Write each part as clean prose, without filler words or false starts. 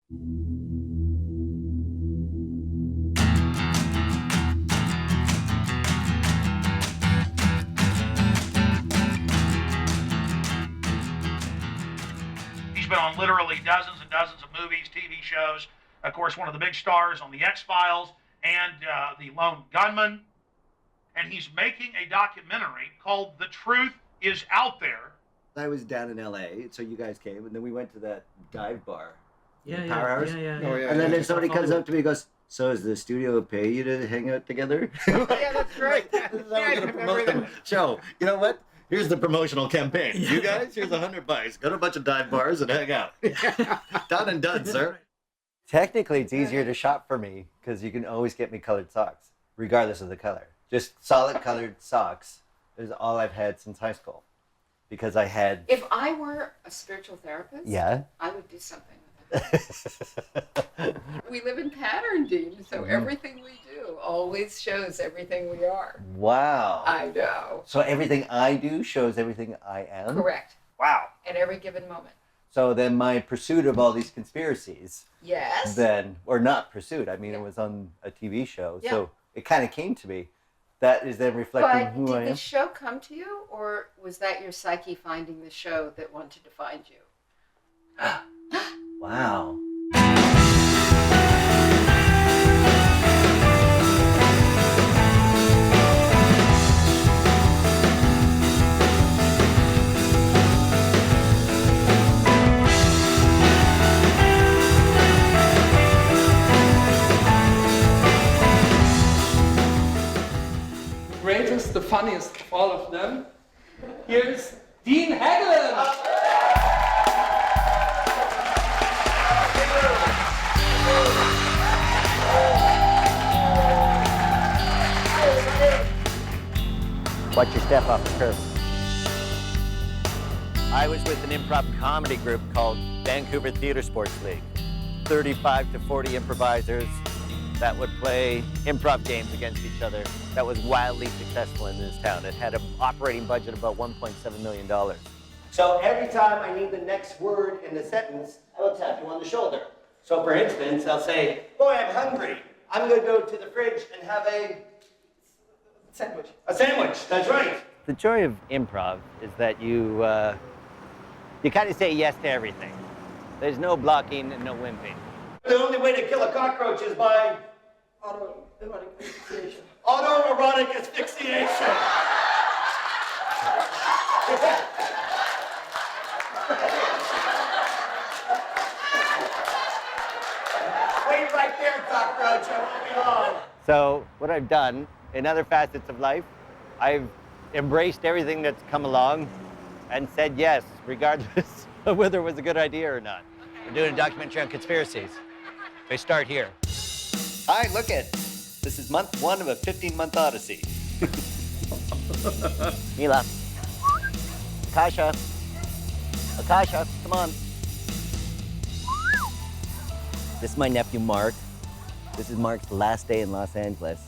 He's been on literally dozens and dozens of movies, TV shows. Of course, one of the big stars on The X-Files and The Lone Gunman. And he's making a documentary called The Truth Is Out There. I was down in LA, so you guys came, and then we went to that dive bar. Yeah. And then somebody comes up to me and goes, "So does the studio pay you to hang out together?" Yeah, that's right. This is how we're going to promote the show. You know what? Here's the promotional campaign. You guys, here's $100. Go to a bunch of dive bars and hang out. Done and done, sir. Technically, it's easier to shop for me because you can always get me colored socks, regardless of the color. Just solid colored socks is all I've had since high school. Because I had... If I were a spiritual therapist, yeah, I would do something with it. We live in pattern, Dean, so everything we do always shows everything we are. Wow. I know. So everything I do shows everything I am? Correct. Wow. At every given moment. So then my pursuit of all these conspiracies... Yes. Then, or not pursuit, I mean, it was on a TV show, Yeah. so it kind of came to me. That is then reflecting But who I did am. the show come to you, or was that your psyche finding the show that wanted to find you? Wow. Greatest, the funniest of all of them. Here's Dean Hagelin. Watch your step off the curb. I was with an improv comedy group called Vancouver Theatre Sports League. 35 to 40 improvisers that would play improv games against each other. That was wildly successful in this town. It had an operating budget of about $1.7 million. So every time I need the next word in the sentence, I will tap you on the shoulder. So for instance, I'll say, "Boy, I'm hungry. I'm gonna go to the fridge and have a Sandwich. A sandwich, that's right. The joy of improv is that you kind of say yes to everything. There's no blocking and no wimping. The only way to kill a cockroach is by Autoerotic asphyxiation. autoerotic asphyxiation. Wait right there, cockroach, I won't be long. So what I've done in other facets of life, I've embraced everything that's come along and said yes, regardless of whether it was a good idea or not. We're doing a documentary on conspiracies. They start here. Hi, look it. This is month 1 of a 15-month odyssey. Mila. Akasha. Akasha, come on. This is my nephew, Mark. This is Mark's last day in Los Angeles.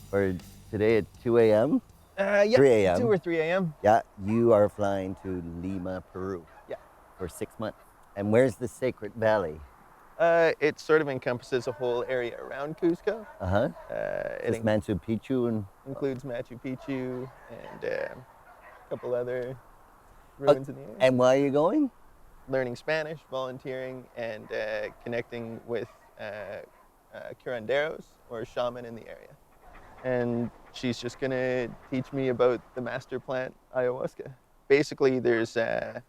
For today at 2 a.m.? Yeah, 3 a.m. 2 or 3 a.m. Yeah, you are flying to Lima, Peru. Yeah. For 6 months. And where's the Sacred Valley? It sort of encompasses a whole area around Cusco. Uh-huh. It Is Machu Picchu and... includes Machu Picchu and a couple other ruins in the area. And why are you going? Learning Spanish, volunteering, and connecting with curanderos, or a shaman in the area. And she's just gonna teach me about the master plant ayahuasca. Basically, there's a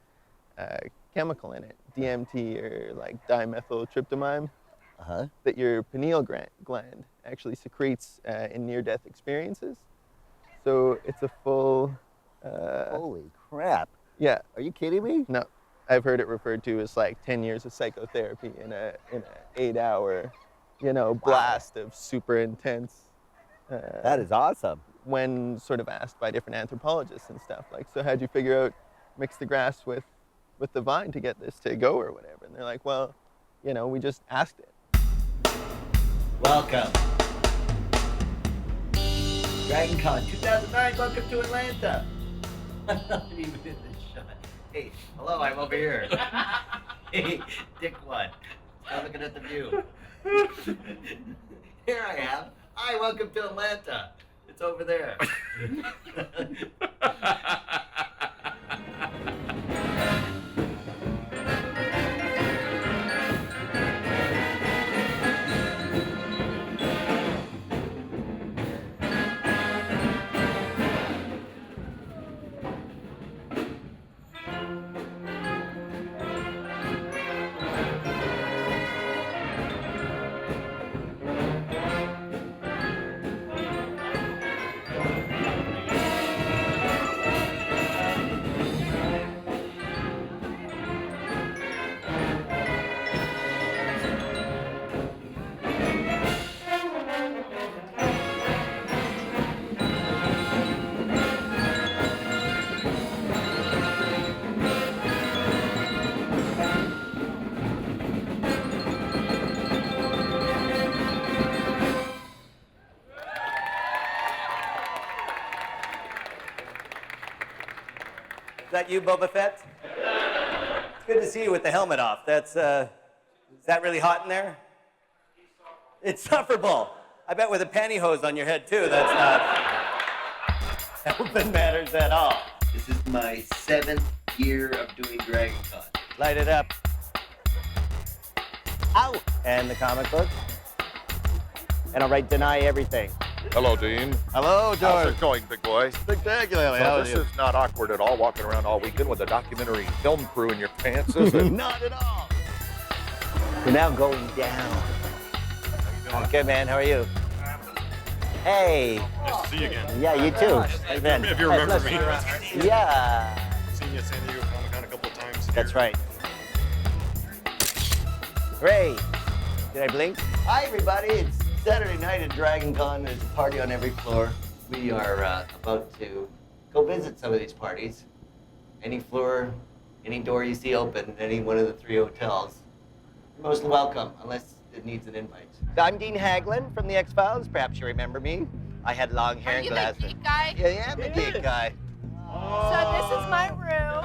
chemical in it, DMT, or like dimethyltryptamine, that your pineal gland actually secretes in near-death experiences. So it's a full... Holy crap. Yeah. Are you kidding me? No. I've heard it referred to as like 10 years of psychotherapy in a 8-hour, blast of super intense. That is awesome. When sort of asked by different anthropologists and stuff, like, so how'd you figure out mix the grass with the vine to get this to go or whatever? And they're like, well, we just asked it. Welcome. DragonCon 2009, welcome to Atlanta. I'm not even in this shot. Hey, hello, I'm over here. Hey, Dick one. I'm looking at the view. Here I am. Hi, welcome to Atlanta. It's over there. Is that you, Boba Fett? It's good to see you with the helmet off. Is that really hot in there? It's sufferable. I bet with a pantyhose on your head, too, that's not helping matters at all. This is my 7th year of doing Dragon Con. Light it up. Ow! And the comic book. And I'll write deny everything. Hello, Dean. Hello, How's George. it going, big boy? Spectacularly. So How are this you? is not awkward at all, walking around all weekend with a documentary film crew in your pants, is it? Not at all. We're now going down. Good, man. How are you? Hey. Nice to see you again. Yeah, you too. Hey, man. If you remember me. Yeah. Seen you at San Diego Comic-Con a couple of times. That's right. Ray, did I blink? Hi, everybody. It's Saturday night at Dragon Con. There's a party on every floor. We are about to go visit some of these parties. Any floor, any door you see open, any one of the 3 hotels. You're most welcome, unless it needs an invite. I'm Dean Haglin from the X-Files. Perhaps you remember me. I had long hair Are and you the glasses. geek guy? Yeah, yeah, I'm the geek guy. So this is my room.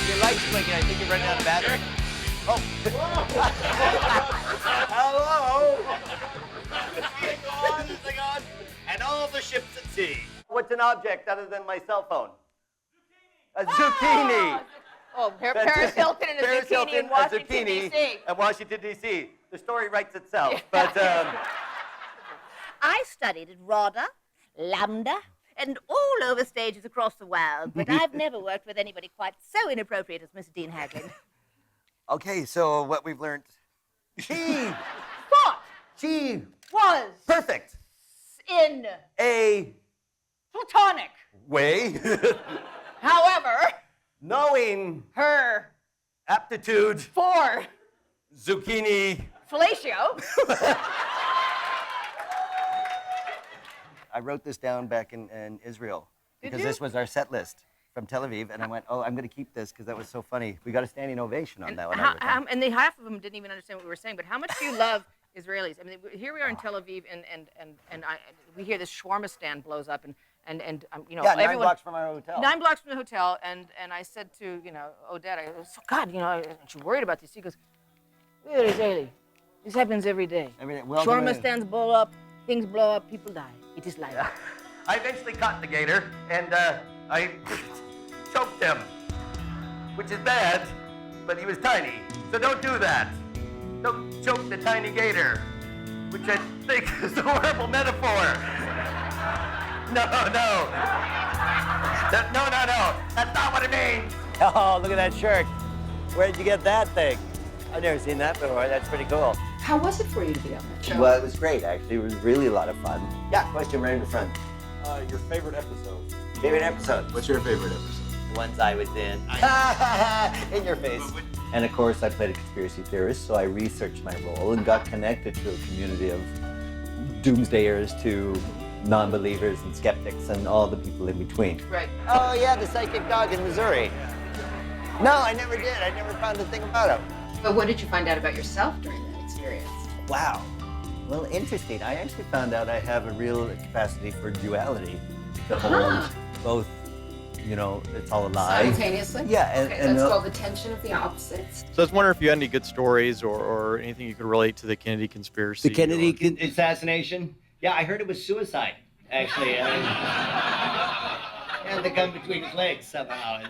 Your light's blinking. I think you're running out of battery. Oh. Hello. Hang on. And all the ships at sea. What's an object other than my cell phone? A zucchini. Oh, Paris Hilton and a Paris zucchini Hilton, in Washington, a zucchini D.C. in Washington, D.C. The story writes itself. But I studied at RADA, Lambda, and all over stages across the world, but I've never worked with anybody quite so inappropriate as Mr. Dean Haglin. okay, so what we've learned. She. Thought She. was Perfect. in A platonic. way. However, Knowing her aptitude. for Zucchini. fellatio. I wrote this down back in Israel because this was our set list from Tel Aviv, and I went, oh, I'm going to keep this because that was so funny. We got a standing ovation on that one. And half of them didn't even understand what we were saying. But how much do you love Israelis? I mean, here we are in Tel Aviv, and we hear this shawarma stand blows up, and you know, yeah, 9 everyone. blocks from our hotel. 9 blocks from the hotel, and I said to, you know, Odette, I go, so God, you know, aren't you worried about this? He goes, we're Israeli. This happens every day. Shawarma stands blow up, things blow up, people die. It is life. Yeah. I eventually caught the gator, and I choked him, which is bad, but he was tiny. So don't do that. Don't choke the tiny gator, which I think is a horrible metaphor. No. That's not what it means. Oh, look at that shirt. Where'd you get that thing? I've never seen that before. That's pretty cool. How was it for you to be on that show? Well, it was great, actually. It was really a lot of fun. Yeah, question right in the front. Your favorite episode? Favorite episode? What's your favorite episode? The ones I was in. In your face. And of course, I played a conspiracy theorist, so I researched my role and got connected to a community of doomsdayers to non-believers and skeptics and all the people in between. Right. Oh, yeah, the psychic dog in Missouri. No, I never did. I never found a thing about him. But what did you find out about yourself during that experience? Wow. Well, interesting. I actually found out I have a real capacity for duality. to hold both. You know, it's all alive. Simultaneously? Yeah, Okay, that's called the tension of the opposites. So I was wondering if you had any good stories or anything you could relate to the Kennedy conspiracy. The Kennedy assassination? Yeah, I heard it was suicide, actually. And the gun between his legs somehow.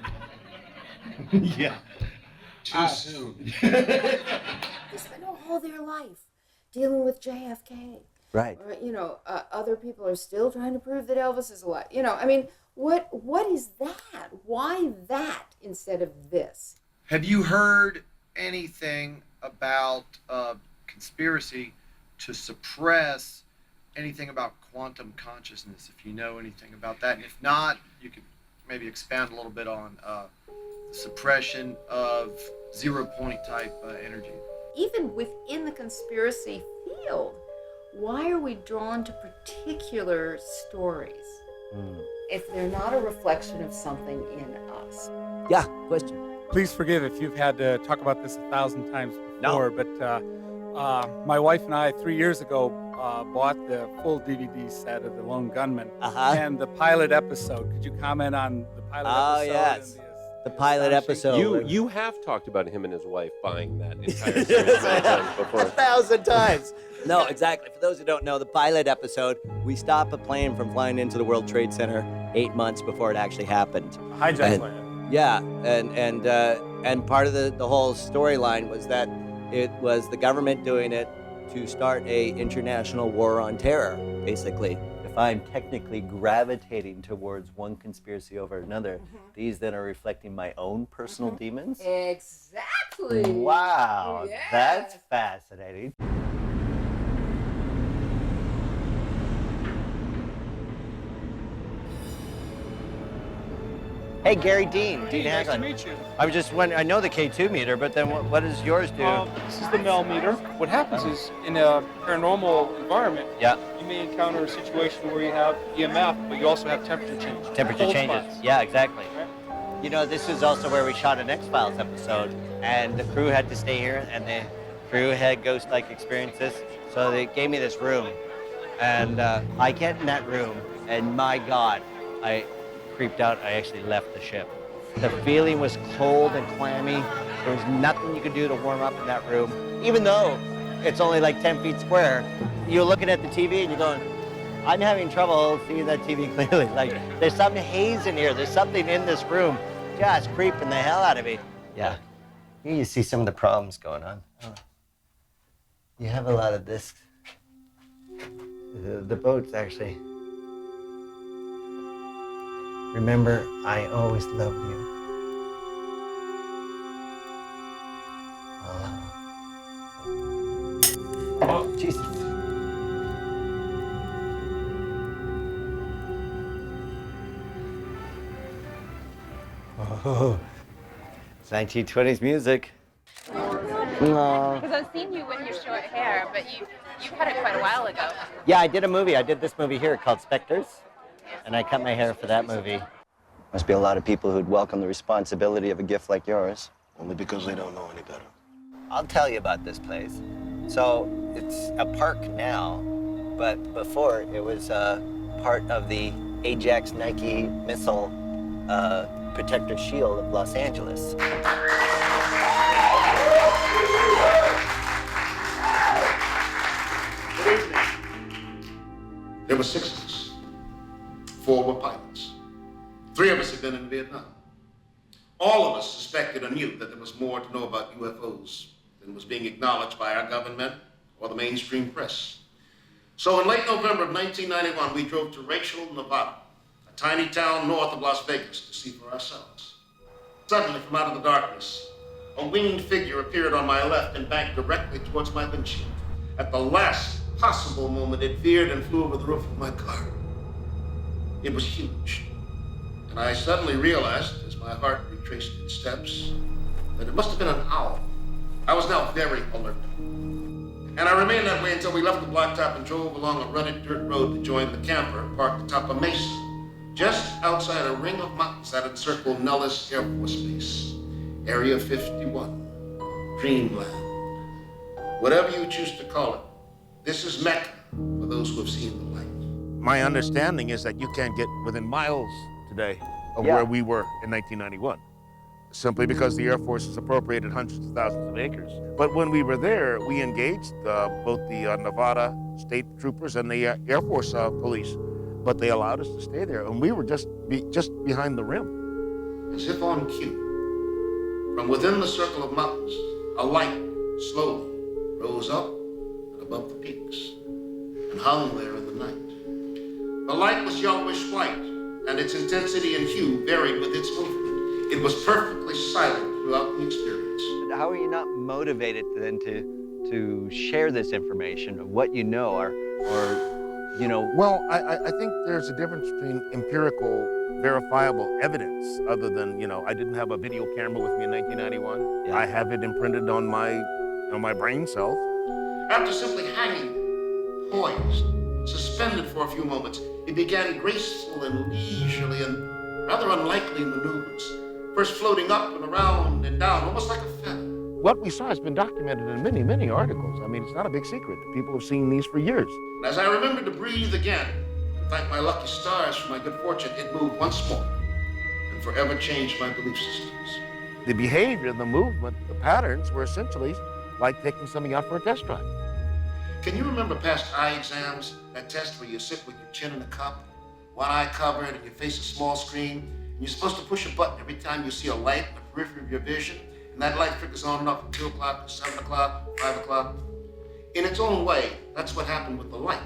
Yeah. Too soon. They spend all their life dealing with JFK. Right. Or, you know, other people are still trying to prove that Elvis is alive. You know, I mean, what is that? Why that instead of this? Have you heard anything about conspiracy to suppress anything about quantum consciousness? If you know anything about that, and if not, you could maybe expand a little bit on the suppression of 0-point type energy. Even within the conspiracy field, why are we drawn to particular stories if they're not a reflection of something in us? Yeah, question. Please forgive if you've had to talk about this 1,000 times before, but my wife and I 3 years ago bought the full DVD set of The Lone Gunman and the pilot episode. Could you comment on the pilot episode? Oh, yes. The pilot episode. You have talked about him and his wife buying that entire series before. 1,000 times. No, exactly. For those who don't know, the pilot episode, we stopped a plane from flying into the World Trade Center 8 months before it actually happened. Hijack plane. Yeah, and part of the whole storyline was that it was the government doing it to start a international war on terror, basically. If I'm technically gravitating towards one conspiracy over another, these then are reflecting my own personal demons? Exactly. Wow, Yes. that's fascinating. Hey, Gary Dean. Dean Nice to Haglund. meet you. I was just wondering, I know the K2 meter, but then what does yours do? This is the Mel meter. What happens is, in a paranormal environment, Yeah. you may encounter a situation where you have EMF, but you also have temperature change. Temperature Cold changes. spots. Yeah, exactly. Right? You know, this is also where we shot an X-Files episode, and the crew had to stay here, and the crew had ghost-like experiences, so they gave me this room, and I get in that room, and my God, I creeped out. I actually left the ship. The feeling was cold and clammy. There was nothing you could do to warm up in that room, even though it's only like 10 feet square. You're looking at the TV and you're going, I'm having trouble seeing that TV clearly. Like, there's some haze in here. There's something in this room just creeping the hell out of me. Yeah. Here you see some of the problems going on. Oh. You have a lot of this. The boats, actually. Remember, I always loved you. Oh, Jesus. Oh, it's 1920s music. No. Because I've seen you with your short hair, but you cut it quite a while ago. Yeah, I did a movie. I did this movie here called Spectres, and I cut my hair for that movie. Must be a lot of people who'd welcome the responsibility of a gift like yours. Only because they don't know any better. I'll tell you about this place. So it's a park now, but before it was part of the Ajax Nike missile protector shield of Los Angeles. Good evening. There were 6 of us. 4 were pilots. 3 of us had been in Vietnam. All of us suspected or knew that there was more to know about UFOs than was being acknowledged by our government or the mainstream press. So in late November of 1991, we drove to Rachel, Nevada, a tiny town north of Las Vegas, to see for ourselves. Suddenly, from out of the darkness, a winged figure appeared on my left and banked directly towards my windshield. At the last possible moment, it veered and flew over the roof of my car. It was huge. And I suddenly realized, as my heart retraced its steps, that it must have been an owl. I was now very alert. And I remained that way until we left the blacktop and drove along a rutted dirt road to join the camper parked atop a mesa, just outside a ring of mountains that encircle Nellis Air Force Base, Area 51, Dreamland. Whatever you choose to call it, this is Mecca for those who have seen the light. My understanding is that you can't get within miles today of Yeah. where we were in 1991, simply because the Air Force has appropriated hundreds of thousands of acres. But when we were there, we engaged both the Nevada state troopers and the Air Force police, but they allowed us to stay there, and we were just behind the rim. As if on cue, from within the circle of mountains, a light slowly rose up and above the peaks and hung there in the night. The light was yellowish white, and its intensity and hue varied with its movement. It was perfectly silent throughout the experience. How are you not motivated then to share this information of what you know or you know? Well, I think there's a difference between empirical, verifiable evidence, other than, I didn't have a video camera with me in 1991. Yeah. I have it imprinted on my brain cells. After simply hanging there, poised, suspended for a few moments, it began graceful and leisurely and rather unlikely maneuvers, first floating up and around and down, almost like a feather. What we saw has been documented in many, many articles. I mean, it's not a big secret. People have seen these for years. And as I remembered to breathe again, and thank my lucky stars for my good fortune, it moved once more and forever changed my belief systems. The behavior, the movement, the patterns were essentially like taking something out for a test drive. Can you remember past eye exams, that test where you sit with your chin in a cup, one eye covered, and you face a small screen, and you're supposed to push a button every time you see a light in the periphery of your vision, and that light flickers on and off at 2 o'clock, 7 o'clock, 5 o'clock? In its own way, that's what happened with the light,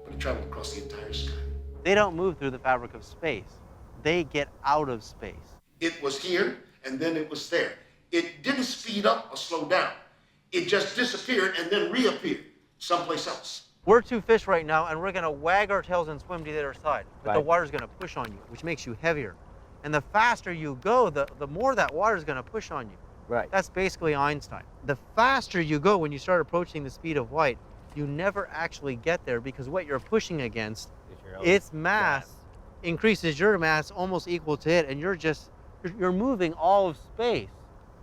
but it traveled across the entire sky. They don't move through the fabric of space. They get out of space. It was here, and then it was there. It didn't speed up or slow down. It just disappeared and then reappeared someplace else. We're two fish right now, and we're gonna wag our tails and swim to the other side. But the water's gonna push on you, which makes you heavier. And the faster you go, the more that water's gonna push on you. Right. That's basically Einstein. The faster you go when you start approaching the speed of light, you never actually get there because what you're pushing against, its mass increases your mass almost equal to it, and you're moving all of space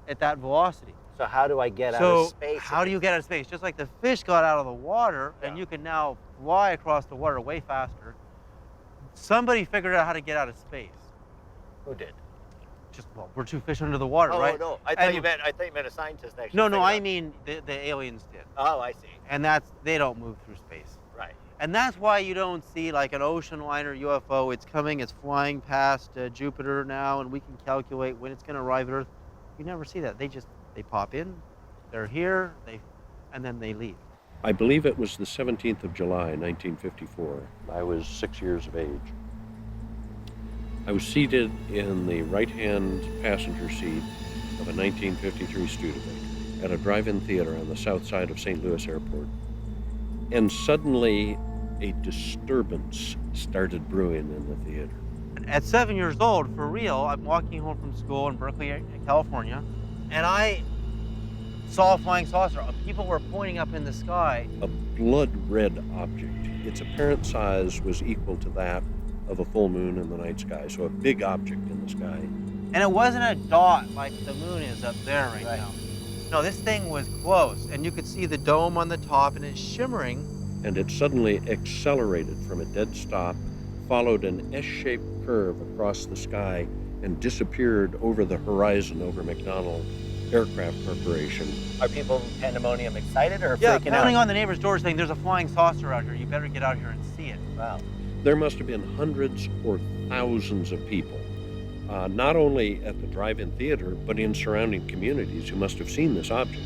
at that velocity. So how do I get out of space? How do you get out of space? Just like the fish got out of the water, and you can now fly across the water way faster. Somebody figured out how to get out of space. Who did? Well, we're two fish under the water, right? No, I thought you meant a scientist actually. No, I mean the aliens did. Oh, I see. And they don't move through space. Right. And that's why you don't see like an ocean liner UFO. It's coming, it's flying past Jupiter now, and we can calculate when it's going to arrive at Earth. You never see that. They pop in, they're here, and then they leave. I believe it was the 17th of July, 1954. I was 6 years of age. I was seated in the right-hand passenger seat of a 1953 Studebaker at a drive-in theater on the south side of St. Louis Airport. And suddenly, a disturbance started brewing in the theater. At 7 years old, for real, I'm walking home from school in Berkeley, California, and I saw a flying saucer. People were pointing up in the sky. A blood-red object. Its apparent size was equal to that of a full moon in the night sky, so a big object in the sky. And it wasn't a dot like the moon is up there right now. No, this thing was close, and you could see the dome on the top, and it's shimmering. And it suddenly accelerated from a dead stop, followed an S-shaped curve across the sky, and disappeared over the horizon over McDonnell Aircraft Corporation. Are people pandemonium excited or Yeah, freaking pounding out? on the neighbor's door saying, "There's a flying saucer out here. You better get out here and see it." Wow. There must have been hundreds or thousands of people, not only at the drive-in theater, but in surrounding communities who must have seen this object.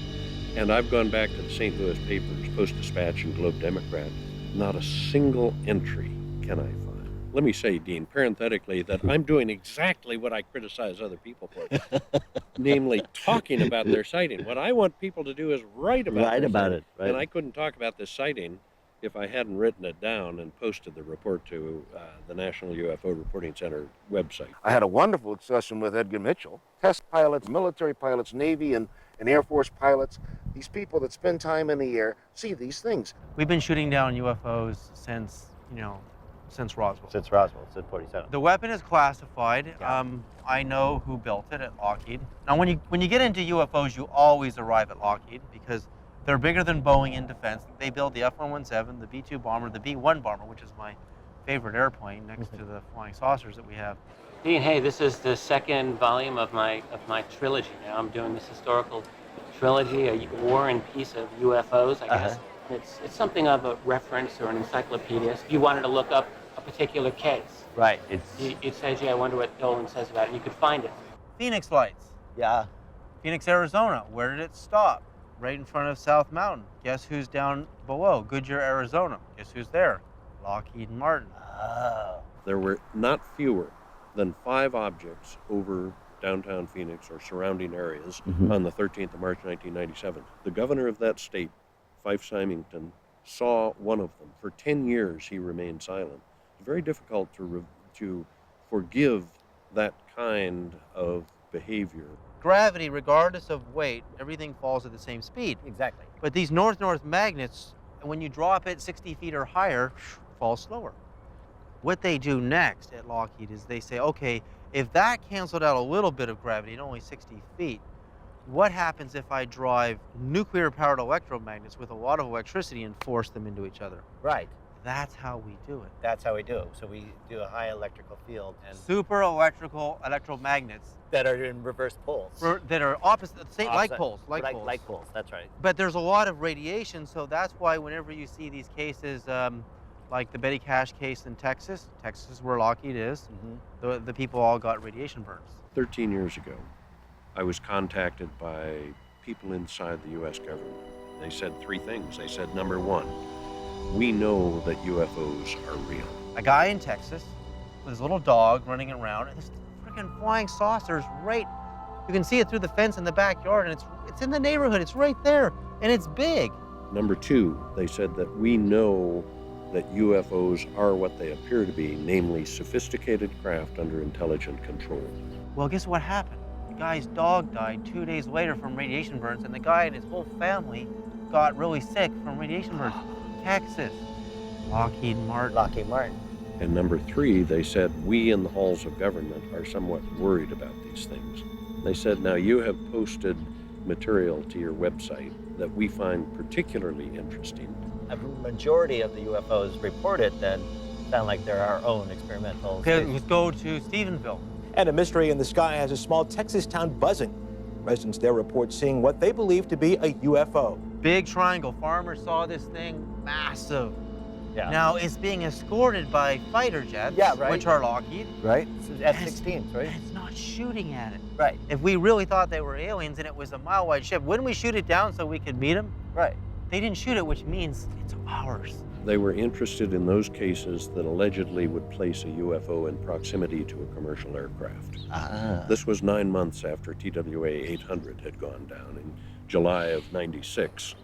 And I've gone back to the St. Louis papers, Post-Dispatch and Globe Democrat. Not a single entry can I find. Let me say, Dean, parenthetically, that I'm doing exactly what I criticize other people for, namely talking about their sighting. What I want people to do is write about Write their about sighting. it, right. And I couldn't talk about this sighting if I hadn't written it down and posted the report to the National UFO Reporting Center website. I had a wonderful discussion with Edgar Mitchell. Test pilots, military pilots, Navy and Air Force pilots, these people that spend time in the air see these things. We've been shooting down UFOs since Roswell. Since Roswell, since 47. The weapon is classified. I know who built it at Lockheed. Now, when you get into UFOs, you always arrive at Lockheed because They're bigger than Boeing in defense. They build the F-117, the B-2 bomber, the B-1 bomber, which is my favorite airplane next to the flying saucers that we have. Dean, hey, this is the second volume of my trilogy. Now I'm doing this historical trilogy, a War and Peace of UFOs, I guess. It's something of a reference or an encyclopedia. If you wanted to look up a particular case, right? It says, yeah, I wonder what Dolan says about it, and you could find it. Phoenix Lights. Yeah. Phoenix, Arizona. Where did it stop? Right in front of South Mountain. Guess who's down below? Goodyear, Arizona. Guess who's there? Lockheed Martin. Oh. There were not fewer than 5 objects over downtown Phoenix or surrounding areas on the 13th of March, 1997. The governor of that state, Fife Symington, saw one of them. For 10 years, he remained silent. It's very difficult to forgive that kind of behavior. Gravity, regardless of weight, everything falls at the same speed. Exactly. But these north-north magnets, when you drop it 60 feet or higher, fall slower. What they do next at Lockheed is they say, okay, if that canceled out a little bit of gravity at only 60 feet, what happens if I drive nuclear-powered electromagnets with a lot of electricity and force them into each other? Right. That's how we do it. That's how we do it. So we do a high electrical field and super electrical electromagnets that are in reverse poles. That are opposite, same like poles, like poles. That's right. But there's a lot of radiation, so that's why whenever you see these cases, like the Betty Cash case in Texas, where Lockheed is, the people all got radiation burns. 13 years ago, I was contacted by people inside the U.S. government. They said 3 things. They said, number 1, we know that UFOs are real. A guy in Texas with his little dog running around, and this freaking flying saucer's right. You can see it through the fence in the backyard, and it's in the neighborhood. It's right there, and it's big. Number 2, they said that we know that UFOs are what they appear to be, namely sophisticated craft under intelligent control. Well, guess what happened? The guy's dog died 2 days later from radiation burns, and the guy and his whole family got really sick from radiation burns. Texas. Lockheed Martin. Lockheed Martin. And number 3, they said, we in the halls of government are somewhat worried about these things. They said, now you have posted material to your website that we find particularly interesting. A majority of the UFOs reported then sound like they're our own experimental. Okay, let's go to Stephenville. And a mystery in the sky has a small Texas town buzzing. Residents there report seeing what they believe to be a UFO. Big triangle. Farmers saw this thing, massive. Yeah. Now it's being escorted by fighter jets, which are Lockheed. Right. F-16s, right? And it's not shooting at it. Right. If we really thought they were aliens and it was a mile-wide ship, wouldn't we shoot it down so we could meet them? Right. They didn't shoot it, which means it's ours. They were interested in those cases that allegedly would place a UFO in proximity to a commercial aircraft. This was 9 months after TWA 800 had gone down in July of '96.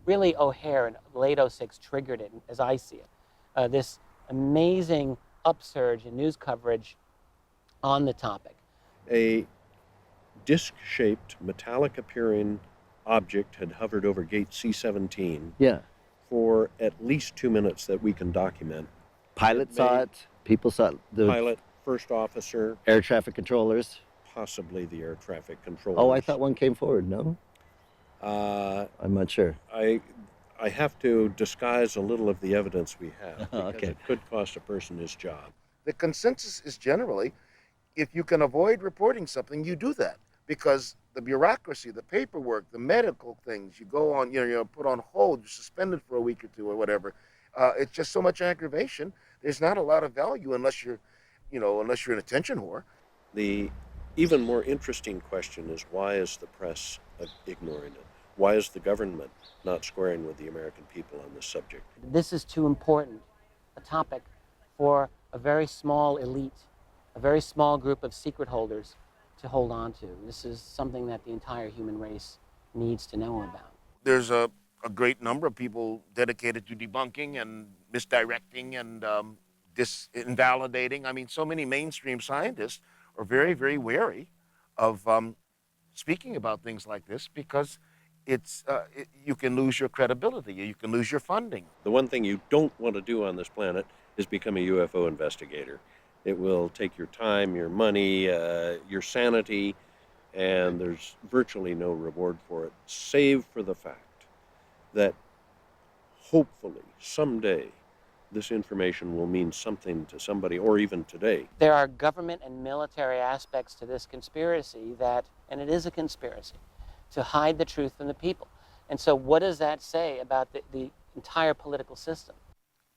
Really, O'Hare in late '06 triggered it, as I see it. This amazing upsurge in news coverage on the topic. A disc-shaped, metallic-appearing object had hovered over gate C-17 for at least 2 minutes that we can document. Pilot saw it. People saw it. The Pilot, first officer. Air traffic controllers. Possibly the air traffic controllers. Oh, I thought one came forward. No? I'm not sure. I have to disguise a little of the evidence we have because Okay. it could cost a person his job. The consensus is generally, if you can avoid reporting something, you do that, because the bureaucracy, the paperwork, the medical things, you go on, you're put on hold, you're suspended for a week or 2 or whatever. It's just so much aggravation. There's not a lot of value unless you're an attention whore. The even more interesting question is, why is the press ignoring it? Why is the government not squaring with the American people on this subject? This is too important a topic for a very small elite, a very small group of secret holders to hold on to. This is something that the entire human race needs to know about. There's a great number of people dedicated to debunking and misdirecting and invalidating. I mean, so many mainstream scientists are very, very wary of speaking about things like this because you can lose your credibility, you can lose your funding. The one thing you don't want to do on this planet is become a UFO investigator. It will take your time, your money, your sanity, and there's virtually no reward for it, save for the fact that hopefully someday this information will mean something to somebody, or even today. There are government and military aspects to this conspiracy that, and it is a conspiracy, to hide the truth from the people. And so what does that say about the entire political system?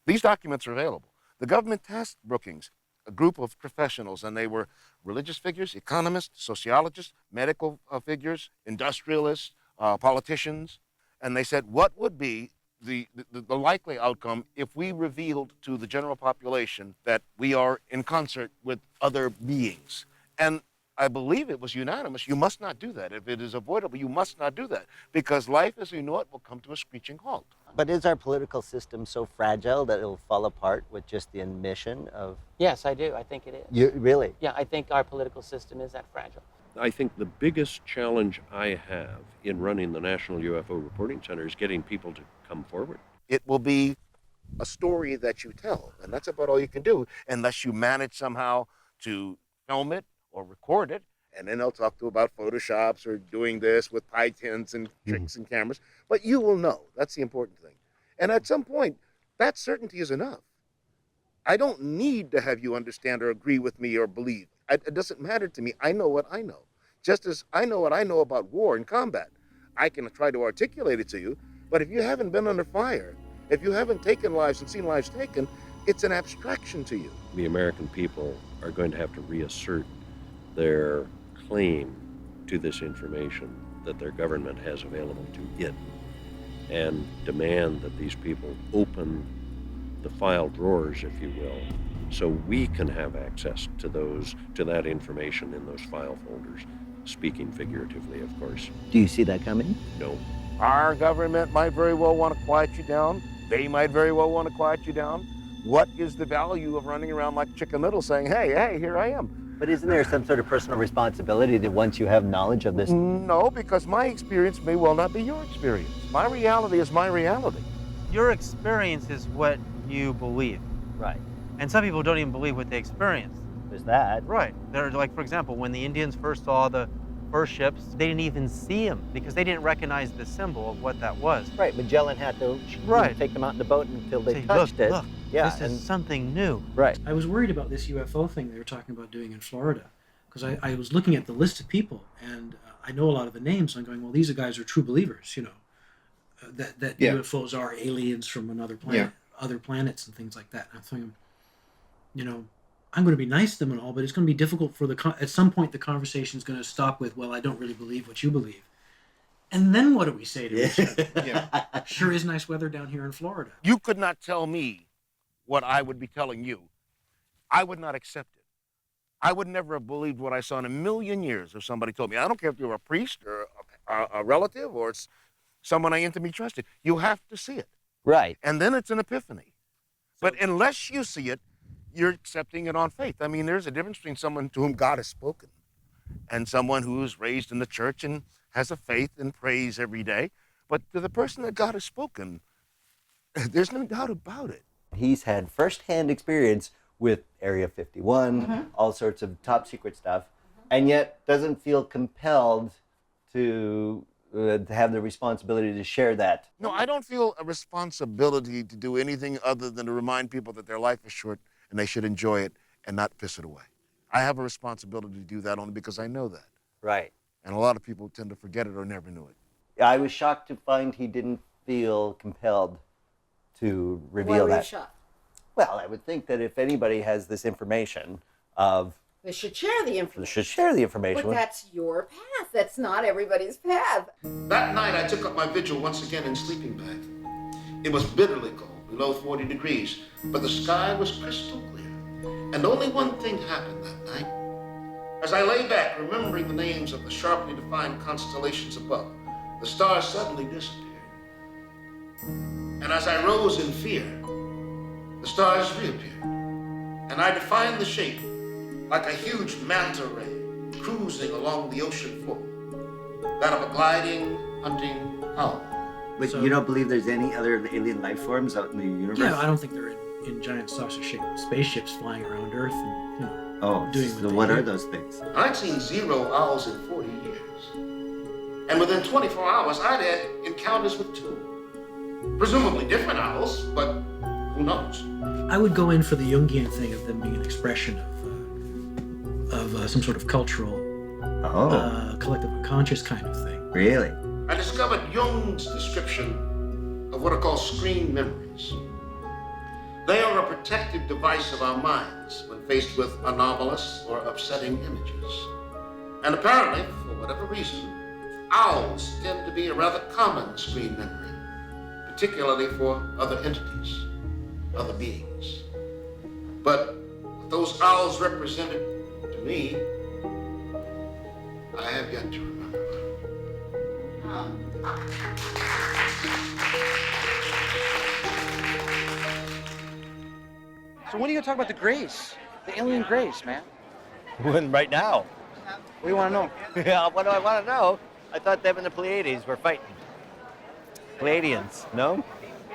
These documents are available. The government tasked Brookings, a group of professionals, and they were religious figures, economists, sociologists, medical figures, industrialists, politicians, and they said, what would be the likely outcome if we revealed to the general population that we are in concert with other beings? And I believe it was unanimous. You must not do that. If it is avoidable, you must not do that, because life as we know it will come to a screeching halt. But is our political system so fragile that it'll fall apart with just the admission of... Yes, I do. I think it is. You really? Yeah, I think our political system is that fragile. I think the biggest challenge I have in running the National UFO Reporting Center is getting people to come forward. It will be a story that you tell, and that's about all you can do, unless you manage somehow to film it or record it, and then they'll talk to about Photoshops or doing this with pie tins and tricks and cameras. But you will know. That's the important thing. And at some point, that certainty is enough. I don't need to have you understand or agree with me or believe. It doesn't matter to me. I know what I know. Just as I know what I know about war and combat. I can try to articulate it to you, but if you haven't been under fire, if you haven't taken lives and seen lives taken, it's an abstraction to you. The American people are going to have to reassert their claim to this information that their government has available to it, and demand that these people open the file drawers, if you will, so we can have access to that information in those file folders, speaking figuratively, of course. Do you see that coming? No. Our government might very well want to quiet you down. They might very well want to quiet you down. What is the value of running around like Chicken Little saying, hey, here I am? But isn't there some sort of personal responsibility that once you have knowledge of this? No, because my experience may well not be your experience. My reality is my reality. Your experience is what you believe. Right. And some people don't even believe what they experience. There's that. Right. They're like, for example, when the Indians first saw the first ships, they didn't even see them because they didn't recognize the symbol of what that was. Right. Magellan had to take them out in the boat until they touched it. Look, yeah, this is something new. Right. I was worried about this UFO thing they were talking about doing in Florida, because I was looking at the list of people, and I know a lot of the names. So I'm going, well, these guys are true believers, that UFOs are aliens from another planet, other planets, and things like that. And I'm thinking, I'm going to be nice to them and all, but it's going to be difficult for at some point the conversation is going to stop with, well, I don't really believe what you believe. And then what do we say to each other? Sure is nice weather down here in Florida. You could not tell me what I would be telling you. I would not accept it. I would never have believed what I saw in a million years if somebody told me. I don't care if you're a priest or a relative or it's someone I intimately trusted. You have to see it. Right. And then it's an epiphany. But unless you see it, you're accepting it on faith. I mean, there's a difference between someone to whom God has spoken and someone who's raised in the church and has a faith and prays every day. But to the person that God has spoken, there's no doubt about it. He's had firsthand experience with Area 51, all sorts of top secret stuff, and yet doesn't feel compelled to have the responsibility to share that. No, I don't feel a responsibility to do anything other than to remind people that their life is short and they should enjoy it and not piss it away. I have a responsibility to do that only because I know that. Right. And a lot of people tend to forget it or never knew it. I was shocked to find he didn't feel compelled to reveal Why were you that. shocked? Well, I would think that if anybody has this information They should share the information. they should share the information. But that's your path. That's not everybody's path. That night, I took up my vigil once again in sleeping bag. It was bitterly cold, below 40 degrees, but the sky was crystal clear. And only one thing happened that night. As I lay back, remembering the names of the sharply defined constellations above, the stars suddenly disappeared. And as I rose in fear, the stars reappeared. And I defined the shape like a huge manta ray cruising along the ocean floor. That of a gliding, hunting owl. But you don't believe there's any other alien life forms out in the universe? Yeah, I don't think they're in giant saucer-shaped spaceships flying around Earth and doing so what are those things? I'd seen 0 owls in 40 years. And within 24 hours, I'd had encounters with 2. Presumably different owls, but who knows? I would go in for the Jungian thing of them being an expression of some sort of cultural, collective unconscious kind of thing. Really? I discovered Jung's description of what are called screen memories. They are a protective device of our minds when faced with anomalous or upsetting images. And apparently, for whatever reason, owls tend to be a rather common screen memory, particularly for other entities, other beings. But what those owls represented to me, I have yet to remember. So when are you gonna talk about the Greys? The alien Greys, man? When right now? What do you want to know? Yeah, what do I want to know? I thought them and the Pleiades were fighting. Pleiadians, no?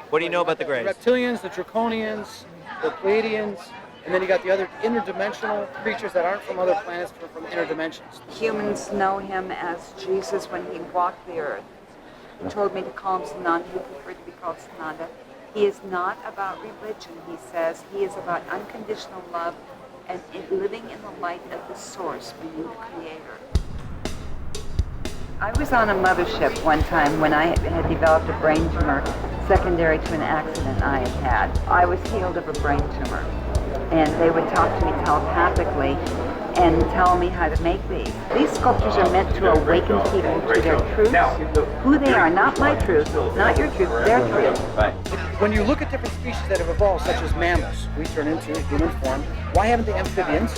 What do you know about the Greys? The reptilians, the draconians, the Pleiadians, and then you got the other interdimensional creatures that aren't from other planets, but from inner dimensions. Humans know him as Jesus when he walked the earth. He told me to call him Sananda. He preferred to be called Sananda. He is not about religion, he says. He is about unconditional love and living in the light of the source, meaning the creator. I was on a mothership one time when I had developed a brain tumor secondary to an accident I had had. I was healed of a brain tumor, and they would talk to me telepathically and tell me how to make these. These sculptures are meant to awaken people to their truth, who they are, not my truth, not your truth, their truth. Right. When you look at different species that have evolved, such as mammals, we turn into human form, why haven't the amphibians,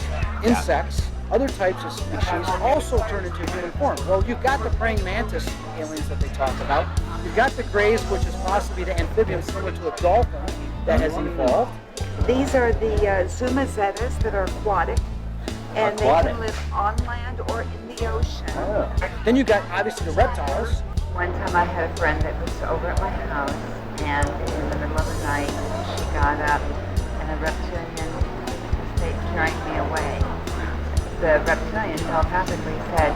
insects, other types of species also turn into human form? Well, you've got the praying mantis aliens that they talk about. You've got the greys, which is possibly the amphibian similar to a dolphin that has evolved. These are the Zumazettas that are aquatic, and they can live on land or in the ocean. Oh. Then you got obviously the reptiles. One time I had a friend that was over at my house, and in the middle of the night she got up and a reptilian was carrying me away. The reptilian telepathically said,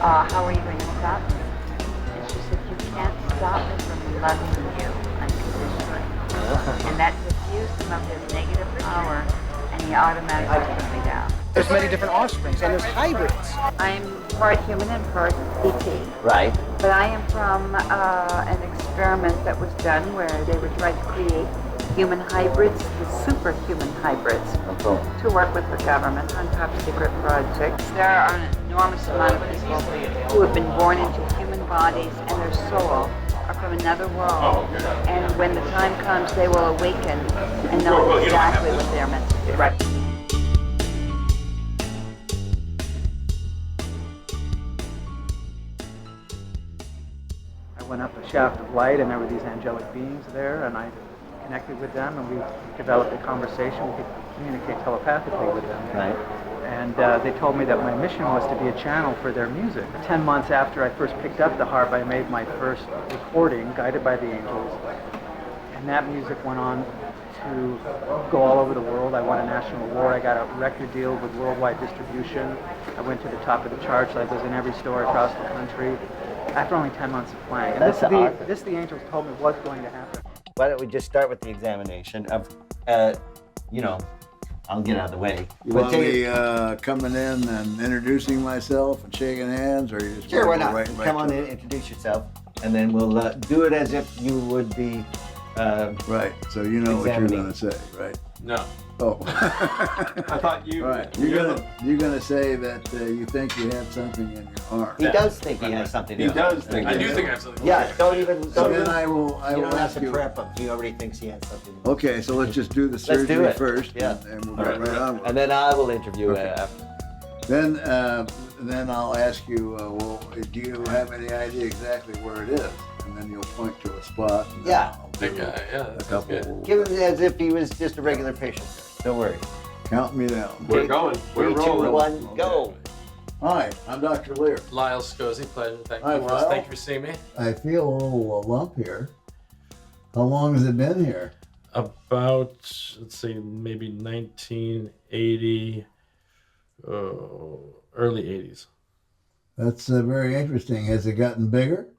how are you going to stop me? And she said, you can't stop me from loving you unconditionally. And that diffused him of his negative power, and he automatically put me down. There's many different offsprings, and there's hybrids. I'm part human and part ET. Right. But I am from an experiment that was done where they were trying to create human hybrids, the superhuman hybrids, to work with the government on top secret projects. There are an enormous amount of people who have been born into human bodies and their soul are from another world. And when the time comes, they will awaken and know exactly what they're meant to do. Right. I went up a shaft of light and there were these angelic beings there, and I connected with them and we developed a conversation. We could communicate telepathically with them. Right. And they told me that my mission was to be a channel for their music. 10 months after I first picked up the harp, I made my first recording, Guided by the Angels. And that music went on to go all over the world. I won a national award. I got a record deal with worldwide distribution. I went to the top of the charts. I was in every store across the country after only 10 months of playing. And this the Angels told me was going to happen. Why don't we just start with the examination of, I'll get out of the way. You want me coming in and introducing myself and shaking hands, or you just Sure, why want to not? go right Come on in, introduce yourself, and then we'll do it as if you would be. Right. So you know what you're examining. going to say, right? No. Oh. I thought you. Right. You're gonna say that you think you have something in your arm. He does think he has something. He does think. I do think I have something. Yeah. Don't even. So then I will You don't have ask to you. prep him. He already thinks he has something. Okay, so let's just do the Let's do surgery it. first, Yeah. and we'll get right on with it. And then I will interview Okay. after. Then I'll ask you, well, do you have any idea exactly where it is? And then you'll point to a spot. And Yeah. I'll do a couple. Give him as if he was just a regular patient. Don't worry. Count me down. We're going. We're 3, 2, rolling. 1, go. Hi, I'm Dr. Lear. Lyle Scosi, pleasure. Thank Hi, you. Lyle. Thank you for seeing me. I feel a little lump here. How long has it been here? About, let's see, maybe 1980, early 80s. That's very interesting. Has it gotten bigger?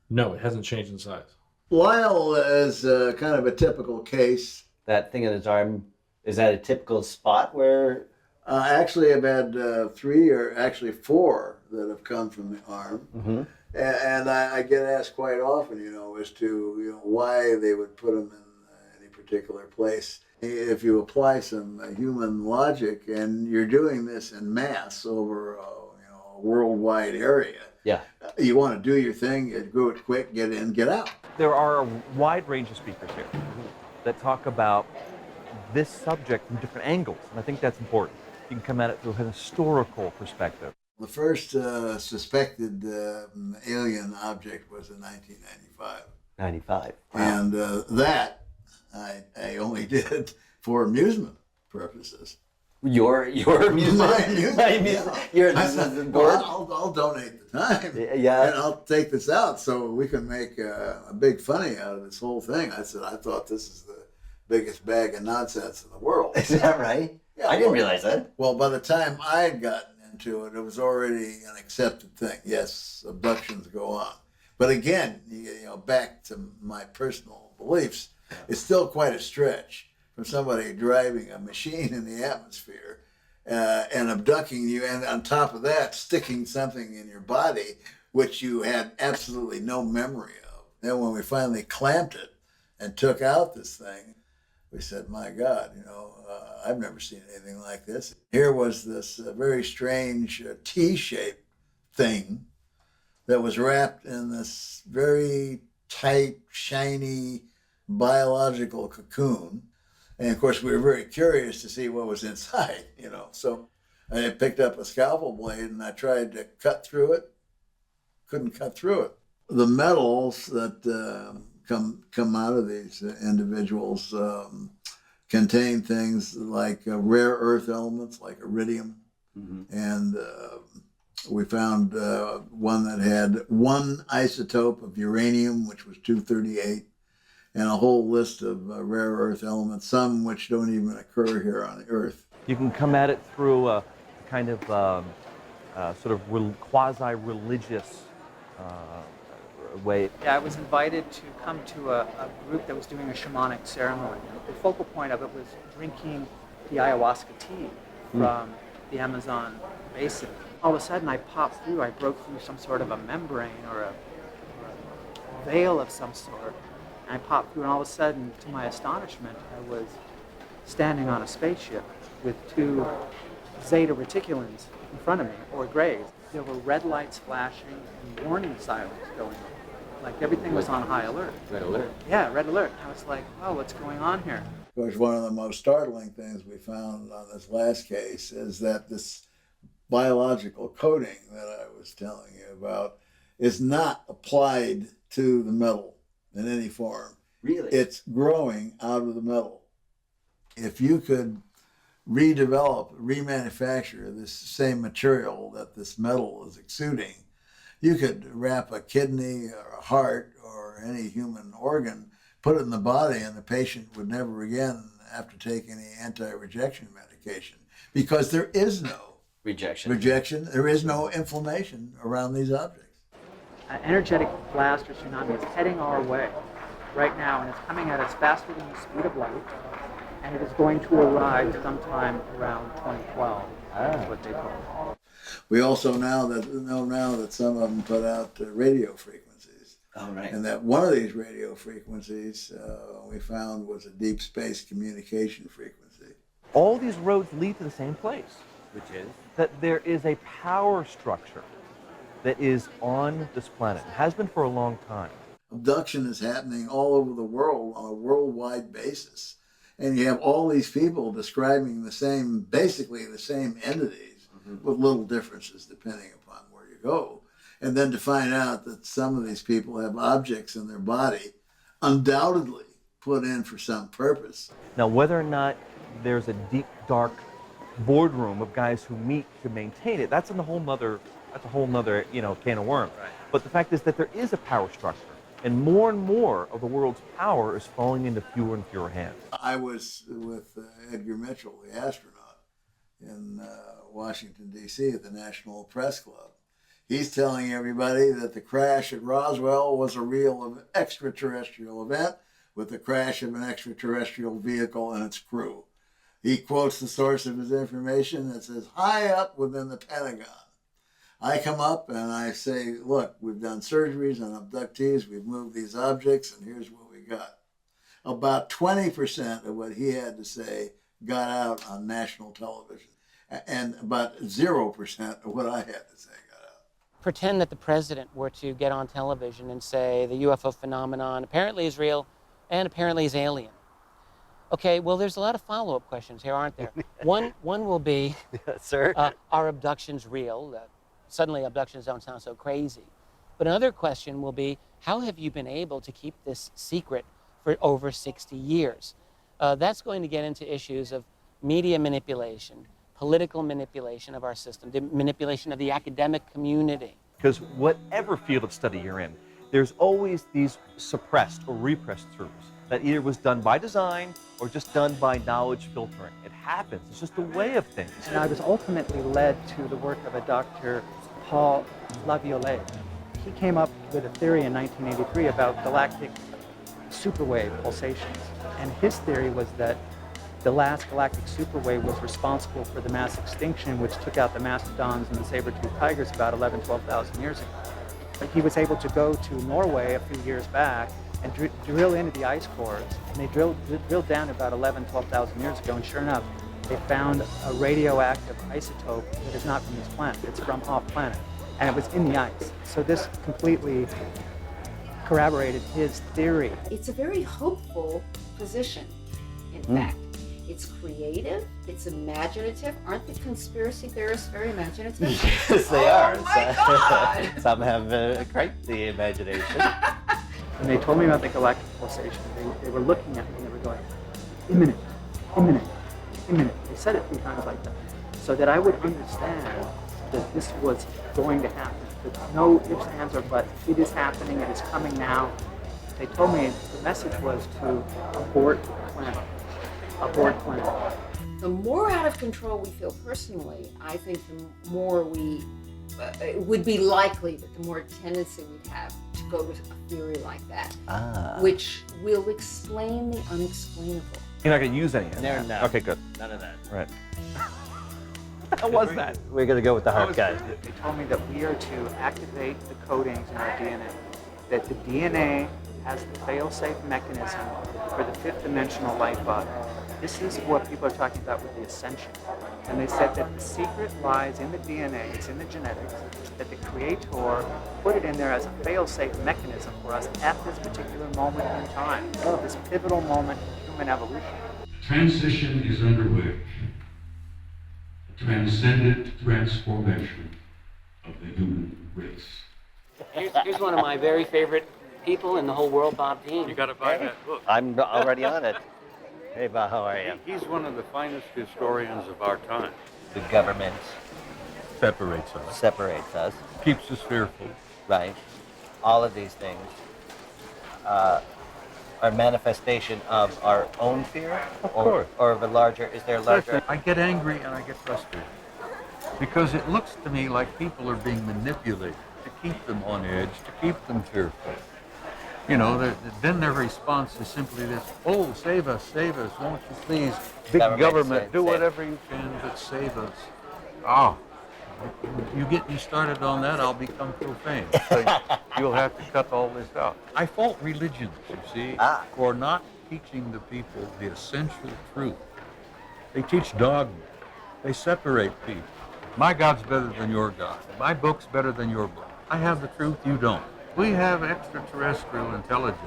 No, it hasn't changed in size. Lyle is kind of a typical case. That thing in his arm, is that a typical spot where? Actually, I've had 3 or actually 4 that have come from the arm. Mm-hmm. And I get asked quite often, as to why they would put them in any particular place. If you apply some human logic, and you're doing this in mass over a worldwide area, yeah, you want to do your thing, you do it quick, get in, get out. There are a wide range of speakers here that talk about this subject from different angles, and I think that's important. You can come at it through an historical perspective. The first suspected alien object was in 1995. 95. Wow. And that I only did for amusement purposes. Your amusement? My amusement. Yeah. Your amusement board? I'll donate the time. Yeah. And I'll take this out so we can make a big funny out of this whole thing. I said, I thought this is the biggest bag of nonsense in the world. Is that right? Yeah, I didn't realize that. Well, by the time I'd gotten into it, it was already an accepted thing. Yes, abductions go on. But again, back to my personal beliefs, it's still quite a stretch from somebody driving a machine in the atmosphere and abducting you, and on top of that, sticking something in your body which you had absolutely no memory of. Then when we finally clamped it and took out this thing, we said, my God, I've never seen anything like this. Here was this very strange T-shaped thing that was wrapped in this very tight, shiny, biological cocoon. And of course, we were very curious to see what was inside, So I picked up a scalpel blade and I tried to cut through it. Couldn't cut through it. The metals that come out of these individuals contain things like rare earth elements like iridium. Mm-hmm. And we found one that had one isotope of uranium, which was 238, and a whole list of rare earth elements, some which don't even occur here on the Earth. You can come at it through a kind of sort of quasi-religious way. Yeah, I was invited to come to a group that was doing a shamanic ceremony. The focal point of it was drinking the ayahuasca tea from the Amazon basin. All of a sudden, I popped through. I broke through some sort of a membrane or a veil of some sort. And I popped through, and all of a sudden, to my astonishment, I was standing on a spaceship with 2 Zeta Reticulans in front of me, or Greys. There were red lights flashing and warning sirens going on. Like everything was on high alert. Red alert? Yeah, red alert. I was like, wow, what's going on here? Of course, one of the most startling things we found on this last case is that this biological coating that I was telling you about is not applied to the metal in any form. Really? It's growing out of the metal. If you could remanufacture this same material that this metal is exuding, you could wrap a kidney or a heart or any human organ, put it in the body, and the patient would never again have to take any anti-rejection medication because there is no rejection. There is no inflammation around these objects. An energetic blast or tsunami is heading our way right now, and it's coming at us faster than the speed of light, and it is going to arrive sometime around 2012. That's what they told me. We also know now that some of them put out radio frequencies. Oh, right. And that one of these radio frequencies we found was a deep space communication frequency. All these roads lead to the same place, which is that there is a power structure that is on this planet. It has been for a long time. Abduction is happening all over the world on a worldwide basis. And you have all these people describing basically the same entities, with little differences depending upon where you go. And then to find out that some of these people have objects in their body undoubtedly put in for some purpose. Now, whether or not there's a deep, dark boardroom of guys who meet to maintain it, that's a whole nother can of worms. Right. But the fact is that there is a power structure, and more of the world's power is falling into fewer and fewer hands. I was with Edgar Mitchell, the astronaut, in Washington, D.C. at the National Press Club. He's telling everybody that the crash at Roswell was a real extraterrestrial event with the crash of an extraterrestrial vehicle and its crew. He quotes the source of his information that says, high up within the Pentagon. I come up and I say, look, we've done surgeries on abductees, we've moved these objects, and here's what we got. About 20% of what he had to say got out on national television, and about 0% of what I had to say got out. Pretend that the president were to get on television and say the UFO phenomenon apparently is real and apparently is alien. Okay, well, there's a lot of follow-up questions here, aren't there? One will be, Sir? Are abductions real? Suddenly abductions don't sound so crazy. But another question will be, how have you been able to keep this secret for over 60 years? That's going to get into issues of media manipulation, political manipulation of our system, the manipulation of the academic community. Because whatever field of study you're in, there's always these suppressed or repressed truths that either was done by design or just done by knowledge filtering. It happens. It's just a way of things. And I was ultimately led to the work of a Dr. Paul Laviolette. He came up with a theory in 1983 about galactic superwave pulsations. And his theory was that the last galactic superwave was responsible for the mass extinction which took out the mastodons and the saber-toothed tigers about 12,000 years ago. But he was able to go to Norway a few years back and drill into the ice cores. And they drilled down about 12,000 years ago, and sure enough, they found a radioactive isotope that is not from this planet. It's from off-planet, and it was in the ice. So this completely corroborated his theory. It's a very hopeful position, in fact. It's creative, it's imaginative. Aren't the conspiracy theorists very imaginative? Yes, they are. Oh my God! Some have quite the imagination. When they told me about the galactic pulsation, they were looking at me and they were going, imminent, imminent, imminent. They said it 3 times like that, so that I would understand that this was going to happen. That no ifs, ands, or buts. It is happening, it is coming now. They told me the message was to abort the planet. Abort planet. The more out of control we feel personally, I think the more we it would be likely that the more tendency we'd have to go to a theory like that, which will explain the unexplainable. You're not going to use any of that? No. Okay, good. None of that. Right. How was that? We're going to go with the hard cut. They told me that we are to activate the codings in our DNA, that the DNA has the fail-safe mechanism for the 5th dimensional light body. This is what people are talking about with the ascension. And they said that the secret lies in the DNA, it's in the genetics, that the Creator put it in there as a fail-safe mechanism for us at this particular moment in time, this pivotal moment in human evolution. Transition is underway. A transcendent transformation of the human race. Here's one of my very favorite people in the whole world, Bob Dean. You got to buy that book. I'm already on it. Hey, Bob, how are you? He's one of the finest historians of our time. The government Separates us. Keeps us fearful. Right. All of these things are manifestation of our own fear? Of course. Or of a larger, is there a larger? I get angry and I get frustrated. Because it looks to me like people are being manipulated to keep them on edge, to keep them fearful. You know, then their response is simply this, oh, save us, won't you please? Big government, do whatever you can, but save us. Oh, you get me started on that, I'll become profane. So you'll have to cut all this out. I fault religions, you see, for not teaching the people the essential truth. They teach dogma. They separate people. My God's better than your God. My book's better than your book. I have the truth, you don't. We have extraterrestrial intelligences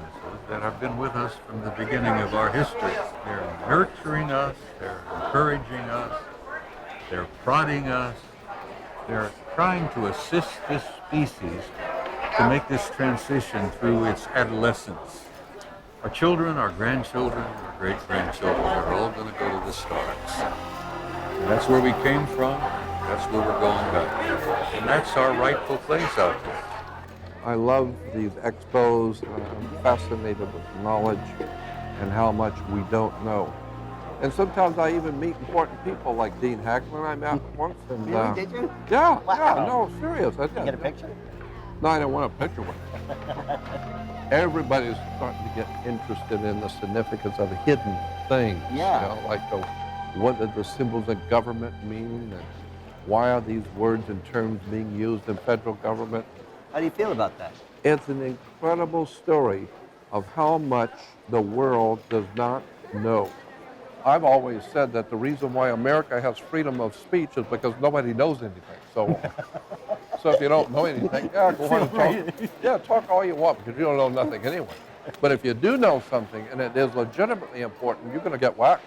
that have been with us from the beginning of our history. They're nurturing us, they're encouraging us, they're prodding us, they're trying to assist this species to make this transition through its adolescence. Our children, our grandchildren, our great-grandchildren are all going to go to the stars. And that's where we came from, that's where we're going back. And that's our rightful place out there. I love these expos. I'm fascinated with knowledge and how much we don't know. And sometimes I even meet important people like Dean Hackman I met once. And, Really? Did you? Yeah, Wow. yeah, no, serious. I Did you did. get a picture? No, I didn't want a picture with him. Everybody's starting to get interested in the significance of hidden things. Yeah. You know, like what do the symbols of government mean, and why are these words and terms being used in federal government? How do you feel about that? It's an incredible story of how much the world does not know. I've always said that the reason why America has freedom of speech is because nobody knows anything. So if you don't know anything, yeah, go ahead and talk. Yeah, talk all you want because you don't know nothing anyway. But if you do know something and it is legitimately important, you're going to get whacked.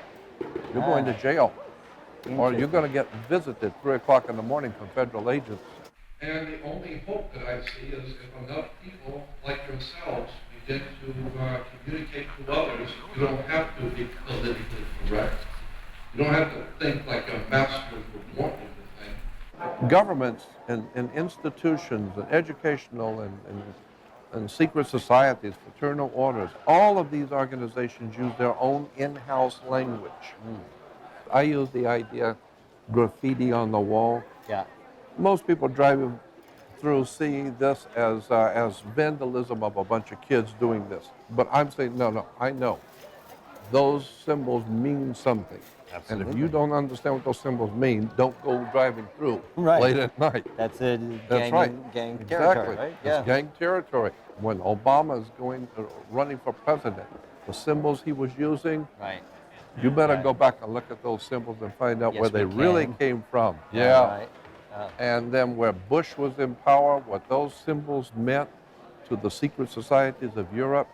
You're going to jail. Or you're going to get visited 3 o'clock in the morning from federal agents. And the only hope that I see is if enough people like yourselves begin to communicate to others, you don't have to be politically correct. You don't have to think like a master would want you to think. Governments and institutions and educational and secret societies, fraternal orders, all of these organizations use their own in-house language. I use the idea graffiti on the wall. Yeah. Most people driving through see this as vandalism of a bunch of kids doing this. But I'm saying, no, I know. Those symbols mean something. Absolutely. And if you don't understand what those symbols mean, don't go driving through late at night. That's a That's gang, right. gang Exactly. territory, right? It's gang territory. When Obama is running for president, the symbols he was using, right. You better go back and look at those symbols and find out Yes, where they we really can. came from. Right. And then where Bush was in power, what those symbols meant to the secret societies of Europe.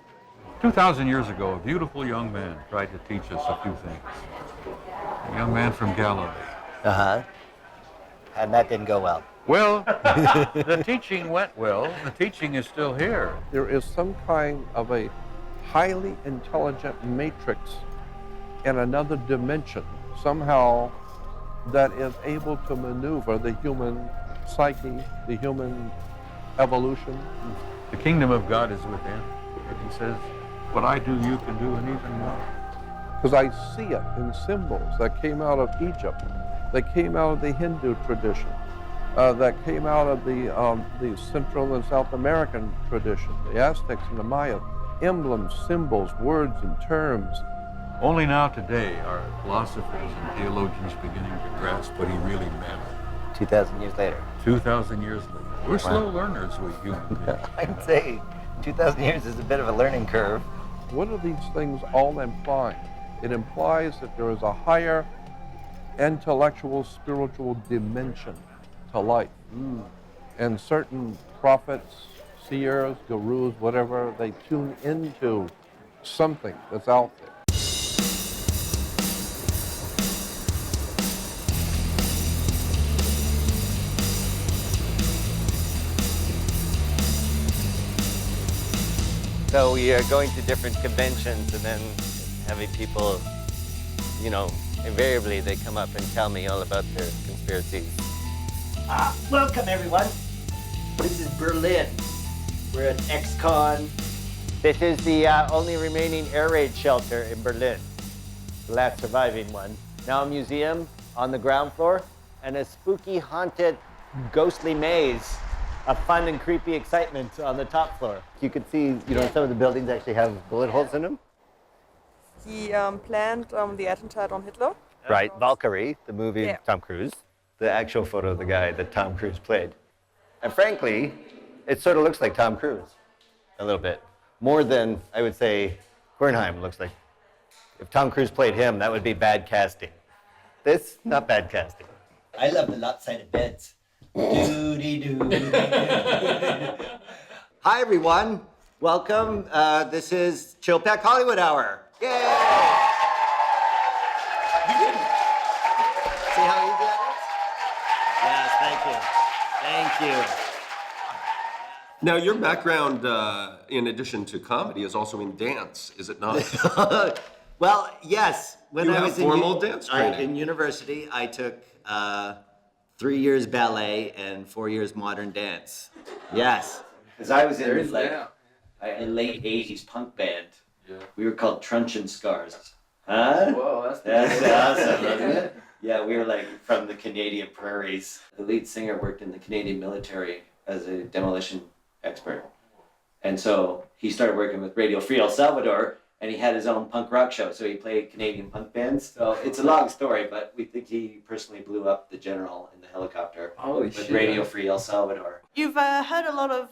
2,000 years ago, a beautiful young man tried to teach us a few things. A young man from Galilee. Uh-huh. And that didn't go well. Well, the teaching went well. The teaching is still here. There is some kind of a highly intelligent matrix in another dimension, somehow, that is able to maneuver the human psyche, the human evolution. The kingdom of God is within. And he says, what I do, you can do, and even more. Because I see it in symbols that came out of Egypt, that came out of the Hindu tradition, that came out of the Central and South American tradition, the Aztecs and the Mayas. Emblems, symbols, words, and terms. Only now today are philosophers and theologians beginning to grasp what he really meant. 2,000 years later. 2,000 years later. We're slow learners, we human beings. I'd say 2,000 years is a bit of a learning curve. What do these things all imply? It implies that there is a higher intellectual, spiritual dimension to life. And certain prophets, seers, gurus, whatever, they tune into something that's out there. So we are going to different conventions and then having people, invariably they come up and tell me all about their conspiracies. Welcome, everyone. This is Berlin. We're at ex-con. This is the only remaining air raid shelter in Berlin, the last surviving one. Now a museum on the ground floor and a spooky, haunted, ghostly maze of fun and creepy excitement on the top floor. You can see, some of the buildings actually have bullet holes in them. He planned the attentat on Hitler. Right, Valkyrie, the movie, Yeah. Tom Cruise, the actual photo of the guy that Tom Cruise played. And frankly, it sort of looks like Tom Cruise, a little bit. More than, I would say, Bernheim looks like. If Tom Cruise played him, that would be bad casting. This, not bad casting. I love the lopsided beds. Hi, everyone. Welcome. This is Chill Pack Hollywood Hour. Yay! See how easy that is? Yes, thank you. Thank you. Now, your background, in addition to comedy, is also in dance, is it not? Well, yes. When You I have was formal dance training. in university, I took 3 years ballet and 4 years modern dance. Yes. Because I was in a late 80s punk band. Yeah. We were called Truncheon Scars. Huh? Whoa, That's awesome, isn't it? Yeah, we were like from the Canadian prairies. The lead singer worked in the Canadian military as a demolition expert. And so he started working with Radio Free El Salvador, and he had his own punk rock show. So he played Canadian punk bands. So it's a long story, but we think he personally blew up the general in the helicopter with Radio Free El Salvador. You've heard a lot of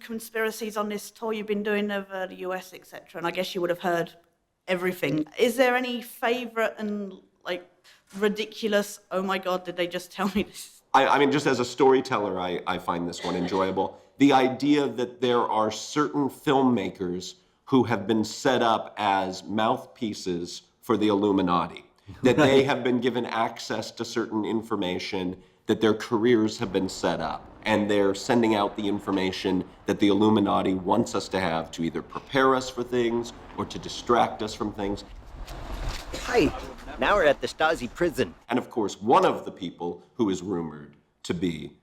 conspiracies on this tour you've been doing over the US, etc. And I guess you would have heard everything. Is there any favourite and like ridiculous, oh my God, did they just tell me this? I mean, just as a storyteller, I find this one enjoyable. The idea that there are certain filmmakers who have been set up as mouthpieces for the Illuminati, that they have been given access to certain information, that their careers have been set up, and they're sending out the information that the Illuminati wants us to have to either prepare us for things or to distract us from things. Hi, now we're at the Stasi prison. And of course, one of the people who is rumored to be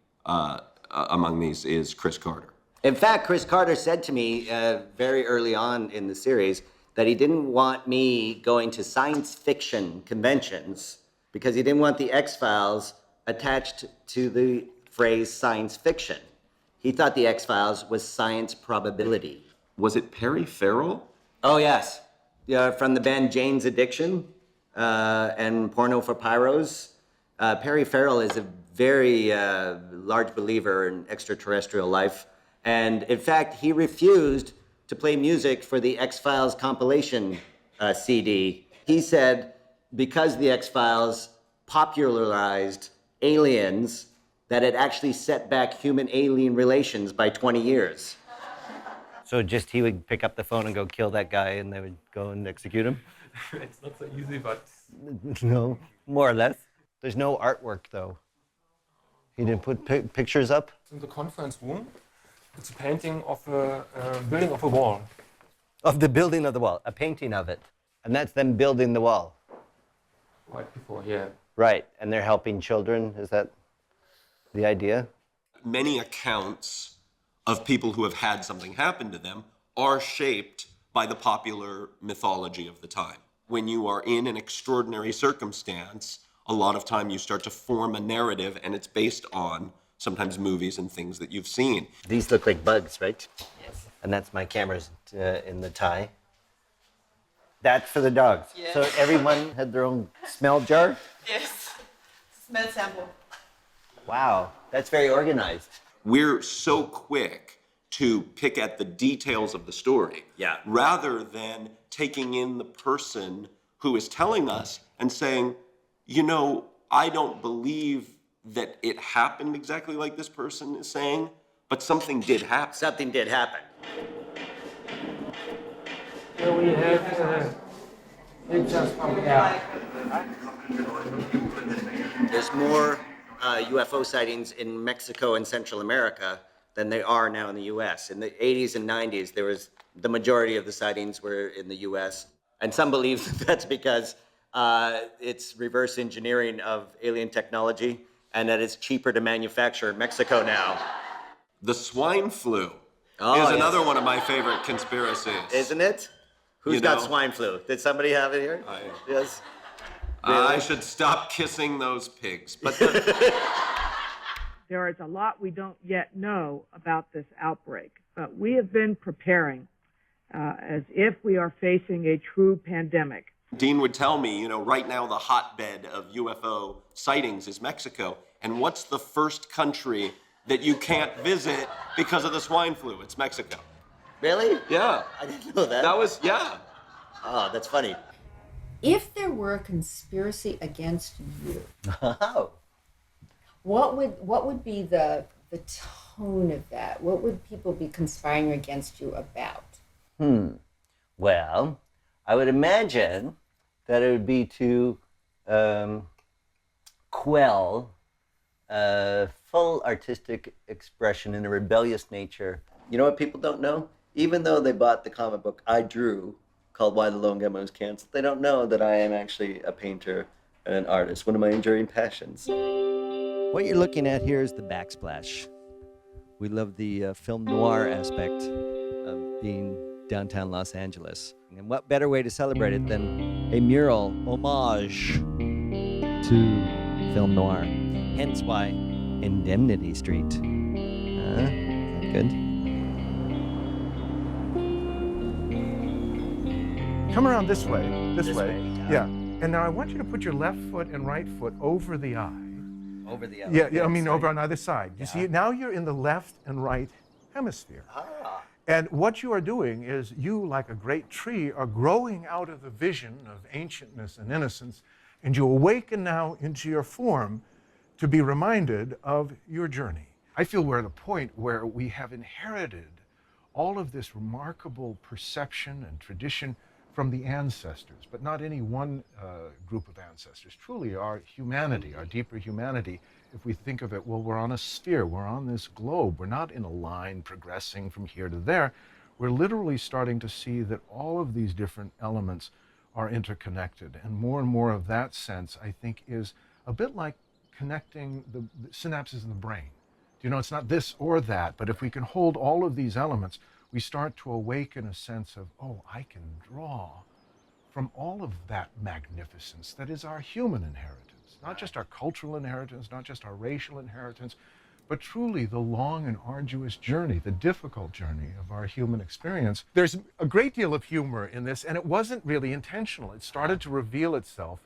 among these is Chris Carter. In fact, Chris Carter said to me very early on in the series that he didn't want me going to science fiction conventions because he didn't want the X-Files attached to the phrase science fiction. He thought the X-Files was science probability. Was it Perry Farrell? Oh, yes. From the band Jane's Addiction and Porno for Pyros. Perry Farrell is a very large believer in extraterrestrial life. And in fact, he refused to play music for the X-Files compilation CD. He said because the X-Files popularized aliens, that it actually set back human-alien relations by 20 years. So just he would pick up the phone and go kill that guy and they would go and execute him? It's not so easy, but... No, more or less. There's no artwork, though. He didn't put pictures up? In the conference room, it's a painting of a building of a wall. Of the building of the wall, a painting of it. And that's them building the wall. Right before, yeah. Right, and they're helping children, is that the idea? Many accounts of people who have had something happen to them are shaped by the popular mythology of the time. When you are in an extraordinary circumstance, a lot of time you start to form a narrative, and it's based on sometimes movies and things that you've seen. These look like bugs, right? Yes. And that's my cameras in the tie. That's for the dogs. Yeah. So everyone had their own smell jar? Yes. Smell sample. Wow, that's very organized. We're so quick to pick at the details of the story, rather than taking in the person who is telling us and saying, you know, I don't believe that it happened exactly like this person is saying, but something did happen. Something did happen. Here we have pictures from there. There's more UFO sightings in Mexico and Central America than there are now in the US. In the 80s and 90s, there was the majority of the sightings were in the US. And some believe that's because it's reverse engineering of alien technology and that it's cheaper to manufacture in Mexico now. The swine flu Oh, is yes. another one of my favorite conspiracies. Isn't it? Who's You got know? swine flu? Did somebody have it here? Yes. I should stop kissing those pigs. But There is a lot we don't yet know about this outbreak, but we have been preparing as if we are facing a true pandemic. Dean would tell me, you know, right now the hotbed of UFO sightings is Mexico. And what's the first country that you can't visit because of the swine flu? It's Mexico. Really? Yeah. I didn't know that. That was, yeah. Oh, that's funny. If there were a conspiracy against you, Oh. what would be the tone of that? What would people be conspiring against you about? Well, I would imagine that it would be to quell full artistic expression in a rebellious nature. You know what people don't know? Even though they bought the comic book I drew called Why the Lone Gunman Was Canceled, they don't know that I am actually a painter and an artist, one of my enduring passions. What you're looking at here is the backsplash. We love the film noir aspect of being downtown Los Angeles. And what better way to celebrate it than a mural homage to film noir. Hence why Indemnity Street. Is that good? Come around this way. This way, Yeah. And now I want you to put your left foot and right foot over the eye. Over the eye. Yeah, I mean over on either side. You see, now you're in the left and right hemisphere. And what you are doing is you, like a great tree, are growing out of the vision of ancientness and innocence, and you awaken now into your form to be reminded of your journey. I feel we're at a point where we have inherited all of this remarkable perception and tradition from the ancestors, but not any one group of ancestors. Truly our humanity, our deeper humanity, if we think of it, well, we're on a sphere, we're on this globe, we're not in a line progressing from here to there. We're literally starting to see that all of these different elements are interconnected. And more of that sense, I think, is a bit like connecting the synapses in the brain. You know, it's not this or that, but if we can hold all of these elements, we start to awaken a sense of, oh, I can draw from all of that magnificence that is our human inheritance, not just our cultural inheritance, not just our racial inheritance, but truly the long and arduous journey, the difficult journey of our human experience. There's a great deal of humor in this, and it wasn't really intentional. It started to reveal itself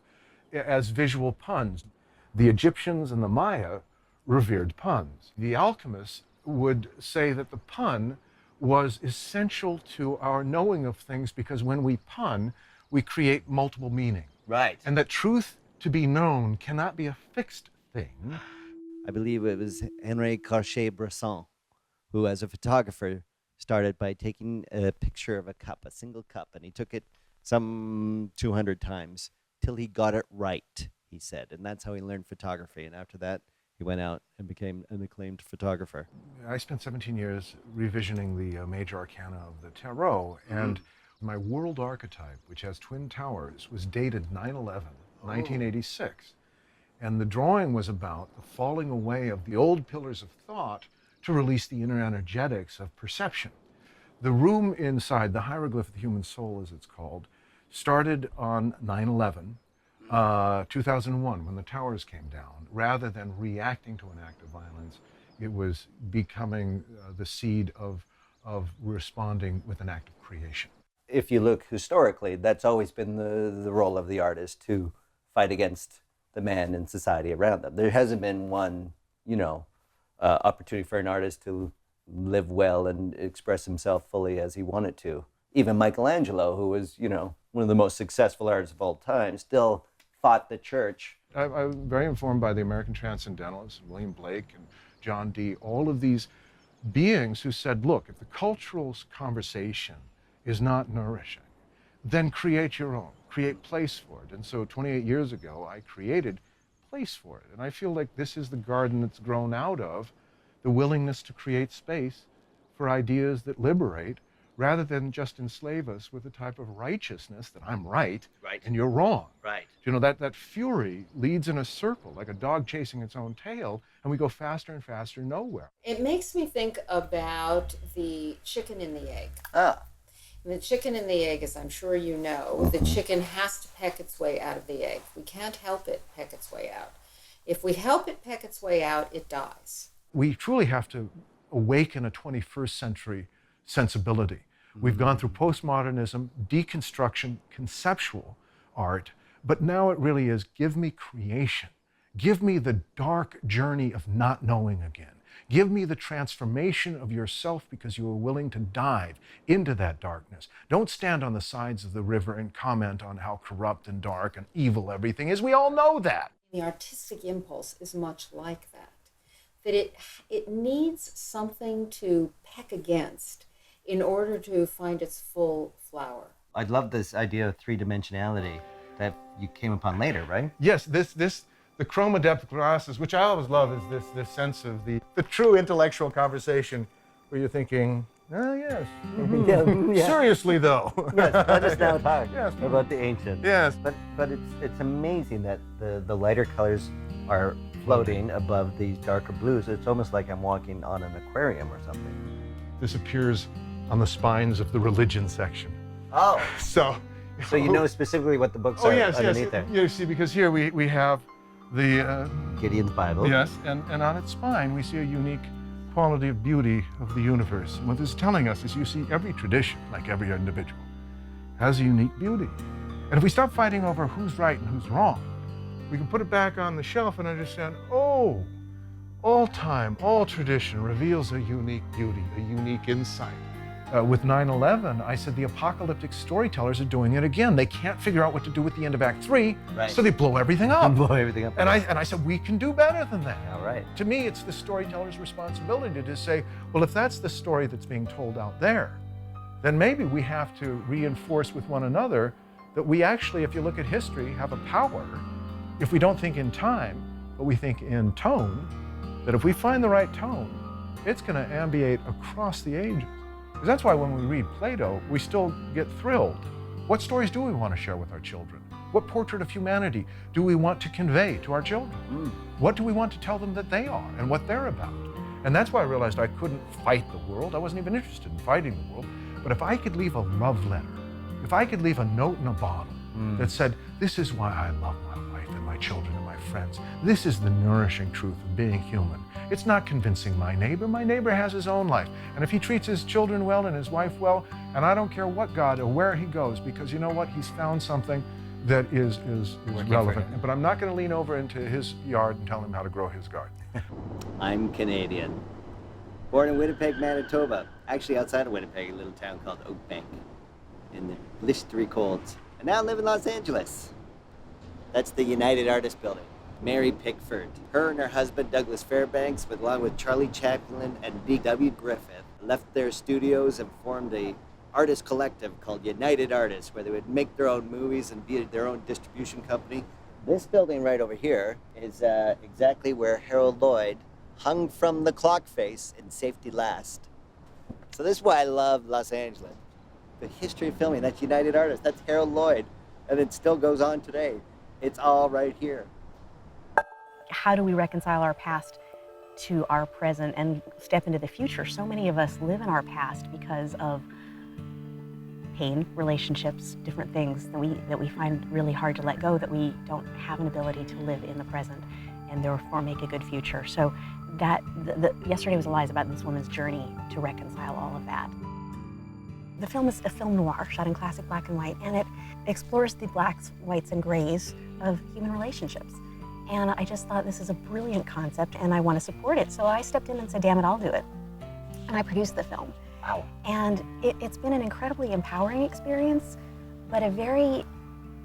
as visual puns. The Egyptians and the Maya revered puns. The alchemists would say that the pun was essential to our knowing of things because when we pun, we create multiple meaning. Right. And that truth to be known cannot be a fixed thing. I believe it was Henri Cartier-Bresson, who as a photographer started by taking a picture of a cup, a single cup, and he took it some 200 times till he got it right, he said. And that's how he learned photography. And after that, he went out and became an acclaimed photographer. I spent 17 years revisioning the major arcana of the Tarot, and my world archetype, which has twin towers, was dated 9/11, 1986. And the drawing was about the falling away of the old pillars of thought to release the inner energetics of perception. The room inside, the hieroglyph of the human soul, as it's called, started on 9/11, 2001, when the towers came down. Rather than reacting to an act of violence, it was becoming the seed of responding with an act of creation. If you look historically, that's always been the role of the artist, to fight against the man in society around them. There hasn't been one, opportunity for an artist to live well and express himself fully as he wanted to. Even Michelangelo, who was, one of the most successful artists of all time, still fought the church. I'm very informed by the American Transcendentalists, William Blake and John Dee, all of these beings who said, look, if the cultural conversation is not nourishing, then create your own, create place for it. And so 28 years ago, I created place for it. And I feel like this is the garden that's grown out of the willingness to create space for ideas that liberate, rather than just enslave us with a type of righteousness that I'm right, and you're wrong. Right. That fury leads in a circle, like a dog chasing its own tail, and we go faster and faster nowhere. It makes me think about the chicken and the egg. And the chicken and the egg, as I'm sure you know, the chicken has to peck its way out of the egg. We can't help it peck its way out. If we help it peck its way out, it dies. We truly have to awaken a 21st century sensibility. We've gone through postmodernism, deconstruction, conceptual art, but now it really is, give me creation. Give me the dark journey of not knowing again. Give me the transformation of yourself because you are willing to dive into that darkness. Don't stand on the sides of the river and comment on how corrupt and dark and evil everything is. We all know that. The artistic impulse is much like that. That it needs something to peck against in order to find its full flower. I love this idea of three-dimensionality that you came upon later, right? Yes, the chroma-depth glasses, which I always love, is this sense of the true intellectual conversation where you're thinking, oh, yes. Yeah. Seriously, though. Yes, let us now talk Yes. about the ancient. Yes. But it's amazing that the lighter colors are floating above these darker blues. It's almost like I'm walking on an aquarium or something. This appears on the spines of the religion section. Oh. So So you know specifically what the books Oh are yes, underneath yes. there. You see, because here we have the Gideon's Bible. Yes, and on its spine we see a unique quality of beauty of the universe. And what this is telling us is you see every tradition, like every individual, has a unique beauty. And if we stop fighting over who's right and who's wrong, we can put it back on the shelf and understand, oh, all time, all tradition reveals a unique beauty, a unique insight. With 9/11, I said the apocalyptic storytellers are doing it again. They can't figure out what to do with the end of Act 3, Right. so they blow everything up. Blow everything up. And I said, we can do better than that. All right. To me, it's the storyteller's responsibility to say, well, if that's the story that's being told out there, then maybe we have to reinforce with one another that we actually, if you look at history, have a power, if we don't think in time, but we think in tone, that if we find the right tone, it's going to ambiate across the ages. Because that's why when we read Plato, we still get thrilled. What stories do we want to share with our children? What portrait of humanity do we want to convey to our children? What do we want to tell them that they are and what they're about? And that's why I realized I couldn't fight the world. I wasn't even interested in fighting the world. But if I could leave a love letter, if I could leave a note in a bottle that said, this is why I love my wife and my children and my friends. This is the nourishing truth of being human. It's not convincing my neighbor. My neighbor has his own life. And if he treats his children well and his wife well, and I don't care what God or where he goes, because you know what? He's found something that is relevant. But I'm not going to lean over into his yard and tell him how to grow his garden. I'm Canadian. Born in Winnipeg, Manitoba. Actually outside of Winnipeg, a little town called Oakbank in the blistery colds. And now I live in Los Angeles. That's the United Artists Building. Mary Pickford. Her and her husband, Douglas Fairbanks, along with Charlie Chaplin and D.W. Griffith, left their studios and formed a artist collective called United Artists, where they would make their own movies and be their own distribution company. This building right over here is exactly where Harold Lloyd hung from the clock face in Safety Last. So this is why I love Los Angeles. The history of filming, that's United Artists, that's Harold Lloyd, and it still goes on today. It's all right here. How do we reconcile our past to our present and step into the future? So many of us live in our past because of pain, relationships, different things that we find really hard to let go, that we don't have an ability to live in the present and therefore make a good future. So that Yesterday Was a Lie is about this woman's journey to reconcile all of that. The film is a film noir shot in classic black and white, and it explores the blacks, whites, and grays of human relationships. And I just thought this is a brilliant concept and I want to support it. So I stepped in and said, damn it, I'll do it. And I produced the film. Wow. And it's been an incredibly empowering experience, but a very,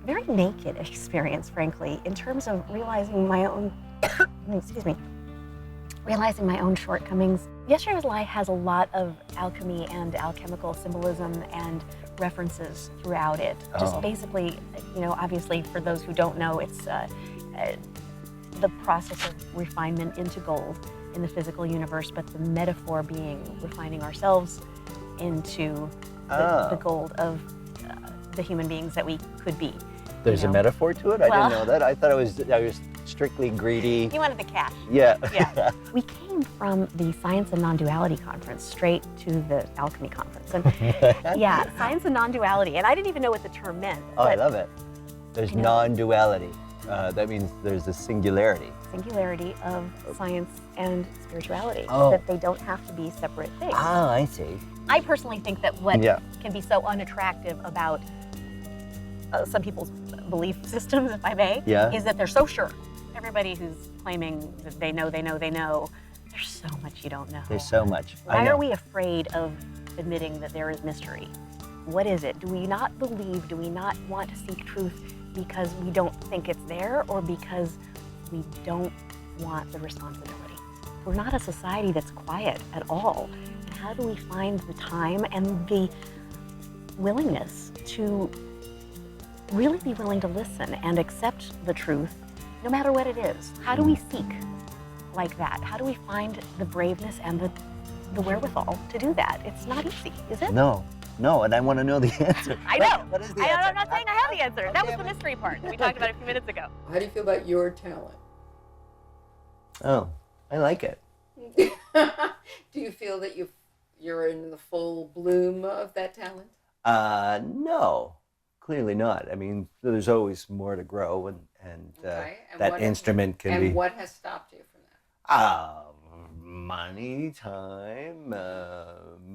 very naked experience, frankly, in terms of realizing my own, realizing my own shortcomings. Yesterday Was a Lie has a lot of alchemy and alchemical symbolism and references throughout it. Just basically, obviously for those who don't know, it's the process of refinement into gold in the physical universe, but the metaphor being refining ourselves into the gold of the human beings that we could be. There's a metaphor to it? I didn't know that. I thought I was strictly greedy. You wanted the cash. Yeah. Yeah. We came from the Science and Non-Duality Conference straight to the Alchemy Conference. And yeah, Science and Non-Duality. And I didn't even know what the term meant. Oh, I love it. There's non-duality. That means there's a singularity. Singularity of science and spirituality. Oh. That they don't have to be separate things. Ah, I see. I personally think that what can be so unattractive about some people's belief systems, if I may, is that they're so sure. Everybody who's claiming that they know, there's so much you don't know. There's so much. Why are we afraid of admitting that there is mystery? What is it? Do we not believe, do we not want to seek truth because we don't think it's there, or because we don't want the responsibility? We're not a society that's quiet at all. And how do we find the time and the willingness to really be willing to listen and accept the truth, no matter what it is? How do we seek like that? How do we find the braveness and the wherewithal to do that? It's not easy, is it? No, and I want to know the answer. I know. What is the answer? I'm not saying I have the answer. That was the mystery part we talked about a few minutes ago. How do you feel about your talent? Oh, I like it. Do you feel that you're in the full bloom of that talent? No. clearly not. I mean, there's always more to grow, and Okay, and that what- instrument can be. And what has stopped you from that? Money, time,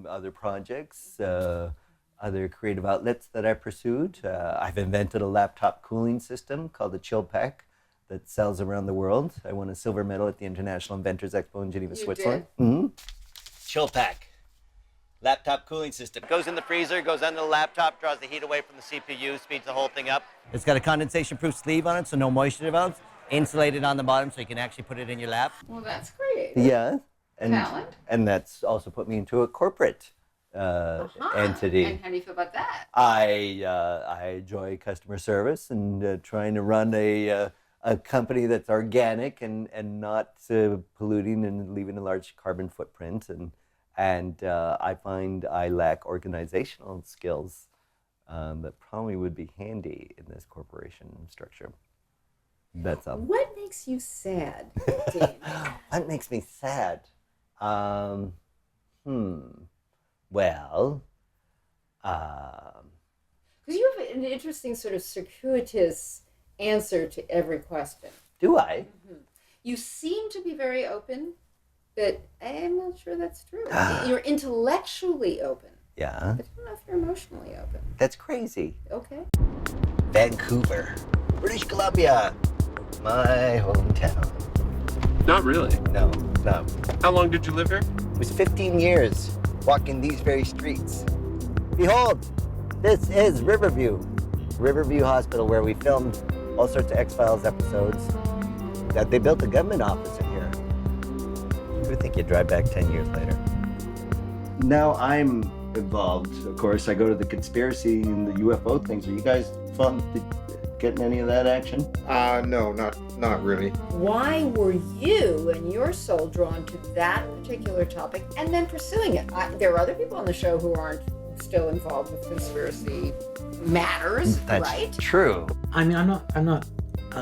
other projects, other creative outlets that I pursued. I've invented a laptop cooling system called the Chill Pack that sells around the world. I won a silver medal at the International Inventors Expo in Geneva, You Switzerland. Chill Pack. Laptop cooling system. Goes in the freezer, goes under the laptop, draws the heat away from the CPU, speeds the whole thing up. It's got a condensation-proof sleeve on it, so no moisture develops. Insulated on the bottom, so you can actually put it in your lap. Well, that's great. Yeah. And, Talent. and that's also put me into a corporate entity. And how do you feel about that? I enjoy customer service and trying to run a company that's organic and not polluting and leaving a large carbon footprint. And I find I lack organizational skills that probably would be handy in this corporation structure. That's all. What makes you sad, Dean? What makes me sad? Well, Because you have an interesting sort of circuitous answer to every question. do I? You seem to be very open, but I'm not sure that's true. You're intellectually open. Yeah. I don't know if you're emotionally open. That's crazy. Okay. Vancouver, British Columbia, my hometown. Not really. No, no. How long did you live here? It was 15 years walking these very streets. Behold, this is Riverview Hospital, where we filmed all sorts of X-Files episodes. That they built a government office in here. You would think you'd drive back 10 years later. Now I'm involved, of course. I go to the conspiracy and the UFO things. Are you guys fun getting any of that action? No, not really. Why were you and your soul drawn to that particular topic and then pursuing it? There are other people on the show who aren't still involved with conspiracy matters, right? True. I mean, I'm not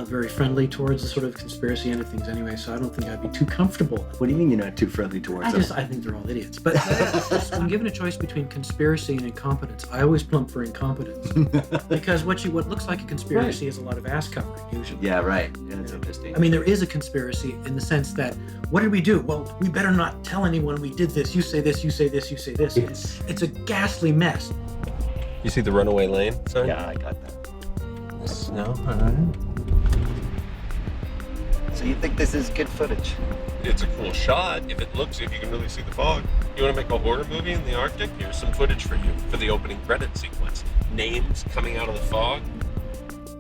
very friendly towards the sort of conspiracy end of things anyway, so I don't think I'd be too comfortable. What do you mean you're not too friendly towards them? I think they're all idiots. But when given a choice between conspiracy and incompetence, I always plump for incompetence. Because what looks like a conspiracy is a lot of ass covering, usually. Yeah, right. Yeah, that's interesting. I mean, there is a conspiracy in the sense that, what did we do? Well, we better not tell anyone we did this. You say this, you say this, you say this. It's a ghastly mess. You see the runaway lane sign? Yeah, I got that. No? All right. So you think this is good footage? It's a cool shot if you can really see the fog. You want to make a horror movie in the Arctic? Here's some footage for you for the opening credit sequence. Names coming out of the fog.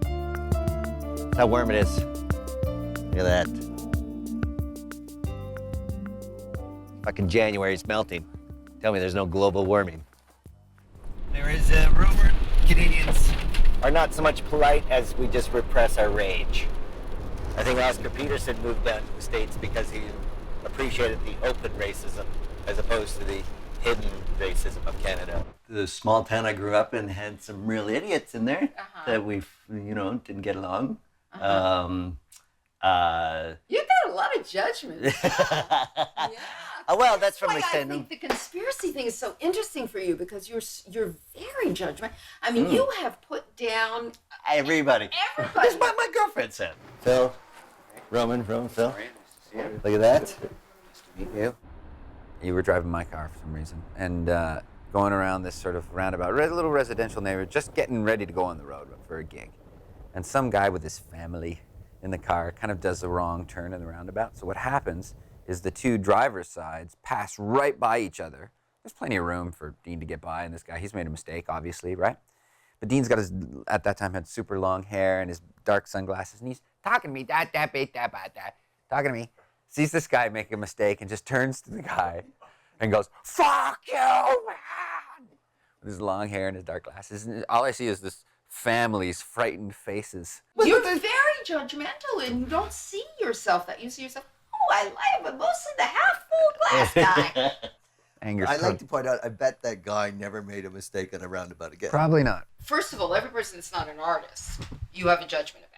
That's how warm it is. Look at that. Fucking January's melting. Tell me there's no global warming. There is a rumor Canadians are not so much polite as we just repress our rage. I think Oscar Peterson moved down to the States because he appreciated the open racism as opposed to the hidden racism of Canada. The small town I grew up in had some real idiots in there that we, didn't get along. You've got a lot of judgment. Well, that's from why the I think the conspiracy thing is so interesting for you, because you're very judgmental. I mean, you have put down everybody. That's what my girlfriend said. Phil, Roman, Phil. Look at that. Nice to meet you. You were driving my car for some reason, and going around this sort of roundabout, little residential neighborhood, just getting ready to go on the road for a gig. And some guy with his family in the car kind of does the wrong turn in the roundabout. So what happens is the two driver's sides pass right by each other. There's plenty of room for Dean to get by, and this guy, he's made a mistake, obviously, right? But Dean's got at that time, had super long hair and his dark sunglasses, and he's talking to me, talking to me. Sees this guy make a mistake and just turns to the guy and goes, "Fuck you, man!" With his long hair and his dark glasses. And all I see is this family's frightened faces. You're very judgmental, and you don't see yourself that. You see yourself, oh, I like, but mostly the half-full glass guy. I'd like to point out, I bet that guy never made a mistake on a roundabout again. Probably not. First of all, every person that's not an artist, you have a judgment about.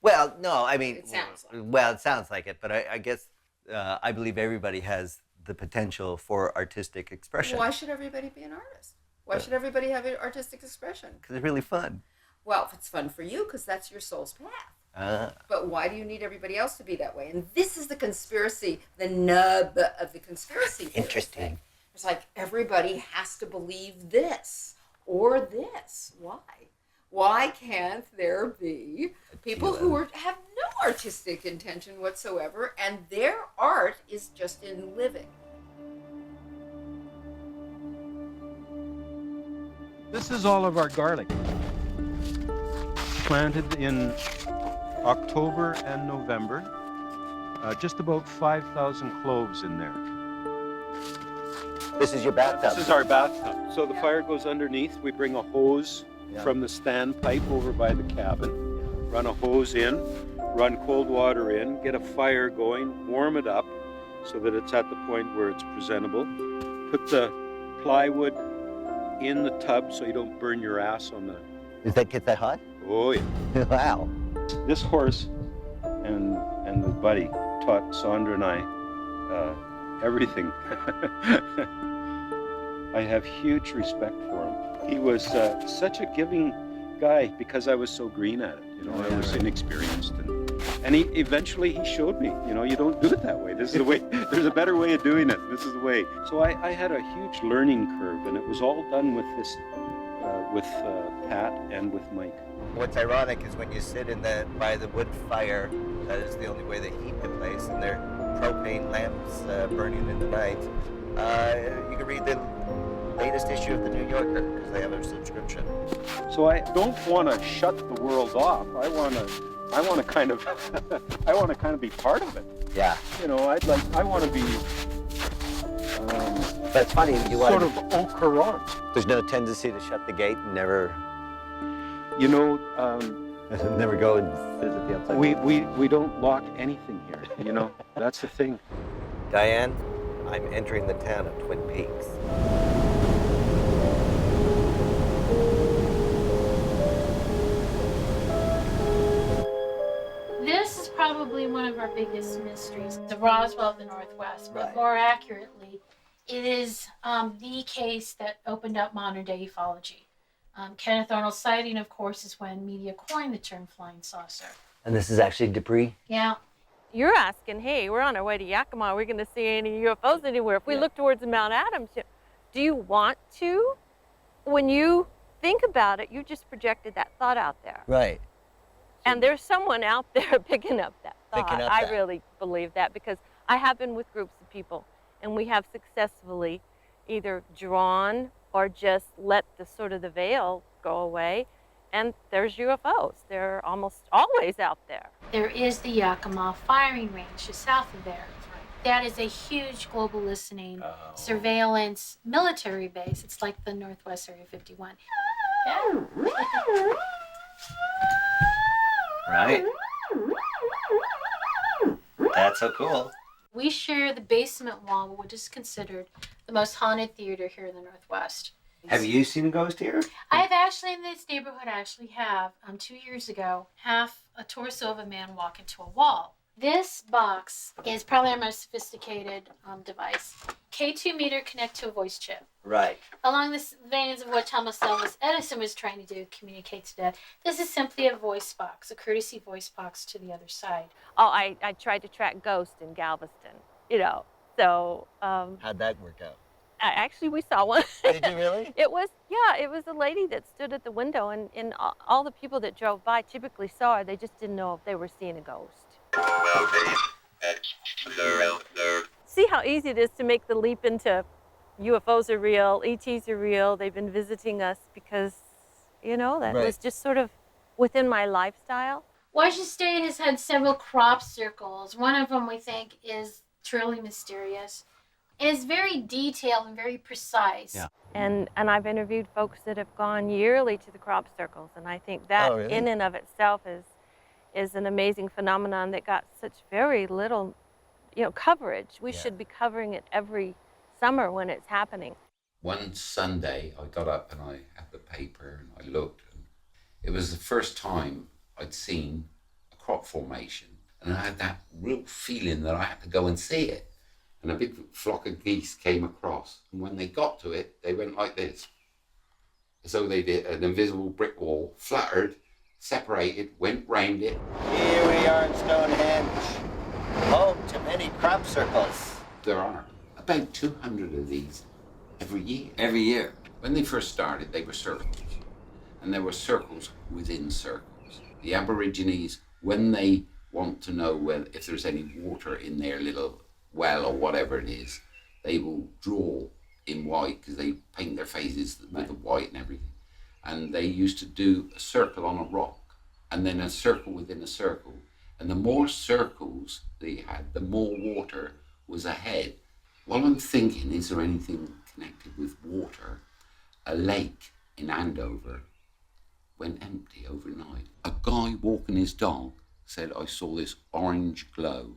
Well, no, I mean, It sounds like. Well, it sounds like it, but I guess I believe everybody has the potential for artistic expression. Why should everybody be an artist? Why should everybody have an artistic expression? Because it's really fun. Well, if it's fun for you, because that's your soul's path. But why do you need everybody else to be that way? And this is the conspiracy, the nub of the conspiracy. Interesting. It's like everybody has to believe this or this. Why? Why can't there be people who have no artistic intention whatsoever, and their art is just in living? This is all of our garlic. Planted in October and November. Just about 5,000 cloves in there. This is your bathtub. This is our bathtub. So the fire goes underneath. We bring a hose from the standpipe over by the cabin, run a hose in, run cold water in, get a fire going, warm it up so that it's at the point where it's presentable. Put the plywood in the tub so you don't burn your ass on the... Does that get that hot? Oh, yeah. Wow. This horse and the buddy taught Sandra and I everything. I have huge respect for him. He was such a giving guy because I was so green at it. You know, I was inexperienced, and he eventually showed me. You know, you don't do it that way. This is the way. There's a better way of doing it. This is the way. So I had a huge learning curve, and it was all done with this, with Pat and with Mike. What's ironic is when you sit by the wood fire, that is the only way they heat the place, and their propane lamps burning in the night. You can read the latest issue of the New Yorker because they have a subscription. So I don't want to shut the world off. I want to kind of be part of it. Yeah. You know, I want to be. That's funny. You sort of au courant. There's no tendency to shut the gate and never. You know. Never go and visit the outside. We don't lock anything here. You know, that's the thing. Diane, I'm entering the town of Twin Peaks. This is probably one of our biggest mysteries, the Roswell of the Northwest, but more accurately, it is the case that opened up modern day ufology. Kenneth Arnold's sighting, of course, is when media coined the term flying saucer. And this is actually debris? Yeah. You're asking, hey, we're on our way to Yakima. Are we going to see any UFOs anywhere? If we look towards Mount Adams, do you want to? When you think about it, you just projected that thought out there. Right. And there's someone out there picking up that thought. Picking up I that. really believe that because I have been with groups of people, and we have successfully either drawn or just let the veil go away, and there's UFOs. They're almost always out there. There is the Yakima firing range just south of there. That is a huge global listening, surveillance, military base. It's like the Northwest Area 51. Yeah. Right. That's so cool. We share the basement wall with what is considered the most haunted theater here in the Northwest. Have you seen a ghost here? I've actually, in this neighborhood, 2 years ago, half a torso of a man walk into a wall. This box is probably our most sophisticated device. K2 meter connect to a voice chip. Right. Along the veins of what Thomas Alva Edison was trying to do, communicate to death. This is simply a voice box, a courtesy voice box to the other side. Oh, I tried to track ghosts in Galveston, so... How'd that work out? Actually, we saw one. Did you really? It was a lady that stood at the window, and all the people that drove by typically saw her. They just didn't know if they were seeing a ghost. See how easy it is to make the leap into UFOs are real, ETs are real, they've been visiting us because, that was just sort of within my lifestyle. Washington State has had several crop circles. One of them we think is truly mysterious. It's very detailed and very precise. Yeah. And I've interviewed folks that have gone yearly to the crop circles, and I think that in and of itself is an amazing phenomenon that got such very little, coverage. We should be covering it every summer when it's happening. One Sunday, I got up and I had the paper and I looked, and it was the first time I'd seen a crop formation, and I had that real feeling that I had to go and see it. And a big flock of geese came across, and when they got to it, they went like this. as though they did an invisible brick wall, fluttered, separated, went round it. Here we are in Stonehenge, home to many crop circles. There are about 200 of these every year. Every year. When they first started, they were circles, and there were circles within circles. The Aborigines, when they want to know if there's any water in their little well or whatever it is, they will draw in white, because they paint their faces with the white and everything. And they used to do a circle on a rock, and then a circle within a circle. And the more circles they had, the more water was ahead. Well, I'm thinking, is there anything connected with water? A lake in Andover went empty overnight. A guy walking his dog said, I saw this orange glow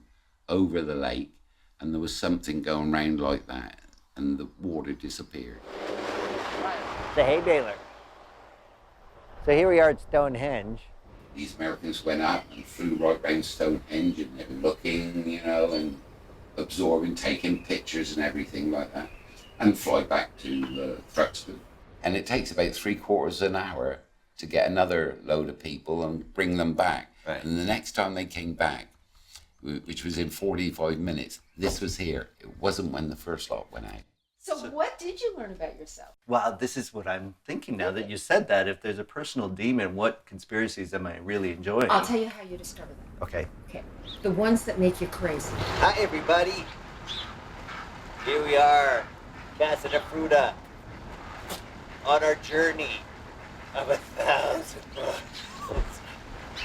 over the lake, and there was something going round like that, and the water disappeared. The hay baler. So here we are at Stonehenge. These Americans went up and flew right round Stonehenge, and they're looking, you know, and absorbing, taking pictures and everything like that, and fly back to Thruxton. And it takes about 3/4 of an hour to get another load of people and bring them back. Right. And the next time they came back, which was in 45 minutes, this was here. It wasn't when the first lot went out. So what did you learn about yourself? Wow, this is what I'm thinking now that you said that. If there's a personal demon, what conspiracies am I really enjoying? I'll tell you how you discover them. Okay. Okay. The ones that make you crazy. Hi, everybody. Here we are, Casa de Fruta, on our journey of 1,000 miles.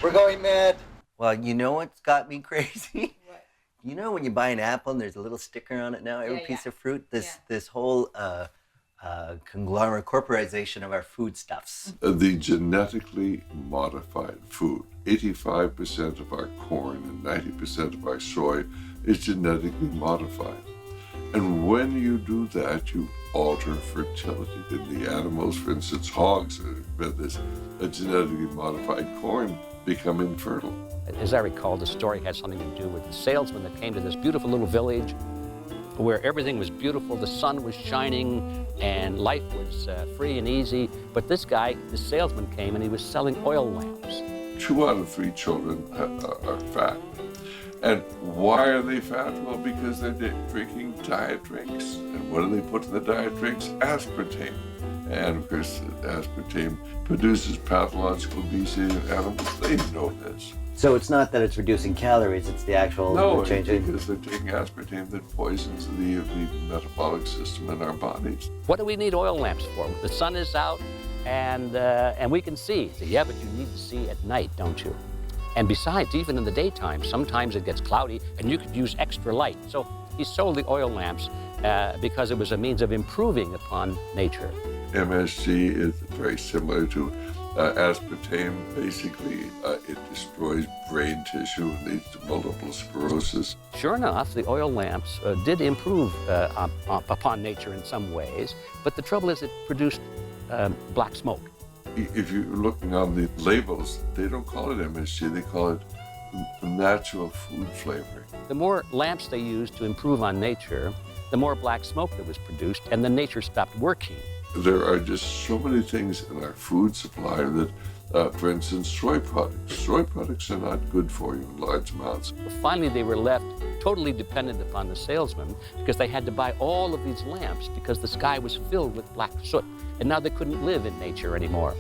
We're going mad. Well, you know what's got me crazy? What? You know when you buy an apple and there's a little sticker on it now, every piece of fruit? This whole conglomerate corporatization of our foodstuffs. The genetically modified food. 85% of our corn and 90% of our soy is genetically modified. And when you do that, you alter fertility in the animals. For instance, hogs that have fed this genetically modified corn become infertile. As I recall, the story had something to do with the salesman that came to this beautiful little village where everything was beautiful, the sun was shining, and life was free and easy. But this guy, the salesman, came and he was selling oil lamps. 2 out of 3 children are fat. And why are they fat? Well, because they're drinking diet drinks. And what do they put in the diet drinks? Aspartame. And of course, aspartame produces pathological obesity in animals. They know this. So it's not that it's reducing calories, it's the actual changing. Because they're taking aspartame that poisons the metabolic system in our bodies. What do we need oil lamps for? The sun is out and we can see. So, yeah, but you need to see at night, don't you? And besides, even in the daytime, sometimes it gets cloudy and you could use extra light. So he sold the oil lamps because it was a means of improving upon nature. MSG is very similar to aspartame. Basically, it destroys brain tissue and leads to multiple sclerosis. Sure enough, the oil lamps did improve upon nature in some ways, but the trouble is it produced black smoke. If you're looking on the labels, they don't call it MSG, they call it natural food flavoring. The more lamps they used to improve on nature, the more black smoke that was produced, and then nature stopped working. There are just so many things in our food supply that, for instance, soy products. Soy products are not good for you in large amounts. Finally, they were left totally dependent upon the salesman because they had to buy all of these lamps because the sky was filled with black soot, and now they couldn't live in nature anymore.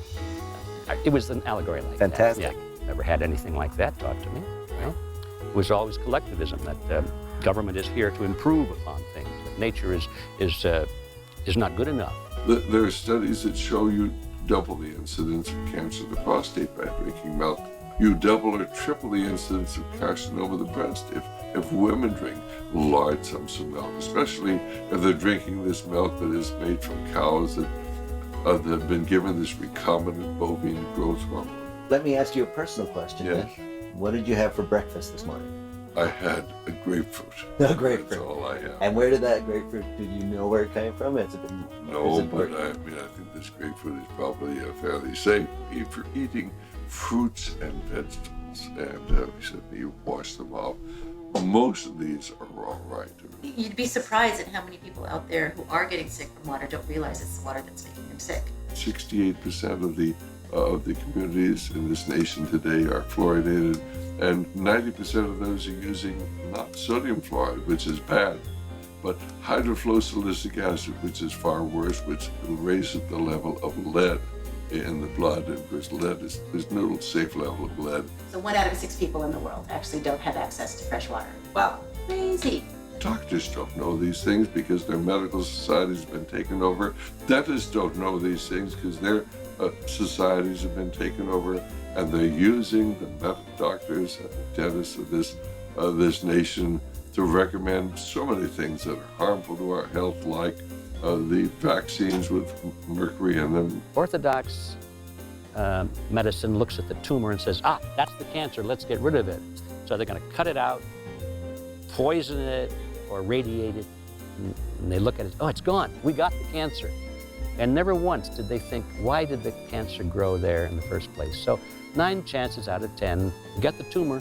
It was an allegory like Fantastic. that. Yeah, never had anything like that taught to me. Well, it was always collectivism, that government is here to improve upon things, that nature is not good enough. There are studies that show you double the incidence of cancer of the prostate by drinking milk. You double or triple the incidence of carcinoma of the breast if women drink large sums of milk, especially if they're drinking this milk that is made from cows that have been given this recombinant bovine growth hormone. Let me ask you a personal question. Yes. Then. What did you have for breakfast this morning? I had a grapefruit. A grapefruit. That's all I have. And where did that grapefruit, did you know where it came from? No, but I think this grapefruit is probably fairly safe for eating fruits and vegetables. And certainly you wash them off. Most of these are all right. You'd be surprised at how many people out there who are getting sick from water don't realize it's the water that's making them sick. 68% of the communities in this nation today are fluoridated, and 90% of those are using not sodium fluoride, which is bad, but hydrofluorosilicic acid, which is far worse, which raises the level of lead in the blood. And of course, there's no safe level of lead. So 1 out of 6 people in the world actually don't have access to fresh water. Wow, crazy. Doctors don't know these things because their medical societies have been taken over. Dentists don't know these things because their societies have been taken over, and they're using the medical doctors and the dentists of this nation to recommend so many things that are harmful to our health, like the vaccines with mercury in them. Orthodox medicine looks at the tumor and says, that's the cancer, let's get rid of it. So they're going to cut it out, poison it, or radiate it, and they look at it, it's gone, we got the cancer. And never once did they think, why did the cancer grow there in the first place? So 9 chances out of 10, you get the tumor,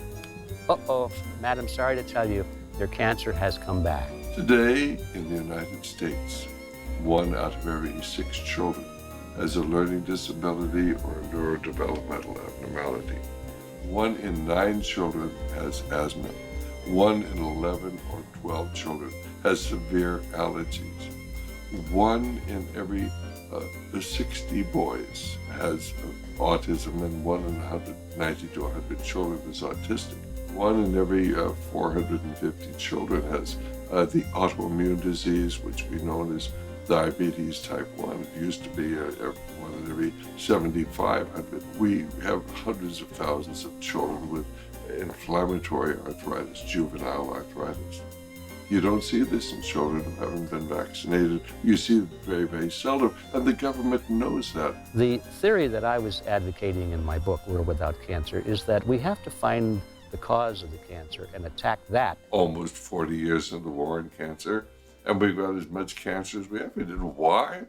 madam, sorry to tell you, your cancer has come back. Today in the United States, 1 out of every 6 children has a learning disability or a neurodevelopmental abnormality. 1 in 9 children has asthma. 1 in 11 or 12 children has severe allergies. 1 in every 60 boys has autism, and 1 in 190 to 100 children is autistic. 1 in every 450 children has the autoimmune disease, which we know as diabetes type 1. It used to be 1 in every 7,500. We have hundreds of thousands of children with inflammatory arthritis, juvenile arthritis. You don't see this in children who haven't been vaccinated. You see it very, very seldom, and the government knows that. The theory that I was advocating in my book, World Without Cancer, is that we have to find the cause of the cancer and attack that. Almost 40 years in the war on cancer, and we've got as much cancer as we have. And why?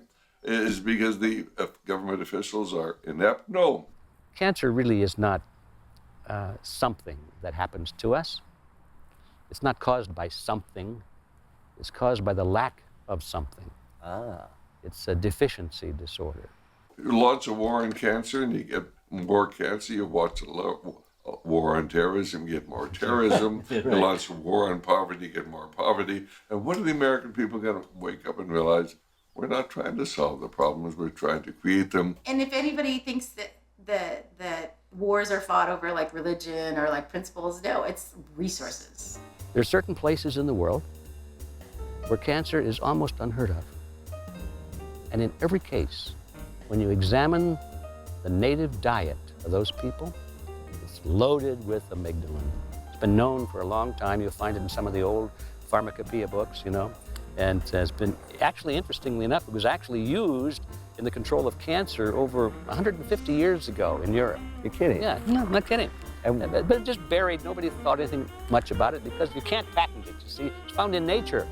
Is it because the government officials are inept? No. Cancer really is not something that happens to us. It's not caused by something. It's caused by the lack of something. It's a deficiency disorder. Lots of war on cancer, and you get more cancer. You watch a war on terrorism, you get more terrorism. Right. And lots of war on poverty, you get more poverty. And what are the American people going to wake up and realize? We're not trying to solve the problems, we're trying to create them. And if anybody thinks that wars are fought over like religion or like principles, no, it's resources. There are certain places in the world where cancer is almost unheard of. And in every case, when you examine the native diet of those people, it's loaded with amygdalin. It's been known for a long time. You'll find it in some of the old pharmacopoeia books, and has been actually, interestingly enough, it was actually used in the control of cancer over 150 years ago in Europe. You're kidding? Yeah, no, I'm not kidding. But it just buried, nobody thought anything much about it because you can't patent it, you see. It's found in nature.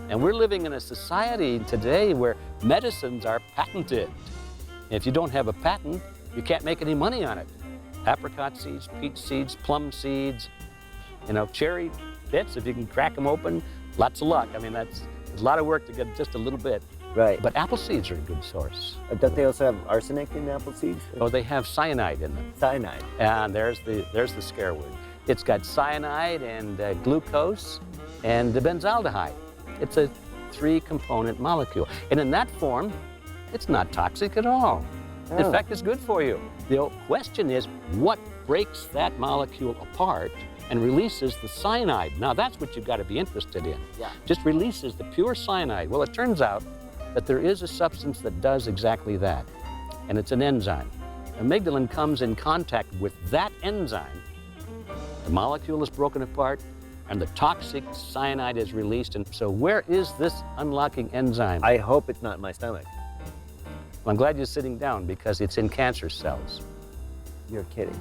And we're living in a society today where medicines are patented. If you don't have a patent, you can't make any money on it. Apricot seeds, peach seeds, plum seeds, cherry bits, if you can crack them open, lots of luck. I mean, that's a lot of work to get just a little bit. Right. But apple seeds are a good source. Don't they also have arsenic in apple seeds? Oh, they have cyanide in them. Cyanide. And there's the scare word. It's got cyanide and glucose and the benzaldehyde. It's a 3-component molecule. And in that form, it's not toxic at all. In fact, it's good for you. The question is, what breaks that molecule apart and releases the cyanide? Now, that's what you've got to be interested in. Yeah. Just releases the pure cyanide. Well, it turns out that there is a substance that does exactly that, and it's an enzyme. Amygdalin comes in contact with that enzyme, the molecule is broken apart, and the toxic cyanide is released. And so where is this unlocking enzyme? I hope it's not in my stomach. Well, I'm glad you're sitting down because it's in cancer cells. You're kidding.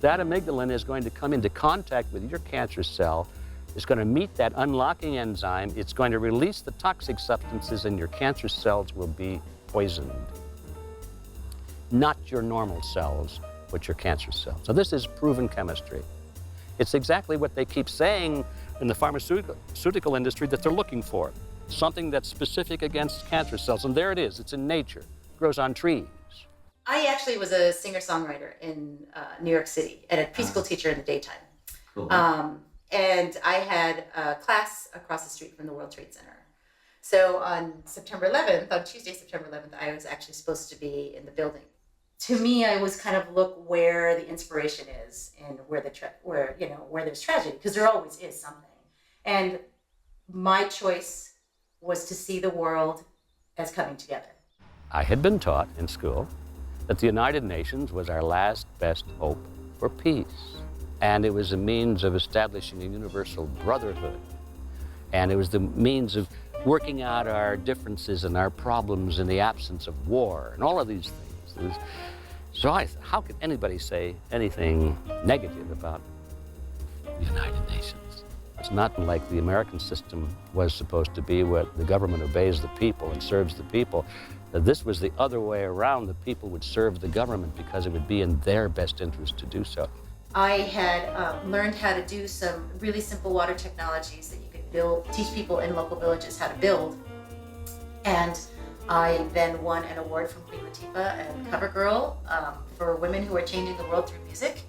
That amygdalin is going to come into contact with your cancer cell. It's going to meet that unlocking enzyme. It's going to release the toxic substances, and your cancer cells will be poisoned. Not your normal cells, but your cancer cells. So this is proven chemistry. It's exactly what they keep saying in the pharmaceutical industry that they're looking for. Something that's specific against cancer cells. And there it is. It's in nature. grows on trees. I actually was a singer-songwriter in New York City and a preschool teacher in the daytime. Cool. And I had a class across the street from the World Trade Center. So on September 11th, on Tuesday, September 11th, I was actually supposed to be in the building. To me, I was kind of look where the inspiration is and where there's tragedy, because there always is something. And my choice was to see the world as coming together. I had been taught in school that the United Nations was our last best hope for peace. And it was a means of establishing a universal brotherhood. And it was the means of working out our differences and our problems in the absence of war and all of these things. How could anybody say anything negative about the United Nations? It's not like the American system was supposed to be, where the government obeys the people and serves the people. This was the other way around. The people would serve the government because it would be in their best interest to do so. I had learned how to do some really simple water technologies that you could build, teach people in local villages how to build. And I then won an award from Queen Latifah and CoverGirl for women who are changing the world through music.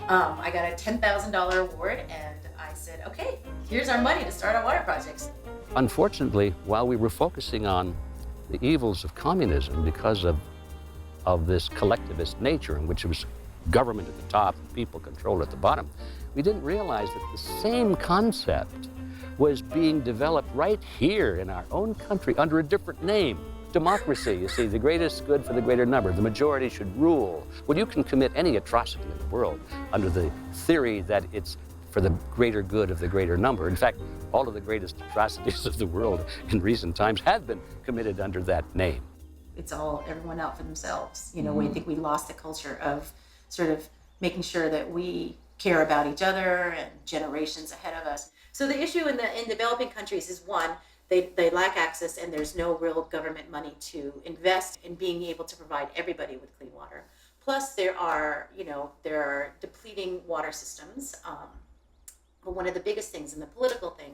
I got a $10,000 award, and I said, okay, here's our money to start our water projects. Unfortunately, while we were focusing on the evils of communism because of this collectivist nature in which it was government at the top and people controlled at the bottom, we didn't realize that the same concept was being developed right here in our own country under a different name. Democracy, you see, the greatest good for the greater number. The majority should rule. Well, you can commit any atrocity in the world under the theory that it's for the greater good of the greater number. In fact, all of the greatest atrocities of the world in recent times have been committed under that name. It's all everyone out for themselves. You know, we think we lost the culture of sort of making sure that we care about each other and generations ahead of us. So the issue in developing countries is, one, they lack access, and there's no real government money to invest in being able to provide everybody with clean water. Plus, there are depleting water systems. But one of the biggest things, and the political thing,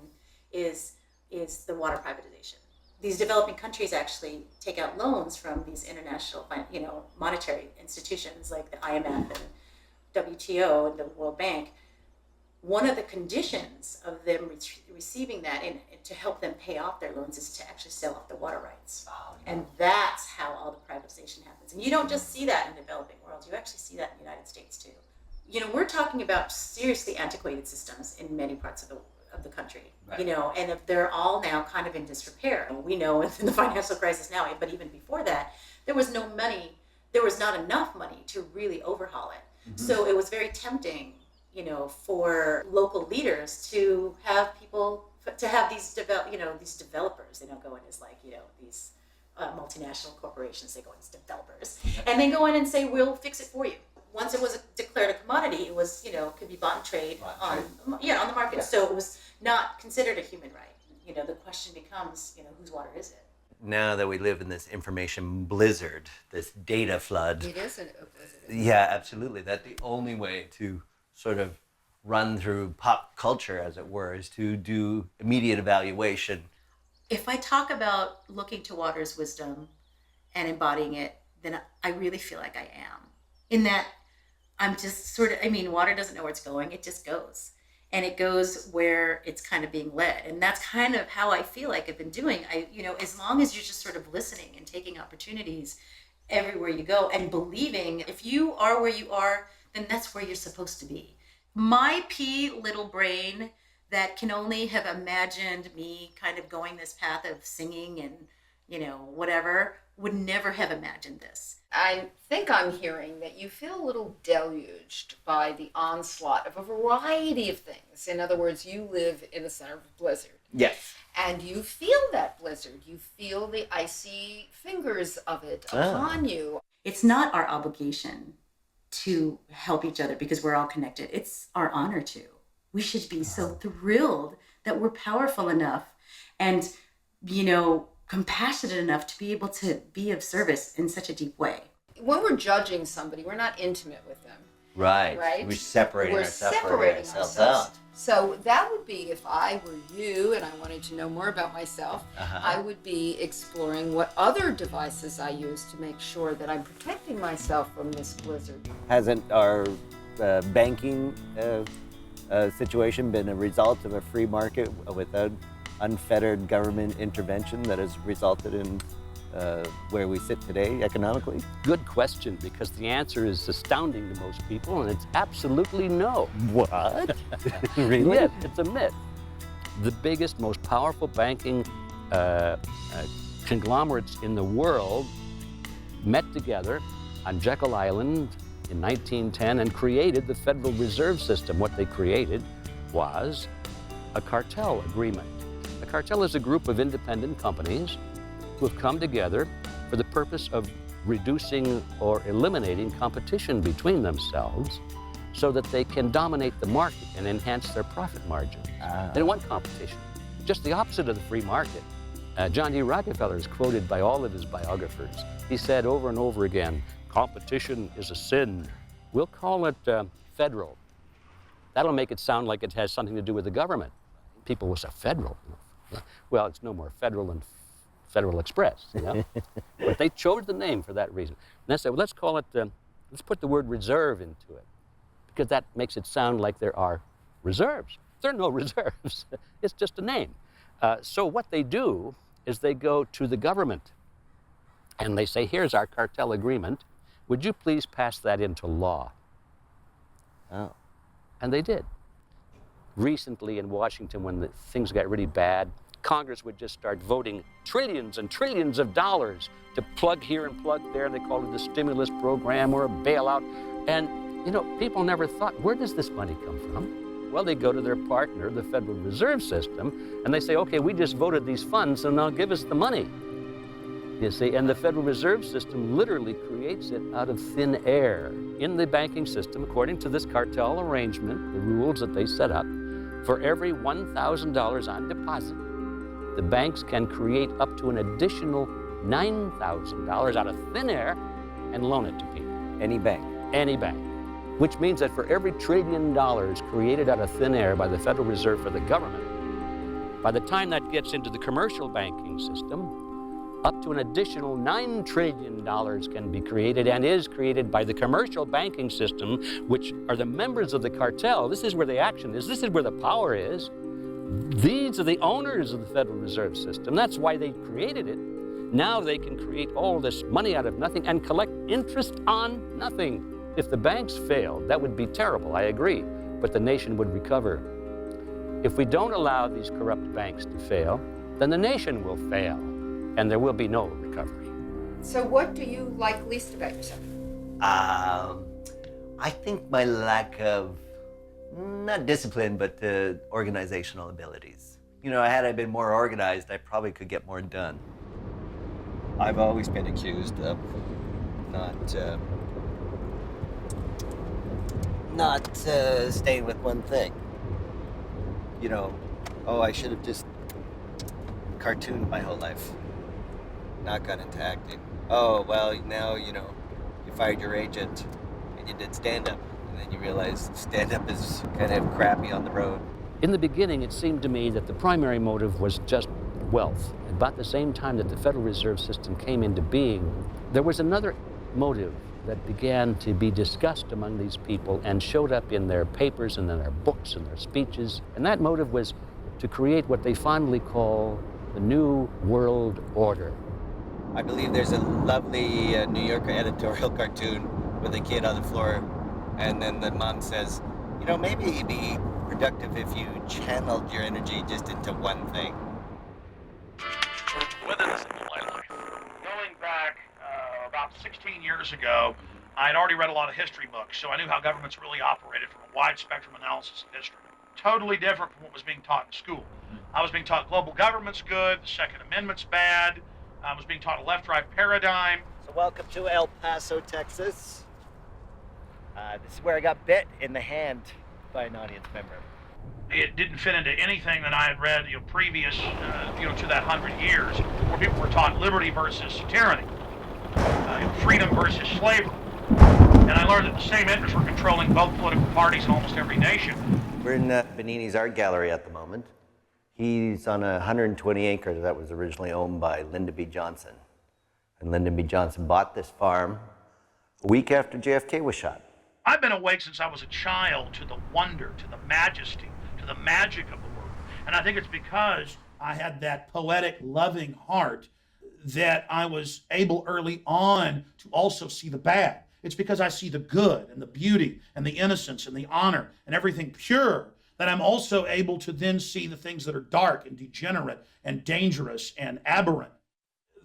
is the water privatization. These developing countries actually take out loans from these international, monetary institutions like the IMF and WTO and the World Bank. One of the conditions of them receiving that and to help them pay off their loans is to actually sell off the water rights. And that's how all the privatization happens. And you don't just see that in the developing world, you actually see that in the United States too. You know, we're talking about seriously antiquated systems in many parts of the country, right. And if they're all now kind of in disrepair. We know in the financial crisis now, but even before that, there was not enough money to really overhaul it. Mm-hmm. So it was very tempting, for local leaders to have these developers. They don't go in as these multinational corporations. They go in as developers, and they go in and say, "We'll fix it for you." Once it was declared a commodity, it was could be bought and trade on the market. Yeah. So it was not considered a human right. The question becomes, whose water is it? Now that we live in this information blizzard, this data flood. It is a blizzard. Yeah, absolutely. That the only way to sort of run through pop culture, as it were, is to do immediate evaluation. If I talk about looking to water's wisdom and embodying it, then I really feel like I am. In that I'm just water doesn't know where it's going, it just goes. And it goes where it's kind of being led. And that's kind of how I feel like I've been doing. As long as you're just sort of listening and taking opportunities everywhere you go and believing if you are where you are, then that's where you're supposed to be. My little brain that can only have imagined me kind of going this path of singing and, whatever, would never have imagined this. I think I'm hearing that you feel a little deluged by the onslaught of a variety of things. In other words, you live in the center of a blizzard. Yes. And you feel that blizzard. You feel the icy fingers of it upon you. It's not our obligation to help each other because we're all connected. It's our honor to. We should be so thrilled that we're powerful enough and, compassionate enough to be able to be of service in such a deep way. When we're judging somebody, we're not intimate with them. Right. Right? We're separating ourselves out. So that would be, if I were you and I wanted to know more about myself, I would be exploring what other devices I use to make sure that I'm protecting myself from this blizzard. Hasn't our banking situation been a result of a free market without unfettered government intervention that has resulted in where we sit today economically? Good question, because the answer is astounding to most people, and it's absolutely no. What? Really? Yes, it's a myth. The biggest, most powerful banking conglomerates in the world met together on Jekyll Island in 1910 and created the Federal Reserve System. What they created was a cartel agreement. A cartel is a group of independent companies who have come together for the purpose of reducing or eliminating competition between themselves so that they can dominate the market and enhance their profit margin. They don't want competition. Just the opposite of the free market. John D. Rockefeller is quoted by all of his biographers. He said over and over again, competition is a sin. We'll call it federal. That'll make it sound like it has something to do with the government. People will say, federal? Well, it's no more federal than Federal Express, you know? But they chose the name for that reason. And they said, well, let's call it, let's put the word reserve into it, because that makes it sound like there are reserves. There are no reserves. It's just a name. So what they do is they go to the government and they say, here's our cartel agreement. Would you please pass that into law? Oh. And they did. Recently in Washington, when things got really bad, Congress would just start voting trillions and trillions of dollars to plug here and plug there. They called it a stimulus program or a bailout. And, you know, people never thought, where does this money come from? Well, they go to their partner, the Federal Reserve System, and they say, okay, we just voted these funds, so now give us the money. You see, and the Federal Reserve System literally creates it out of thin air. In the banking system, according to this cartel arrangement, the rules that they set up, for every $1,000 on deposit, the banks can create up to an additional $9,000 out of thin air and loan it to people. Any bank? Any bank. Which means that for every $1 trillion created out of thin air by the Federal Reserve for the government, by the time that gets into the commercial banking system, up to an additional $9 trillion can be created and is created by the commercial banking system, which are the members of the cartel. This is where the action is. This is where the power is. These are the owners of the Federal Reserve System. That's why they created it. Now they can create all this money out of nothing and collect interest on nothing. If the banks failed, that would be terrible, I agree, but the nation would recover. If we don't allow these corrupt banks to fail, then the nation will fail, and there will be no recovery. So what do you like least about yourself? I think my lack of, not discipline, but organizational abilities. You know, had I been more organized, I probably could get more done. I've always been accused of not staying with one thing. You know, oh, I should have just cartooned my whole life, not got into acting. Oh, well, now, you know, you fired your agent and you did stand-up, and then you realize stand-up is kind of crappy on the road. In the beginning, it seemed to me that the primary motive was just wealth. About the same time that the Federal Reserve System came into being, there was another motive that began to be discussed among these people and showed up in their papers and in their books and their speeches. And that motive was to create what they fondly call the New World Order. I believe there's a lovely New Yorker editorial cartoon with a kid on the floor, and then the mom says, you know, maybe it'd be productive if you channeled your energy just into one thing. Within a simple life. Going back about 16 years ago, I had already read a lot of history books, so I knew how governments really operated from a wide spectrum analysis of history. Totally different from what was being taught in school. I was being taught global government's good, the Second Amendment's bad. I was being taught a left-right paradigm. So welcome to El Paso, Texas. This is where I got bit in the hand by an audience member. It didn't fit into anything that I had read, previous, to that 100 years, where people were taught liberty versus tyranny, freedom versus slavery. And I learned that the same interests were controlling both political parties in almost every nation. We're in Benini's art gallery at the moment. He's on 120 acres that was originally owned by Lyndon B. Johnson. And Lyndon B. Johnson bought this farm a week after JFK was shot. I've been awake since I was a child to the wonder, to the majesty, to the magic of the world. And I think it's because I had that poetic, loving heart that I was able early on to also see the bad. It's because I see the good and the beauty and the innocence and the honor and everything pure that I'm also able to then see the things that are dark and degenerate and dangerous and aberrant.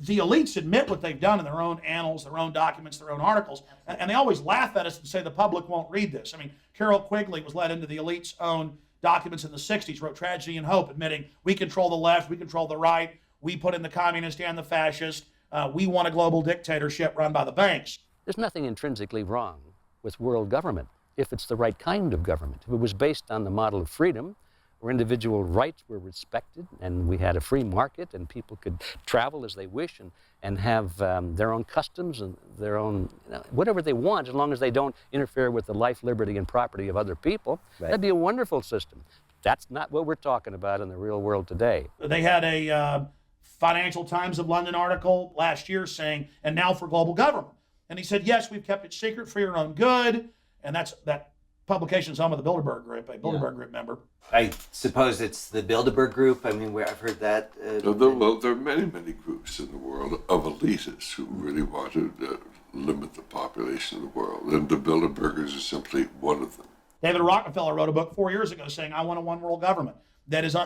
The elites admit what they've done in their own annals, their own documents, their own articles, and they always laugh at us and say the public won't read this. I mean, Carroll Quigley was let into the elites' own documents in the 60s, wrote Tragedy and Hope, admitting we control the left, we control the right, we put in the communist and the fascist, we want a global dictatorship run by the banks. There's nothing intrinsically wrong with world government if it's the right kind of government. If it was based on the model of freedom, where individual rights were respected and we had a free market and people could travel as they wish and have their own customs and their own, whatever they want, as long as they don't interfere with the life, liberty, and property of other people, that'd be a wonderful system. That's not what we're talking about in the real world today. They had a Financial Times of London article last year saying, and now for global government. And he said, yes, we've kept it secret for your own good. And that publication's home of the Bilderberg Group, a Bilderberg Group member. I suppose it's the Bilderberg Group. I mean, I've heard that. Well, there are many, many groups in the world of elitists who really want to limit the population of the world. And the Bilderbergers are simply one of them. David Rockefeller wrote a book 4 years ago saying, I want a one world government that is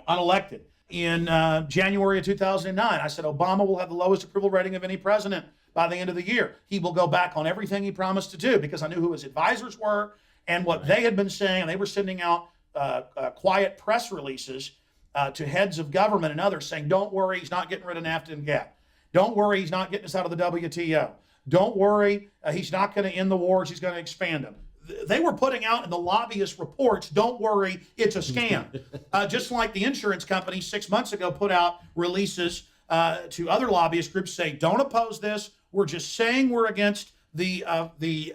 unelected. In January of 2009, I said, Obama will have the lowest approval rating of any president by the end of the year. He will go back on everything he promised to do, because I knew who his advisors were and what they had been saying. And they were sending out quiet press releases to heads of government and others saying, don't worry, he's not getting rid of NAFTA and GATT. Don't worry, he's not getting us out of the WTO. Don't worry, he's not going to end the wars, he's going to expand them. They were putting out in the lobbyist reports, don't worry, it's a scam. Just like the insurance company 6 months ago put out releases to other lobbyist groups say, don't oppose this. We're just saying we're against the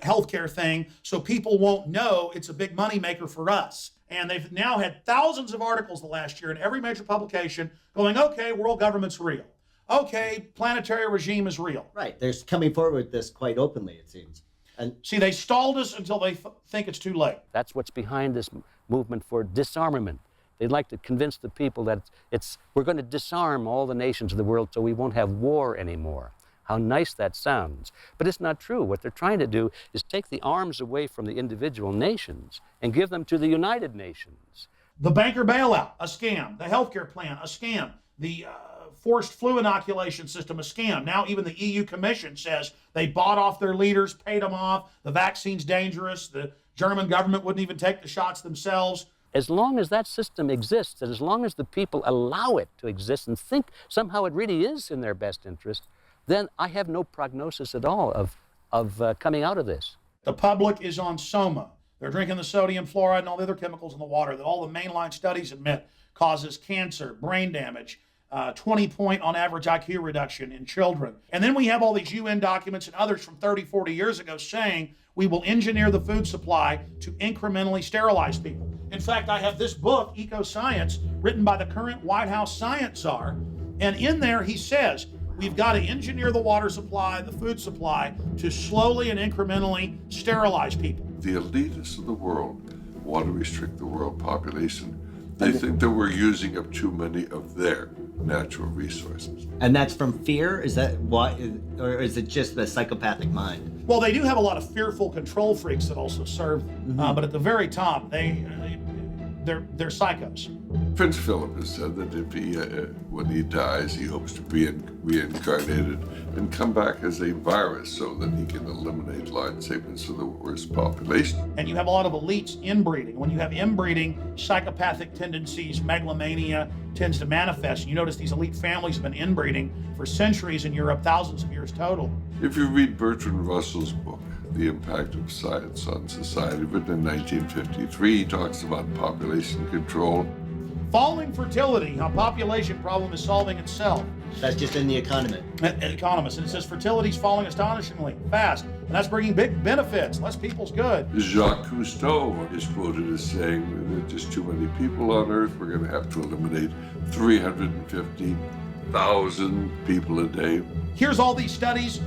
healthcare thing so people won't know it's a big moneymaker for us. And they've now had thousands of articles the last year in every major publication going, okay, world government's real. Okay, planetary regime is real. Right. They're coming forward with this quite openly, it seems. And see, they stalled us until they think it's too late. That's what's behind this movement for disarmament. They'd like to convince the people that we're going to disarm all the nations of the world so we won't have war anymore. How nice that sounds. But it's not true. What they're trying to do is take the arms away from the individual nations and give them to the United Nations. The banker bailout, a scam. The healthcare plan, a scam. The forced flu inoculation system, a scam. Now even the EU Commission says they bought off their leaders, paid them off. The vaccine's dangerous. The German government wouldn't even take the shots themselves. As long as that system exists, and as long as the people allow it to exist and think somehow it really is in their best interest, then I have no prognosis at all of coming out of this. The public is on Soma. They're drinking the sodium fluoride and all the other chemicals in the water that all the mainline studies admit causes cancer, brain damage, 20-point on average IQ reduction in children. And then we have all these UN documents and others from 30, 40 years ago saying we will engineer the food supply to incrementally sterilize people. In fact, I have this book, Eco-Science, written by the current White House science czar. And in there he says, we've got to engineer the water supply, the food supply, to slowly and incrementally sterilize people. The elitists of the world want to restrict the world population. They think that we're using up too many of their natural resources. And that's from fear? Is that why, or is it just the psychopathic mind? Well, they do have a lot of fearful control freaks that also serve, but at the very top, they're psychos. Prince Philip has said that if he, when he dies, he hopes to be reincarnated and come back as a virus so that he can eliminate large segments of the worst population. And you have a lot of elites inbreeding. When you have inbreeding, psychopathic tendencies, megalomania tends to manifest. You notice these elite families have been inbreeding for centuries in Europe, thousands of years total. If you read Bertrand Russell's book, The Impact of Science on Society, written in 1953, he talks about population control. Falling fertility, how population problem is solving itself. That's just in The Economist. Economist, and it says fertility's falling astonishingly fast, and that's bringing big benefits. Less people's good. Jacques Cousteau is quoted as saying that there are just too many people on Earth. We're going to have to eliminate 350,000 people a day. Here's all these studies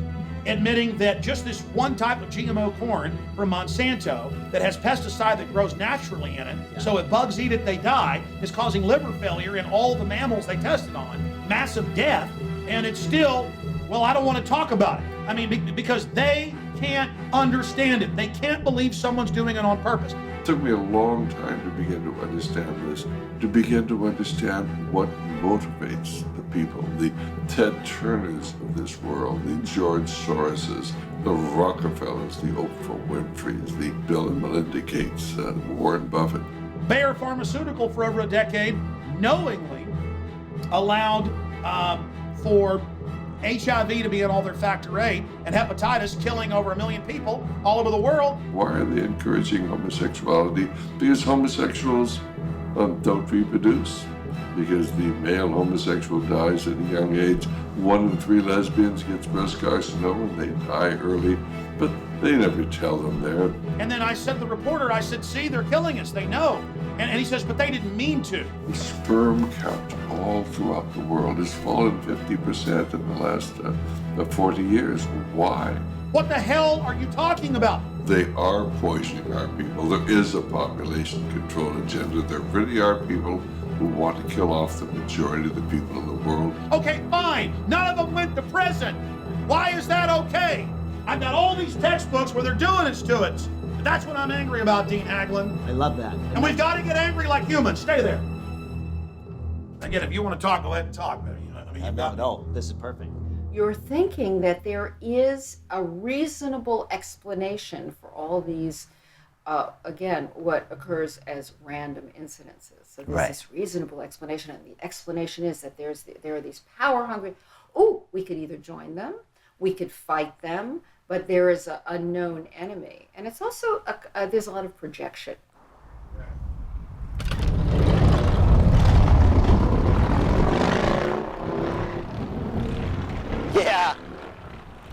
admitting that just this one type of GMO corn from Monsanto that has pesticide that grows naturally in it, so if bugs eat it, they die, is causing liver failure in all the mammals they tested on, massive death, and it's still, well, I don't want to talk about it. I mean, because they can't understand it. They can't believe someone's doing it on purpose. It took me a long time to begin to understand this, to begin to understand what motivates the people, the Ted Turners of this world, the George Soroses, the Rockefellers, the Oprah Winfreys, the Bill and Melinda Gates, Warren Buffett. Bayer Pharmaceutical for over a decade knowingly allowed for HIV to be in all their factor VIII and hepatitis killing over 1 million people all over the world. Why are they encouraging homosexuality? Because homosexuals don't reproduce. Because the male homosexual dies at a young age. 1 in 3 lesbians gets breast carcinoma and they die early, but they never tell them there. And then I said to the reporter, I said, see, they're killing us, they know. And he says, but they didn't mean to. The sperm count all throughout the world has fallen 50% in the last 40 years. Why? What the hell are you talking about? They are poisoning our people. There is a population control agenda. There really are people who want to kill off the majority of the people in the world. Okay, fine. None of them went to prison. Why is that okay? I've got all these textbooks where they're doing it to us. That's what I'm angry about, Dean Haglund. I love that. And we've got to get angry like humans. Stay there. Again, if you want to talk, go ahead and talk. No, this is perfect. You're thinking that there is a reasonable explanation for all these, again, what occurs as random incidences. So there's this reasonable explanation, and the explanation is that there are these power-hungry. Oh, we could either join them, we could fight them, but there is a known enemy, and it's also there's a lot of projection.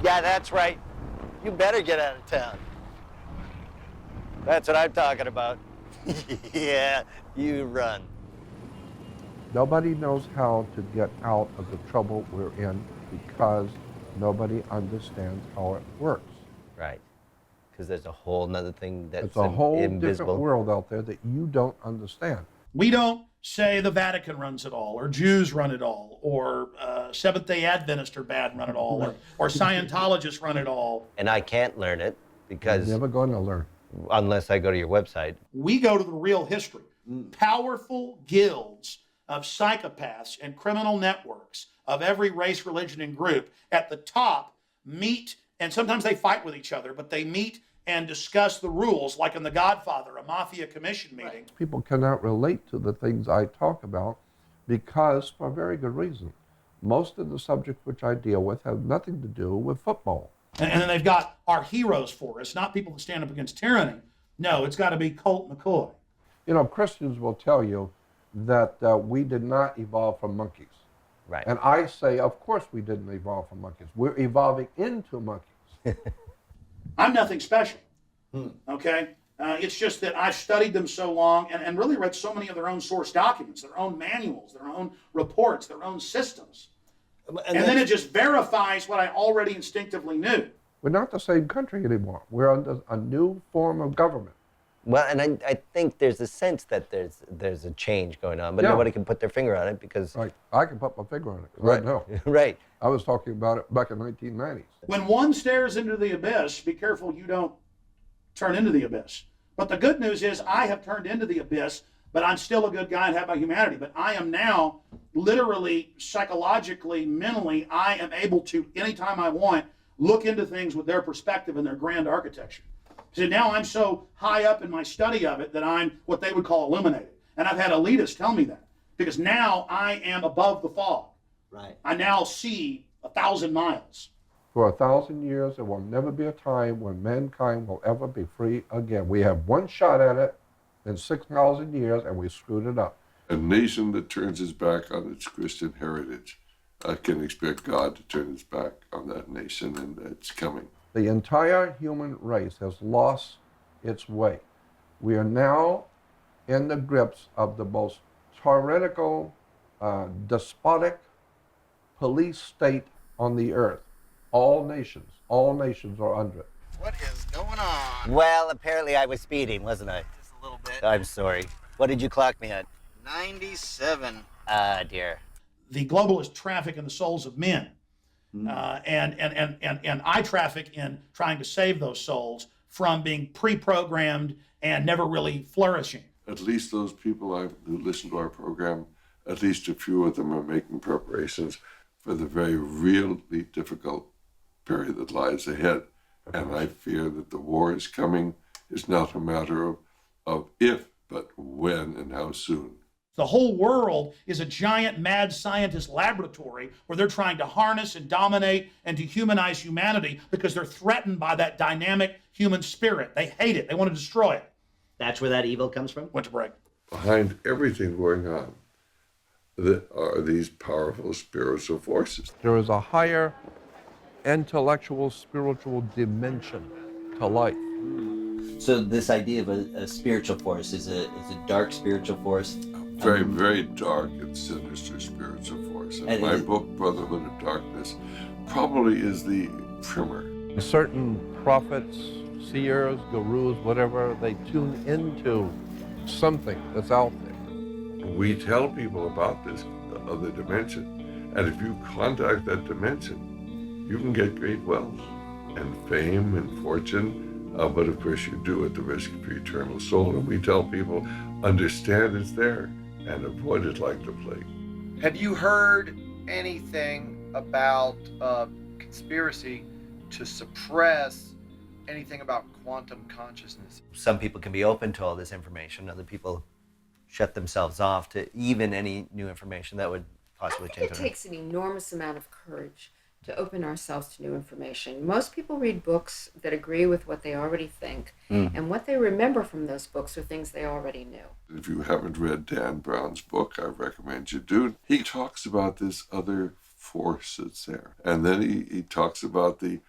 Yeah, that's right. You better get out of town. That's what I'm talking about. Yeah, you run. Nobody knows how to get out of the trouble we're in because nobody understands how it works. Right. Because there's a whole nother thing that's It's a whole invisible. different world out there that you don't understand. We don't say the Vatican runs it all, or Jews run it all, or Seventh-day Adventists are bad and run it all, or Scientologists run it all. And I can't learn it because... You're never going to learn. Unless I go to your website. We go to the real history. Powerful guilds of psychopaths and criminal networks of every race, religion, and group at the top meet, and sometimes they fight with each other, but they meet and discuss the rules, like in The Godfather, a mafia commission meeting. People cannot relate to the things I talk about because, for a very good reason, most of the subjects which I deal with have nothing to do with football. And then they've got our heroes for us, not people that stand up against tyranny. No, it's got to be Colt McCoy. You know, Christians will tell you that we did not evolve from monkeys. Right. And I say, of course we didn't evolve from monkeys. We're evolving into monkeys. I'm nothing special, okay? It's just that I've studied them so long and really read so many of their own source documents, their own manuals, their own reports, their own systems. And then it just verifies what I already instinctively knew. We're not the same country anymore. We're under a new form of government. Well, and I think there's a sense that there's a change going on, but nobody can put their finger on it because... Right. I can put my finger on it right now. Right. I was talking about it back in 1990s. When one stares into the abyss, be careful you don't turn into the abyss. But the good news is I have turned into the abyss, but I'm still a good guy and have my humanity. But I am now literally, psychologically, mentally, I am able to, anytime I want, look into things with their perspective and their grand architecture. So now I'm so high up in my study of it that I'm what they would call illuminated. And I've had elitists tell me that because now I am above the fog. Right. I now see 1,000 miles. For 1,000 years, there will never be a time when mankind will ever be free again. We have one shot at it in 6,000 years, and we screwed it up. A nation that turns its back on its Christian heritage can expect God to turn his back on that nation, and it's coming. The entire human race has lost its way. We are now in the grips of the most tyrannical, despotic police state on the earth. All nations are under it. What is going on? Well, apparently I was speeding, wasn't I? Just a little bit. I'm sorry. What did you clock me at? 97. Ah, dear. The globalists traffic in the souls of men. And I traffic in trying to save those souls from being pre-programmed and never really flourishing. At least those people who listen to our program, at least a few of them are making preparations for the very really difficult period that lies ahead. And I fear that the war is coming. It's not a matter of if, but when and how soon. The whole world is a giant mad scientist laboratory where they're trying to harness and dominate and dehumanize humanity because they're threatened by that dynamic human spirit. They hate it. They want to destroy it. That's where that evil comes from? Went to break. Behind everything going on are these powerful spiritual forces. There is a higher intellectual, spiritual dimension to life. So this idea of a spiritual force is a dark spiritual force. Very, very dark and sinister spiritual force. And my book, Brotherhood of Darkness, probably is the primer. Certain prophets, seers, gurus, whatever, they tune into something that's out there. We tell people about this other dimension, and if you contact that dimension, you can get great wealth and fame and fortune, but of course you do at the risk of your eternal soul. And we tell people, understand it's there and avoid it like the plague. Have you heard anything about conspiracy to suppress anything about quantum consciousness? Some people can be open to all this information. Other people shut themselves off to even any new information that would possibly change. It takes an enormous amount of courage to open ourselves to new information. Most people read books that agree with what they already think, and what they remember from those books are things they already knew. If you haven't read Dan Brown's book, I recommend you do. He talks about this other force that's there. And then he talks about the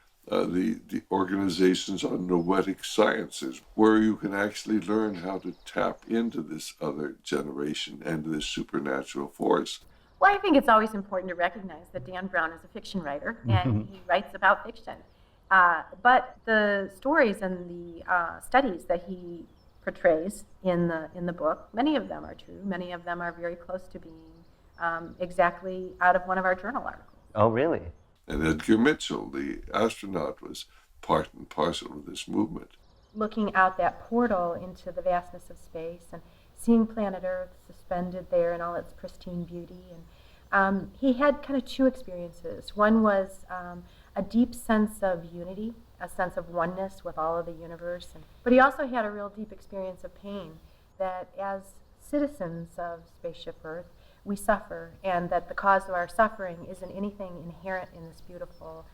organizations on noetic sciences, where you can actually learn how to tap into this other generation and this supernatural force. Well, I think it's always important to recognize that Dan Brown is a fiction writer, and he writes about fiction. But the stories and the studies that he portrays in the book, many of them are true. Many of them are very close to being exactly out of one of our journal articles. Oh, really? And Edgar Mitchell, the astronaut, was part and parcel of this movement. Looking out that portal into the vastness of space and seeing planet Earth suspended there in all its pristine beauty. And he had kind of two experiences. One was a deep sense of unity, a sense of oneness with all of the universe. But he also had a real deep experience of pain, that as citizens of Spaceship Earth, we suffer, and that the cause of our suffering isn't anything inherent in this beautiful,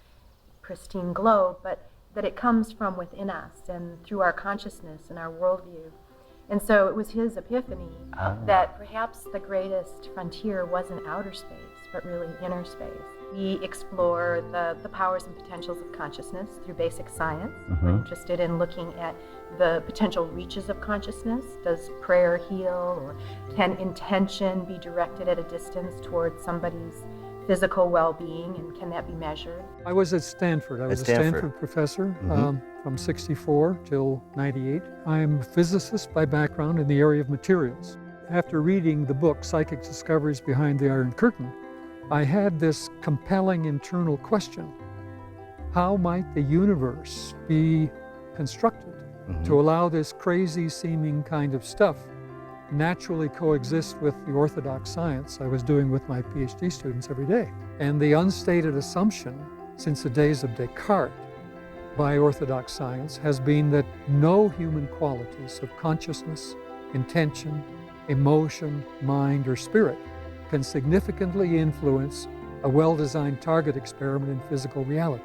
pristine globe, but that it comes from within us and through our consciousness and our worldview. And so it was his epiphany that perhaps the greatest frontier wasn't outer space, but really inner space. We explore the powers and potentials of consciousness through basic science. We're interested in looking at the potential reaches of consciousness. Does prayer heal, or can intention be directed at a distance towards somebody's physical well-being, and can that be measured? I was at Stanford. I was a Stanford professor from 64 till 98. I'm a physicist by background in the area of materials. After reading the book, Psychic Discoveries Behind the Iron Curtain, I had this compelling internal question. How might the universe be constructed to allow this crazy seeming kind of stuff naturally coexist with the orthodox science I was doing with my PhD students every day? And the unstated assumption since the days of Descartes by orthodox science has been that no human qualities of consciousness, intention, emotion, mind, or spirit can significantly influence a well-designed target experiment in physical reality.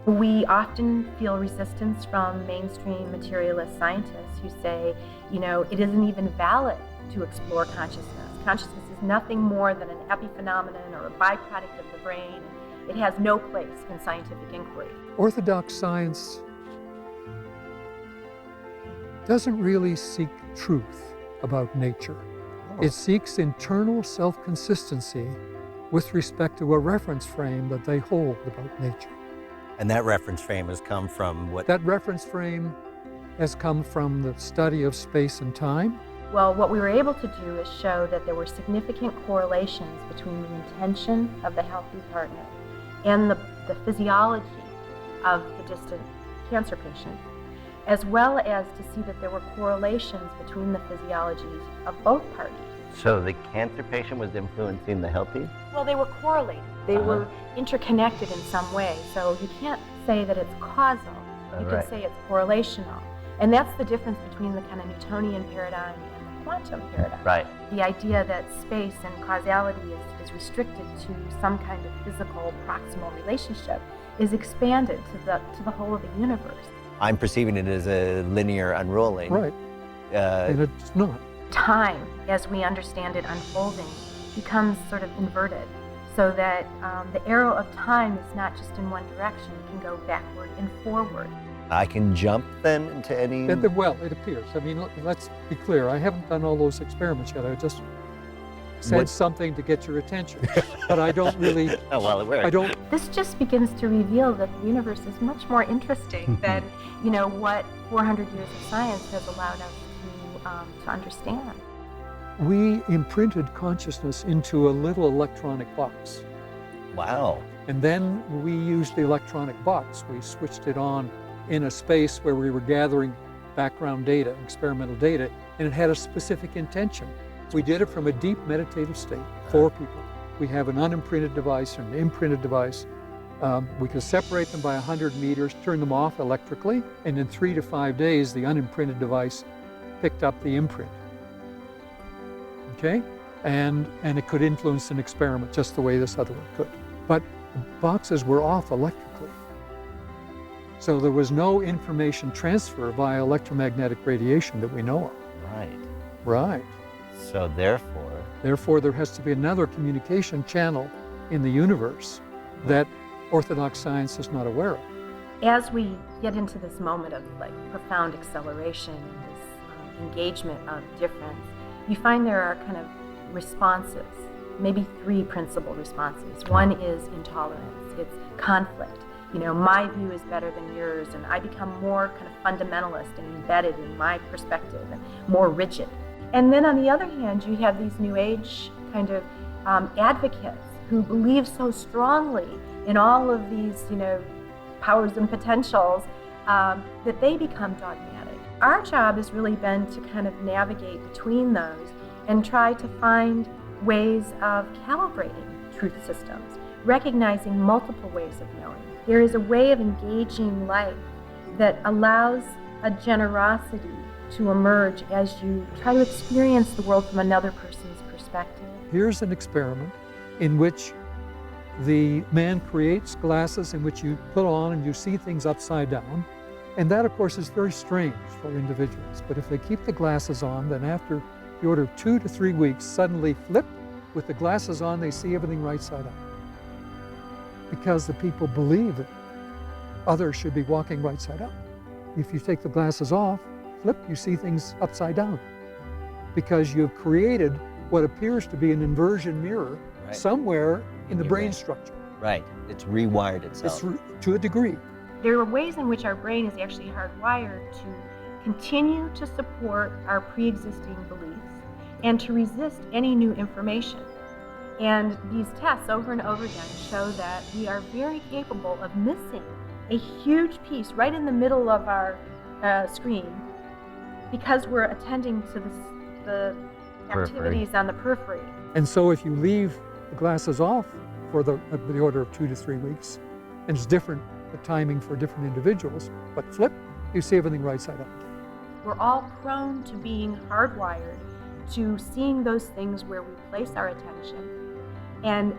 We often feel resistance from mainstream materialist scientists who say, you know, it isn't even valid to explore consciousness. Consciousness isn't nothing more than an epiphenomenon or a byproduct of the brain. It has no place in scientific inquiry. Orthodox science doesn't really seek truth about nature. It seeks internal self-consistency with respect to a reference frame that they hold about nature. And that reference frame has come from what? That reference frame has come from the study of space and time. Well, what we were able to do is show that there were significant correlations between the intention of the healthy partner and the physiology of the distant cancer patient, as well as to see that there were correlations between the physiologies of both parties. So the cancer patient was influencing the healthy? Well, they were correlated. They were interconnected in some way. So you can't say that it's causal. You can say it's correlational. And that's the difference between the kind of Newtonian paradigm and the quantum paradigm. Right. The idea that space and causality is restricted to some kind of physical proximal relationship is expanded to the whole of the universe. I'm perceiving it as a linear unrolling. Right. And it's not. Time, as we understand it unfolding, becomes sort of inverted, so that the arrow of time is not just in one direction, it can go backward and forward. I can jump then into any... Well, it appears. I mean, let's be clear. I haven't done all those experiments yet. I just said something to get your attention. But I don't really... Oh, well, it worked. This just begins to reveal that the universe is much more interesting than, what 400 years of science has allowed us to understand. We imprinted consciousness into a little electronic box. Wow. And then we used the electronic box. We switched it on in a space where we were gathering background data, experimental data, and it had a specific intention. We did it from a deep meditative state, 4 people. We have an unimprinted device and an imprinted device. We could separate them by 100 meters, turn them off electrically, and in 3 to 5 days, the unimprinted device picked up the imprint. Okay? And it could influence an experiment just the way this other one could. But the boxes were off electrically. So there was no information transfer via electromagnetic radiation that we know of. Right. Right. So therefore... Therefore, there has to be another communication channel in the universe that orthodox science is not aware of. As we get into this moment of profound acceleration and this engagement of difference, you find there are kind of responses, maybe 3 principal responses. One is intolerance, it's conflict. My view is better than yours, and I become more kind of fundamentalist and embedded in my perspective and more rigid. And then on the other hand, you have these New Age kind of advocates who believe so strongly in all of these, powers and potentials that they become dogmatic. Our job has really been to kind of navigate between those and try to find ways of calibrating truth systems, recognizing multiple ways of knowing. There is a way of engaging life that allows a generosity to emerge as you try to experience the world from another person's perspective. Here's an experiment in which the man creates glasses in which you put on and you see things upside down. And that, of course, is very strange for individuals. But if they keep the glasses on, then after the order of 2 to 3 weeks, suddenly flip, with the glasses on, they see everything right side up. Because the people believe that others should be walking right side up. If you take the glasses off, flip, you see things upside down. Because you've created what appears to be an inversion mirror somewhere in the brain structure. Right. It's rewired itself. To a degree. There are ways in which our brain is actually hardwired to continue to support our pre-existing beliefs and to resist any new information. And these tests over and over again show that we are very capable of missing a huge piece right in the middle of our screen because we're attending to the activities on the periphery. And so if you leave the glasses off for the order of 2 to 3 weeks, and it's different, the timing for different individuals, but flip, you see everything right side up. We're all prone to being hardwired to seeing those things where we place our attention and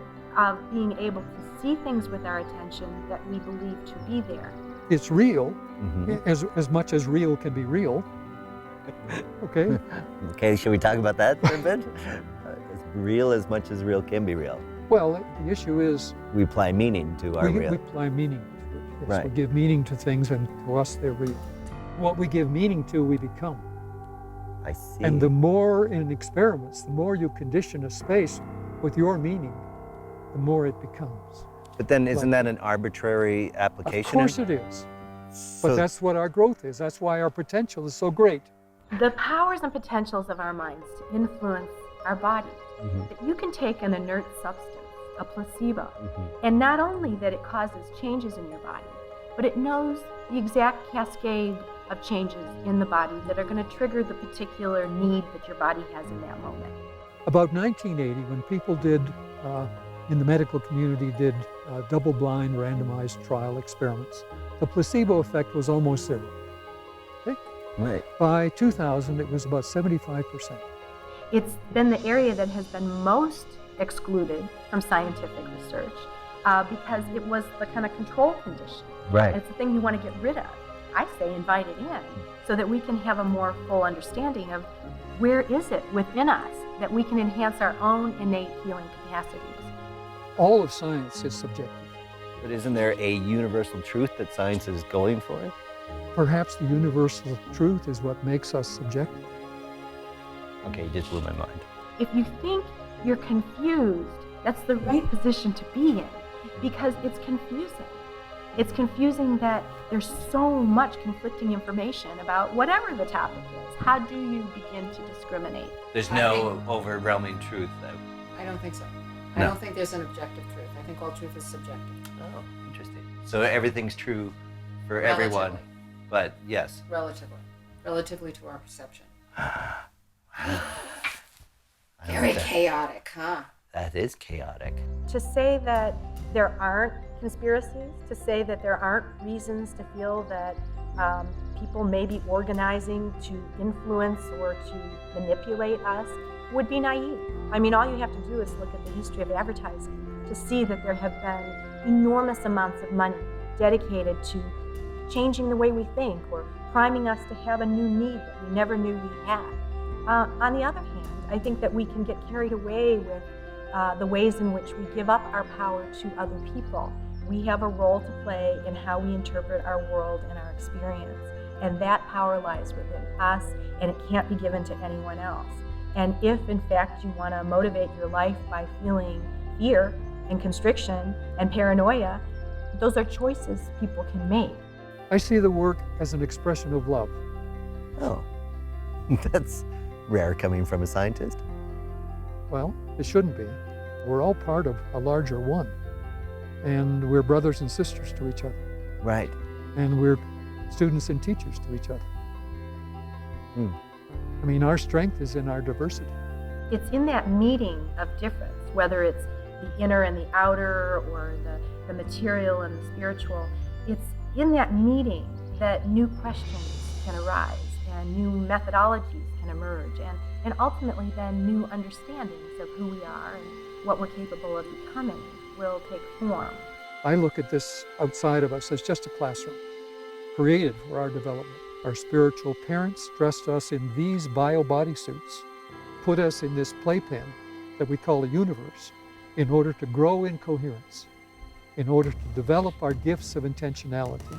being able to see things with our attention that we believe to be there. It's real, as much as real can be real. Okay? Okay, should we talk about that for a bit? As real as much as real can be real. Well, the issue is We apply meaning to our real. we apply meaning to it. Yes, Right. We give meaning to things, and to us they're real. What we give meaning to, we become. I see. And the more in experiments, the more you condition a space with your meaning, the more it becomes. But then isn't that an arbitrary application? Of course it is. So- But that's what our growth is. That's why our potential is so great. The powers and potentials of our minds to influence our bodies. That you can take an inert substance, a placebo, and not only that it causes changes in your body, but it knows the exact cascade of changes in the body that are going to trigger the particular need that your body has in that moment. About 1980, when people did, in the medical community, did double-blind randomized trial experiments, the placebo effect was almost zero. Okay? Right. By 2000, it was about 75%. It's been the area that has been most excluded from scientific research because it was the kind of control condition. Right. It's the thing you want to get rid of. I say invite it in so that we can have a more full understanding of where is it within us that we can enhance our own innate healing capacities. All of science is subjective. But isn't there a universal truth that science is going for? Perhaps the universal truth is what makes us subjective. Okay, you just blew my mind. If you think you're confused, that's the right position to be in because it's confusing. It's confusing that there's so much conflicting information about whatever the topic is. How do you begin to discriminate? There's no overwhelming truth, though. I don't think so. No. I don't think there's an objective truth. I think all truth is subjective. Oh, interesting. So everything's true for everyone, but yes. Relatively to our perception. Very chaotic, huh? That is chaotic. To say that there aren't conspiracies, to say that there aren't reasons to feel that people may be organizing to influence or to manipulate us would be naive. I mean, all you have to do is look at the history of advertising to see that there have been enormous amounts of money dedicated to changing the way we think or priming us to have a new need that we never knew we had. On the other hand, I think that we can get carried away with the ways in which we give up our power to other people. We have a role to play in how we interpret our world and our experience. And that power lies within us, and it can't be given to anyone else. And if, in fact, you want to motivate your life by feeling fear and constriction and paranoia, those are choices people can make. I see the work as an expression of love. Oh, that's rare coming from a scientist. Well, it shouldn't be. We're all part of a larger one. And we're brothers and sisters to each other. Right. And we're students and teachers to each other. I mean, our strength is in our diversity. It's in that meeting of difference, whether it's the inner and the outer, or the material and the spiritual. It's in that meeting that new questions can arise and new methodologies can emerge, and ultimately then new understandings of who we are and what we're capable of becoming will take form. I look at this outside of us as just a classroom, created for our development. Our spiritual parents dressed us in these bio bodysuits, put us in this playpen that we call a universe, in order to grow in coherence, in order to develop our gifts of intentionality,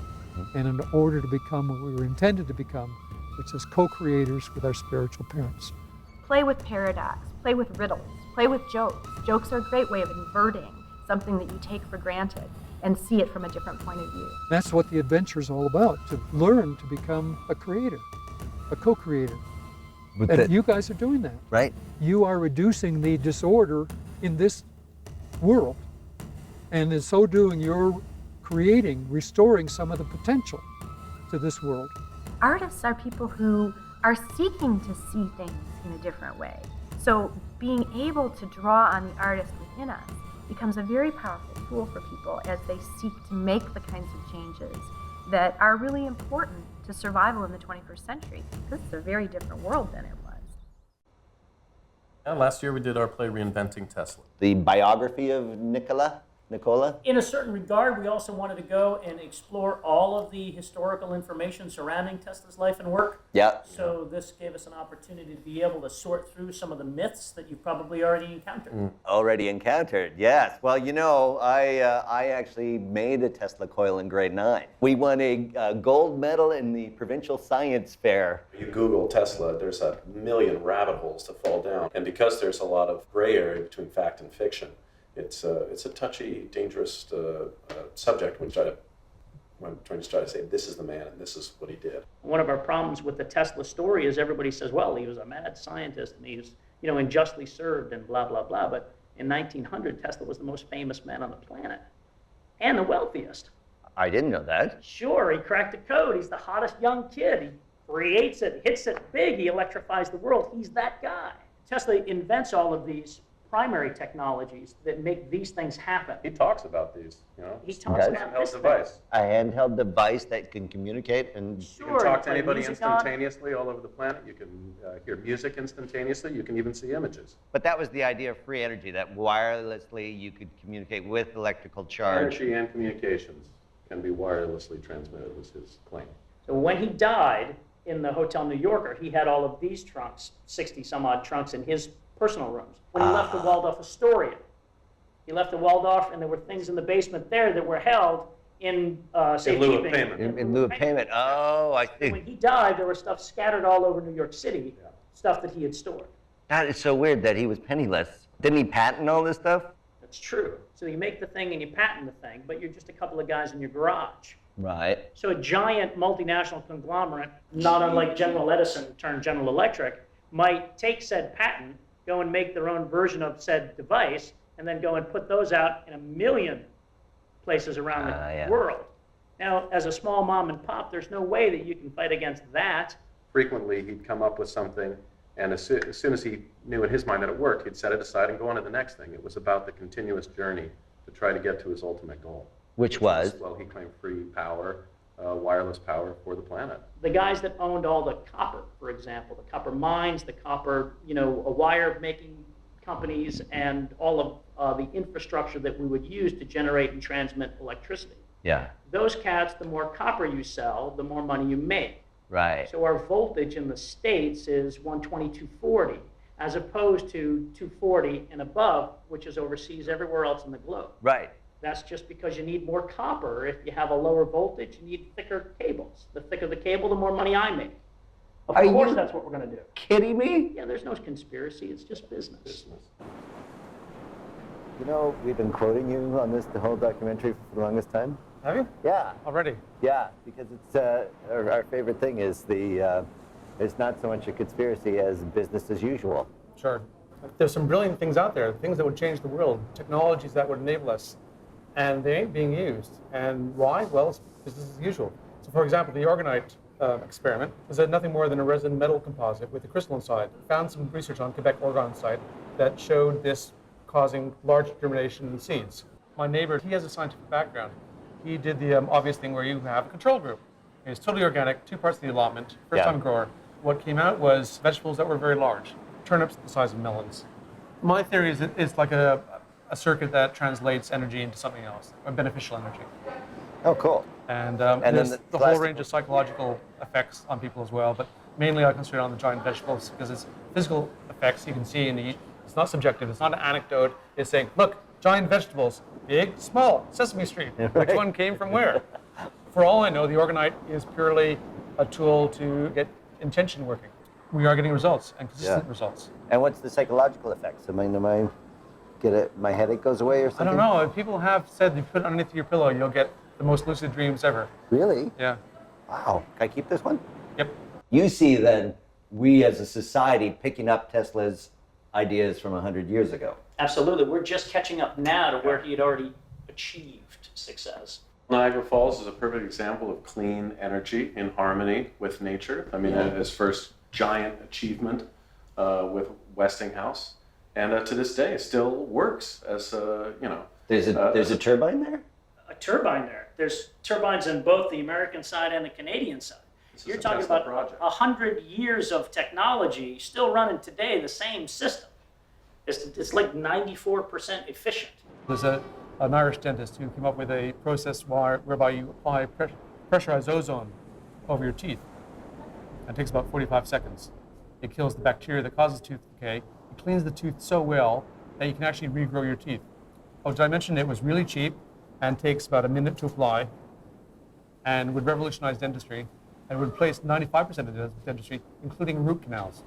and in order to become what we were intended to become, which is co-creators with our spiritual parents. Play with paradox, play with riddles, play with jokes. Jokes are a great way of inverting something that you take for granted and see it from a different point of view. That's what the adventure is all about, to learn to become a creator, a co-creator. And you guys are doing that. Right. You are reducing the disorder in this world. And in so doing, you're restoring some of the potential to this world. Artists are people who are seeking to see things in a different way. So being able to draw on the artist within us becomes a very powerful tool for people as they seek to make the kinds of changes that are really important to survival in the 21st century. This is a very different world than it was. Last year we did our play Reinventing Tesla. The biography of Nikola Nicola? In a certain regard, we also wanted to go and explore all of the historical information surrounding Tesla's life and work. Yeah. So this gave us an opportunity to be able to sort through some of the myths that you've probably already encountered. Already encountered, yes. Well, you know, I actually made a Tesla coil in grade 9. We won a gold medal in the provincial science fair. You Google Tesla, there's a million rabbit holes to fall down. And because there's a lot of gray area between fact and fiction, it's a touchy, dangerous subject when trying to try to say this is the man and this is what he did. One of our problems with the Tesla story is everybody says, well, he was a mad scientist and he was, unjustly served and blah, blah, blah. But in 1900, Tesla was the most famous man on the planet and the wealthiest. I didn't know that. Sure, he cracked the code. He's the hottest young kid. He creates it, hits it big, he electrifies the world. He's that guy. Tesla invents all of these primary technologies that make these things happen. He talks about these, He talks about this device. A handheld device that can communicate and You can talk to anybody instantaneously all over the planet. You can hear music instantaneously. You can even see images. But that was the idea of free energy, that wirelessly you could communicate with electrical charge. Energy and communications can be wirelessly transmitted, was his claim. So when he died in the Hotel New Yorker, he had all of these trunks, 60 some odd trunks in his personal rooms. When he left the Waldorf Astoria, he left the Waldorf and there were things in the basement there that were held in safekeeping. In lieu of payment. Oh, I see. When he died, there was stuff scattered all over New York City, stuff that he had stored. That is so weird that he was penniless. Didn't he patent all this stuff? That's true. So you make the thing and you patent the thing, but you're just a couple of guys in your garage. Right. So a giant multinational conglomerate, not unlike General Edison turned General Electric, might take said patent, go and make their own version of said device, and then go and put those out in a million places around the world. Now, as a small mom and pop, there's no way that you can fight against that. Frequently, he'd come up with something, and as soon as he knew in his mind that it worked, he'd set it aside and go on to the next thing. It was about the continuous journey to try to get to his ultimate goal. Which was? Well, he claimed free power, wireless power for the planet. The guys that owned all the copper, for example, the copper mines, the copper, wire making companies, and all of the infrastructure that we would use to generate and transmit electricity. Yeah. Those cats, the more copper you sell, the more money you make. Right. So our voltage in the States is 120, 240, as opposed to 240 and above, which is overseas everywhere else in the globe. Right. That's just because you need more copper. If you have a lower voltage, you need thicker cables. The thicker the cable, the more money I make. Of course, that's what we're going to do. Kidding me? Yeah, there's no conspiracy. It's just business. You know, we've been quoting you on this the whole documentary for the longest time. Have you? Yeah. Already? Yeah, because it's our favorite thing is it's not so much a conspiracy as business as usual. Sure. There's some brilliant things out there, things that would change the world, technologies that would enable us, and they ain't being used. And why? Well, it's business as usual. So, for example, the orgonite experiment was nothing more than a resin metal composite with a crystal inside. Found some research on Quebec Orgon site that showed this causing large germination in seeds. My neighbor, he has a scientific background. He did the obvious thing where you have a control group. It's totally organic, 2 parts of the allotment, first-time grower. What came out was vegetables that were very large, turnips the size of melons. My theory is it's like a circuit that translates energy into something else, a beneficial energy. Oh, cool. And then the whole range of psychological effects on people as well, but mainly I concentrate on the giant vegetables because it's physical effects you can see and eat. It's not subjective, it's not an anecdote. It's saying, look, giant vegetables, big, small, Sesame Street. Right. Which one came from where? For all I know, the orgonite is purely a tool to get intention working. We are getting results, and consistent results. And what's the psychological effects? My headache goes away or something? I don't know. People have said you put it underneath your pillow, you'll get the most lucid dreams ever. Really? Yeah. Wow. Can I keep this one? Yep. You see then, we as a society picking up Tesla's ideas from 100 years ago. Absolutely. We're just catching up now to where he had already achieved success. Niagara Falls is a perfect example of clean energy in harmony with nature. I mean, his first giant achievement with Westinghouse. And to this day, it still works as, There's a turbine there? A turbine there. There's turbines on both the American side and the Canadian side. You're talking about 100 years of technology still running today the same system. It's like 94% efficient. There's a an Irish dentist who came up with a process whereby you apply pressurized ozone over your teeth. It takes about 45 seconds. It kills the bacteria that causes tooth decay. It cleans the tooth so well that you can actually regrow your teeth. Oh, did I mention it was really cheap and takes about a minute to apply and would revolutionize dentistry and would replace 95% of dentistry, including root canals.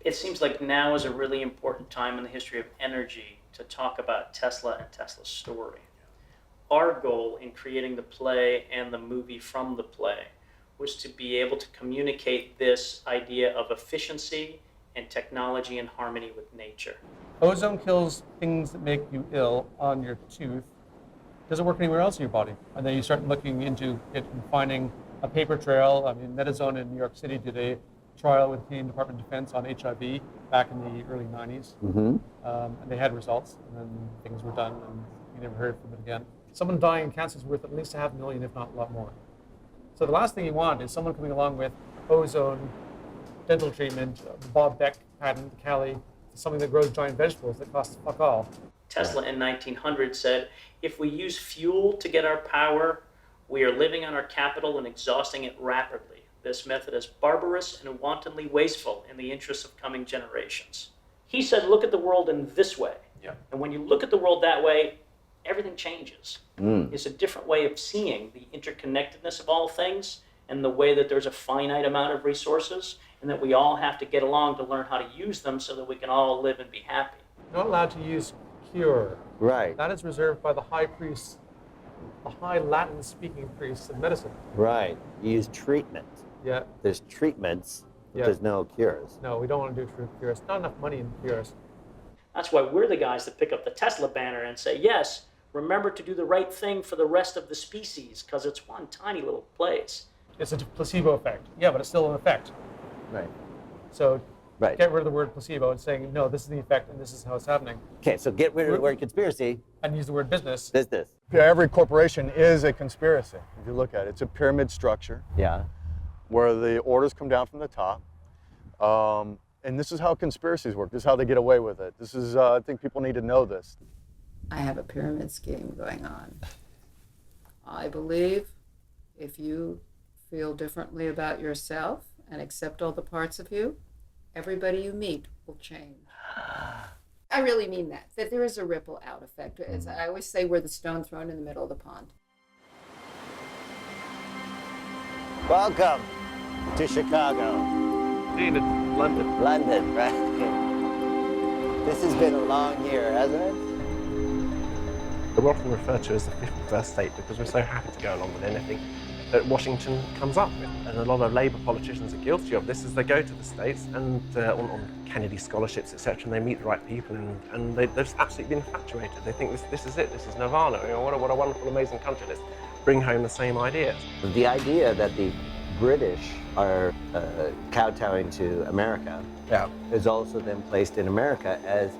It seems like now is a really important time in the history of energy to talk about Tesla and Tesla's story. Our goal in creating the play and the movie from the play was to be able to communicate this idea of efficiency and technology in harmony with nature. Ozone kills things that make you ill on your tooth. Doesn't work anywhere else in your body. And then you start looking into it and finding a paper trail. I mean, Medizone in New York City did a trial with the Canadian Department of Defense on HIV back in the early 90s. Mm-hmm. And they had results, and then things were done, and you never heard from it again. Someone dying in cancer is worth at least $500,000, if not a lot more. So the last thing you want is someone coming along with ozone, dental treatment, the Bob Beck patent, Cali, something that grows giant vegetables that costs fuck all. Tesla in 1900 said, if we use fuel to get our power, we are living on our capital and exhausting it rapidly. This method is barbarous and wantonly wasteful in the interests of coming generations. He said, look at the world in this way. Yeah. And when you look at the world that way, everything changes. It's a different way of seeing the interconnectedness of all things and the way that there's a finite amount of resources and that we all have to get along to learn how to use them so that we can all live and be happy. You're not allowed to use cure. Right. That is reserved by the high priests, the high Latin-speaking priests in medicine. Right. You use treatment. Yeah. There's treatments, but Yeah. there's no cures. No, we don't want to do true cures. Not enough money in cures. That's why we're the guys that pick up the Tesla banner and say, yes, remember to do the right thing for the rest of the species, because it's one tiny little place. It's a placebo effect. Yeah, but it's still an effect. Right. So Right. get rid of the word placebo and saying, no, this is the effect and this is how it's happening. Okay, so get rid of the word conspiracy. And use the word business. Business. Yeah, every corporation is a conspiracy. If you look at it, it's a pyramid structure. Yeah. Where the orders come down from the top. And this is how conspiracies work. This is how they get away with it. This is, I think people need to know this. I have a pyramid scheme going on. I believe if you feel differently about yourself and accept all the parts of you, everybody you meet will change. I really mean that there is a ripple out effect. As I always say, we're the stone thrown in the middle of the pond. Welcome to Chicago. Indeed, it's London. London, right? This has been a long year, hasn't it? We're often referred to as the 51st state because we're so happy to go along with anything that Washington comes up with. And a lot of Labour politicians are guilty of this as they go to the States and on Kennedy scholarships, etc., and they meet the right people and they've just absolutely been infatuated. They think this is it, this is Nirvana. You know, what a wonderful, amazing country. Let's bring home the same ideas. The idea that the British are kowtowing to America is also then placed in America as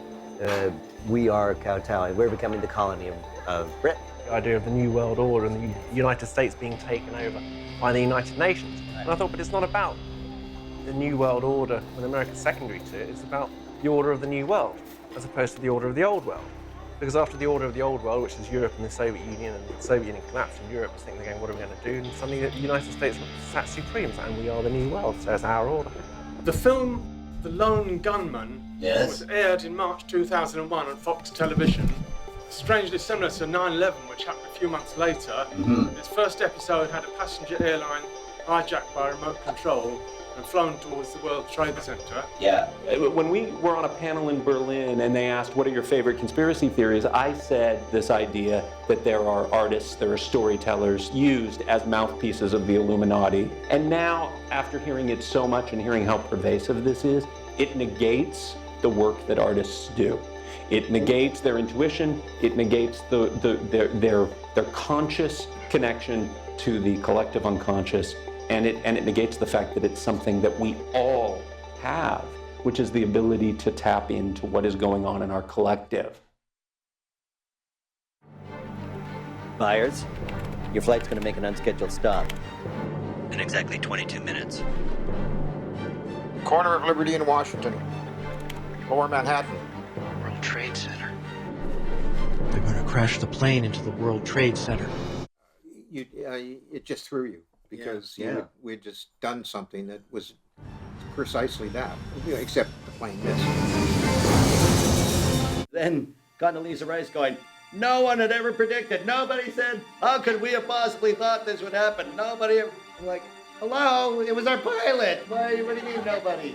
we are kowtowing. We're becoming the colony of Britain. The idea of the New World Order and the United States being taken over by the United Nations. And I thought, but it's not about the New World Order when America's secondary to it. It's about the order of the New World as opposed to the order of the Old World. Because after the order of the Old World, which is Europe and the Soviet Union, and the Soviet Union collapsed and Europe was thinking, they're going, what are we going to do? And suddenly the United States sat supreme, and we are the New World, so it's our order. The film The Lone Gunman was aired in March 2001 on Fox Television. Strangely similar to 9/11, which happened a few months later. Its first episode had a passenger airline hijacked by remote control and flown towards the World Trade Center. Yeah. When we were on a panel in Berlin and they asked, what are your favorite conspiracy theories? I said this idea that there are artists, there are storytellers used as mouthpieces of the Illuminati. And now, after hearing it so much and hearing how pervasive this is, it negates the work that artists do. It negates their intuition, it negates their conscious connection to the collective unconscious, and it negates the fact that it's something that we all have, which is the ability to tap into what is going on in our collective. Byers, your flight's going to make an unscheduled stop in exactly 22 minutes. Corner of Liberty and Washington. Lower Manhattan. World Trade Center. The going to crash the plane into the World Trade Center. It just threw you because Yeah. we'd just done something that was precisely that, except the plane missed. Then Condoleezza Rice going, no one had ever predicted. Nobody said, how could we have possibly thought this would happen? Nobody ever, I'm like, hello, it was our pilot. What do you mean nobody?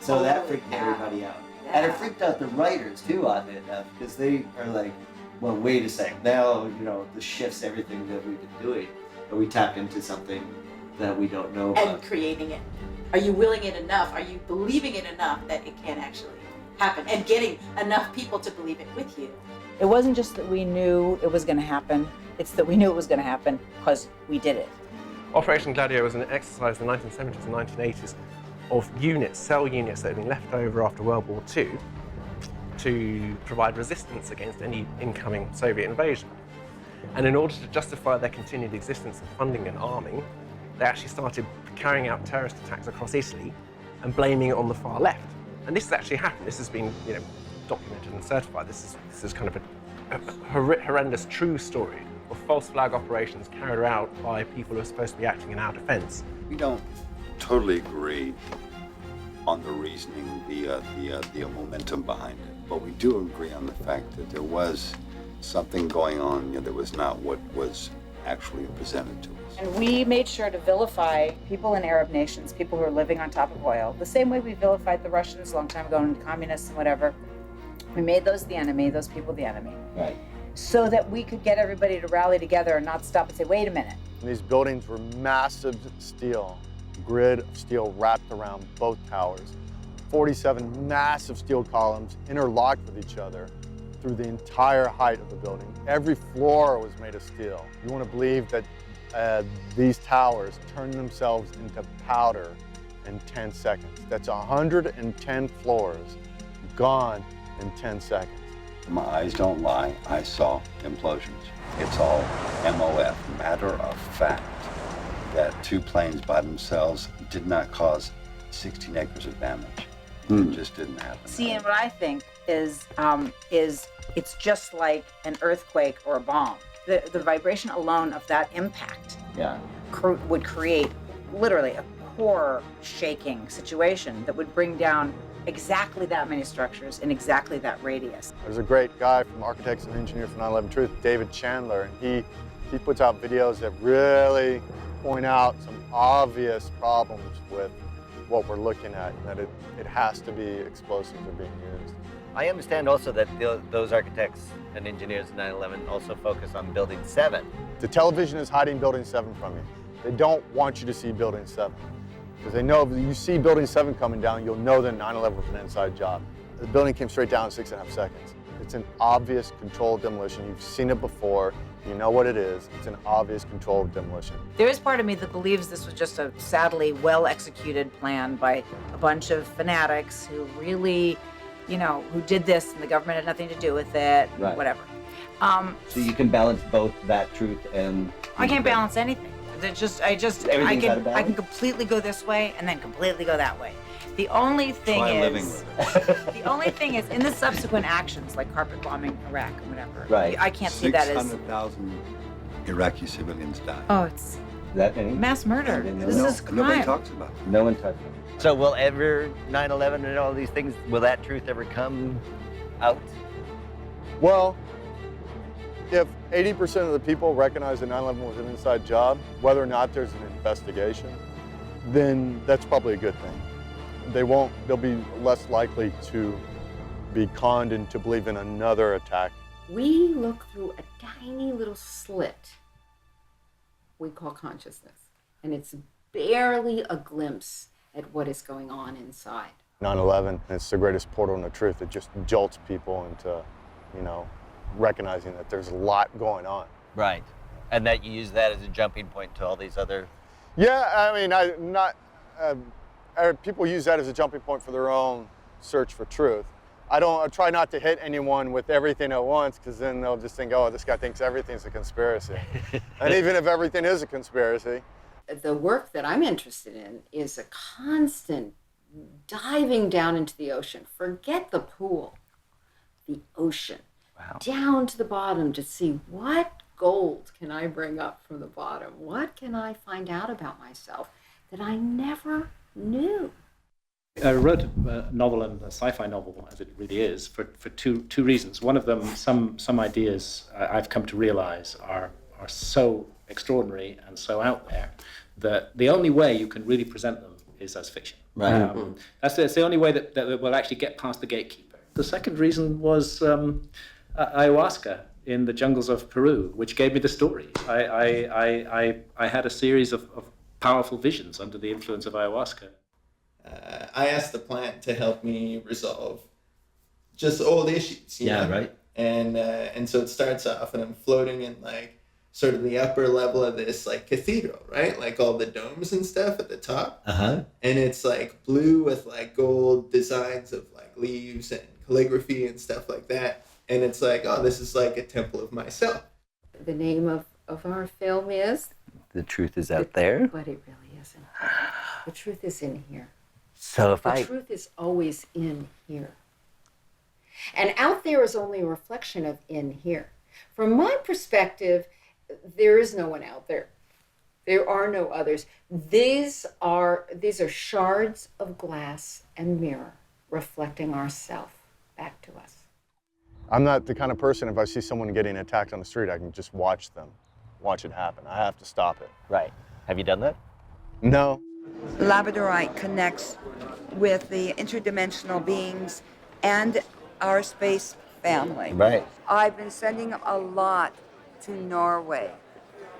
So that freaked everybody out. And it freaked out the writers too, oddly enough, because they are like, well, wait a second. Now, this shifts everything that we've been doing. But we tap into something that we don't know about. And creating it. Are you willing it enough? Are you believing it enough that it can actually happen? And getting enough people to believe it with you. It wasn't just that we knew it was going to happen. It's that we knew it was going to happen because we did it. Operation Gladio was an exercise in the 1970s and 1980s of units, cell units that had been left over after World War II to provide resistance against any incoming Soviet invasion. And in order to justify their continued existence and funding and arming, they actually started carrying out terrorist attacks across Italy and blaming it on the far left. And this has actually happened. This has been, documented and certified. This is kind of a horrendous true story of false flag operations carried out by people who are supposed to be acting in our defense. We don't totally agree on the reasoning, the momentum behind it, but we do agree on the fact that there was something going on that was not what was actually presented to us. And we made sure to vilify people in Arab nations, people who are living on top of oil, the same way we vilified the Russians a long time ago and communists and whatever. We made those the enemy, those people the enemy. Right. So that we could get everybody to rally together and not stop and say, wait a minute. And these buildings were massive steel, grid of steel wrapped around both towers. 47 massive steel columns interlocked with each other through the entire height of the building. Every floor was made of steel. You want to believe that these towers turned themselves into powder in 10 seconds. That's 110 floors gone in 10 seconds. My eyes don't lie. I saw implosions. It's all MOF, matter of fact, that two planes by themselves did not cause 16 acres of damage. It just didn't happen. See, and what I think is it's just like an earthquake or a bomb. The vibration alone of that impact would create literally a core shaking situation that would bring down exactly that many structures in exactly that radius. There's a great guy from Architects and Engineers for 9/11 Truth, David Chandler, and he puts out videos that really point out some obvious problems with what we're looking at, and that it has to be explosives are being used. I understand also that those architects and engineers in 9/11 also focus on Building 7. The television is hiding Building 7 from you. They don't want you to see Building 7. Because they know if you see Building 7 coming down, you'll know that 9/11 was an inside job. The building came straight down in 6.5 seconds. It's an obvious controlled demolition. You've seen it before. You know what it is. It's an obvious controlled demolition. There is part of me that believes this was just a sadly well-executed plan by a bunch of fanatics who really, who did this and the government had nothing to do with it, Right. whatever. So you can balance both that truth and... I can't balance anything. I can completely go this way and then completely go that way. The only thing Try living is, with it. the only thing is in the subsequent actions like carpet bombing Iraq and whatever. Right. I can't see that as 600,000 Iraqi civilians died. oh, it's that many? mass murder. This is crime. Nobody talks about it. No one touched it. So will ever 9/11 and all these things, will that truth ever come out? Well, if 80% of the people recognize that 9/11 was an inside job, whether or not there's an investigation, then that's probably a good thing. They'll be less likely to be conned into believing another attack. We look through a tiny little slit we call consciousness, and it's barely a glimpse at what is going on inside. 9/11, it's the greatest portal into truth. It just jolts people into, recognizing that there's a lot going on. Right. And that you use that as a jumping point to all these other... Yeah, I mean, people use that as a jumping point for their own search for truth. I try not to hit anyone with everything at once, because then they'll just think, oh, this guy thinks everything's a conspiracy. And even if everything is a conspiracy. The work that I'm interested in is a constant diving down into the ocean. Forget the pool, the ocean. down to the bottom to see what gold can I bring up from the bottom? What can I find out about myself that I never knew? I wrote a novel, and a sci-fi novel, as it really is, for two reasons. One of them, some ideas I've come to realize are so extraordinary and so out there that the only way you can really present them is as fiction. Right. That's the only way that will actually get past the gatekeeper. The second reason was ayahuasca in the jungles of Peru, which gave me the story. I had a series of powerful visions under the influence of ayahuasca. I asked the plant to help me resolve just old issues. You know? Right. And so it starts off, and I'm floating in like sort of the upper level of this like cathedral, right? Like all the domes and stuff at the top. Uh-huh. And it's like blue with like gold designs of like leaves and calligraphy and stuff like that. And it's like, oh, this is like a temple of myself. The name of our film is The Truth Is Out There. But it really isn't. The truth is in here. So if The truth is always in here. And out there is only a reflection of in here. From my perspective, there is no one out there. There are no others. These are shards of glass and mirror reflecting ourself back to us. I'm not the kind of person, if I see someone getting attacked on the street, I can just watch it happen. I have to stop it. Right. Have you done that? No. Labradorite connects with the interdimensional beings and our space family. Right. I've been sending a lot to Norway.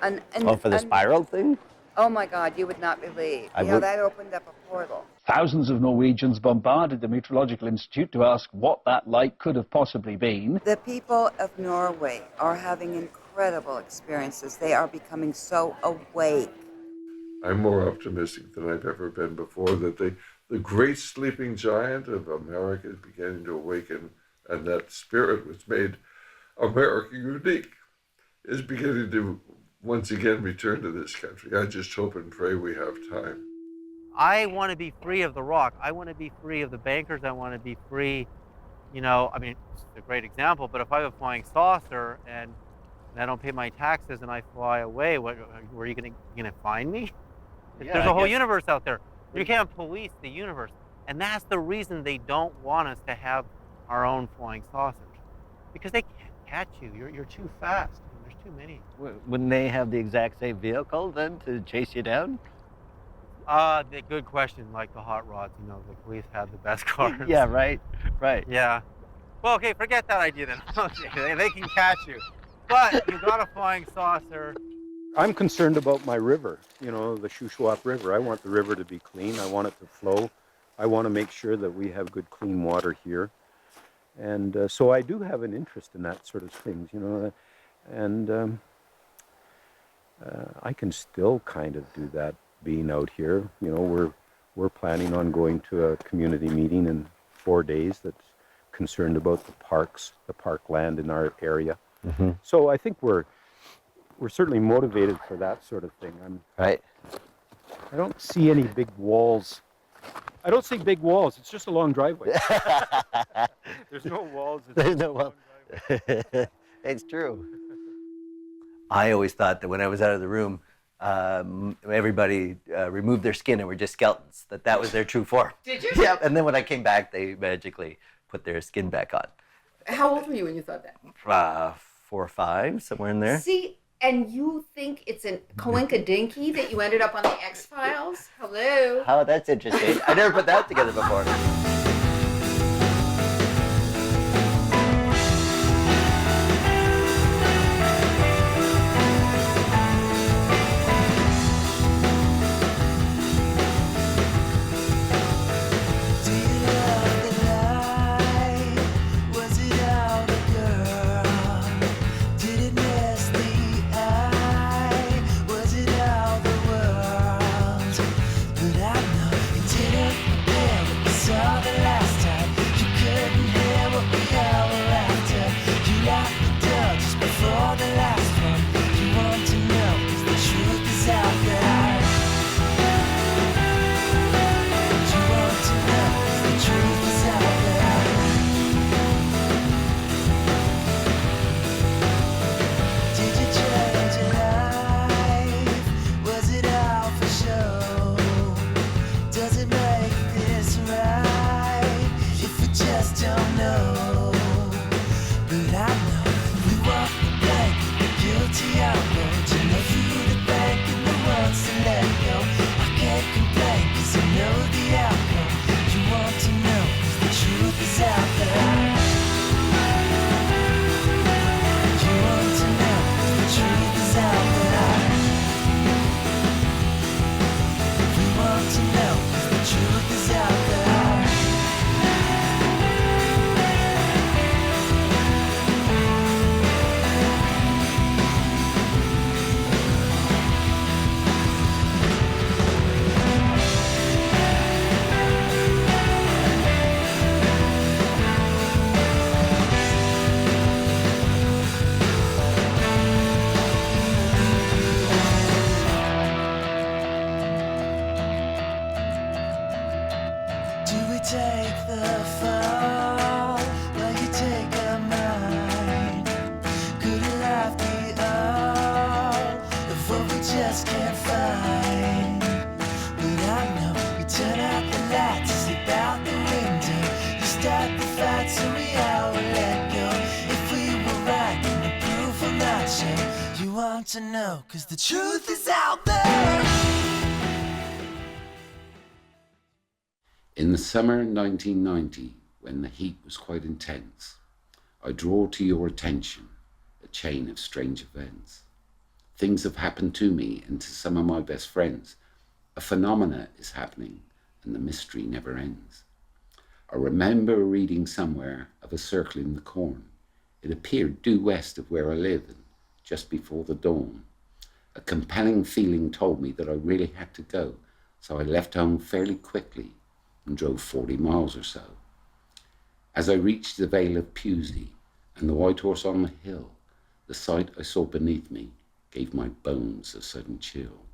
For the spiral thing? Oh my God, you would not believe. That opened up a portal. Thousands of Norwegians bombarded the Meteorological Institute to ask what that light could have possibly been. The people of Norway are having incredible experiences. They are becoming so awake. I'm more optimistic than I've ever been before that the great sleeping giant of America is beginning to awaken, and that spirit which made America unique is beginning to once again return to this country. I just hope and pray we have time. I want to be free of the rock. I want to be free of the bankers. I want to be free, I mean, it's a great example, but if I have a flying saucer and I don't pay my taxes and I fly away, where are you going to find me? Yeah, There's a whole universe out there. You can't police the universe. And that's the reason they don't want us to have our own flying saucers. Because they can't catch you. You're too fast. There's too many. Wouldn't they have the exact same vehicle then to chase you down? The good question, like the hot rods, like we've had the best cars. Yeah, right. Yeah. Well, okay, forget that idea then. They can catch you. But you got a flying saucer. I'm concerned about my river, the Shuswap River. I want the river to be clean. I want it to flow. I want to make sure that we have good, clean water here. And so I do have an interest in that sort of things, and I can still kind of do that being out here. We're planning on going to a community meeting in 4 days that's concerned about the parks, the parkland in our area. Mm-hmm. So I think we're certainly motivated for that sort of thing. Right. I don't see any big walls. I don't see big walls. It's just a long driveway. There's no walls. There's no walls. It's true. I always thought that when I was out of the room, everybody removed their skin and were just skeletons, that was their true form. Did you? Yeah, and then when I came back, they magically put their skin back on. How old were you when you thought that? 4 or 5, somewhere in there. See, and you think it's a coinkadinky that you ended up on the X-Files? Hello? Oh, that's interesting. I never put that together before. But I know you didn't care what you saw. take the fall while you take a mine. Could a life be all of what we just can't find? But I know we turn out the lights, slip out the window. You start the fight, so we all will let go. If we were right, then the proof will not show. You want to know, 'cause the truth is out there. In the summer 1990, when the heat was quite intense, I draw to your attention a chain of strange events. Things have happened to me and to some of my best friends. A phenomena is happening and the mystery never ends. I remember reading somewhere of a circle in the corn. It appeared due west of where I live and just before the dawn. A compelling feeling told me that I really had to go, so I left home fairly quickly and drove 40 miles or so. As I reached the Vale of Pewsey and the White Horse on the hill, the sight I saw beneath me gave my bones a sudden chill.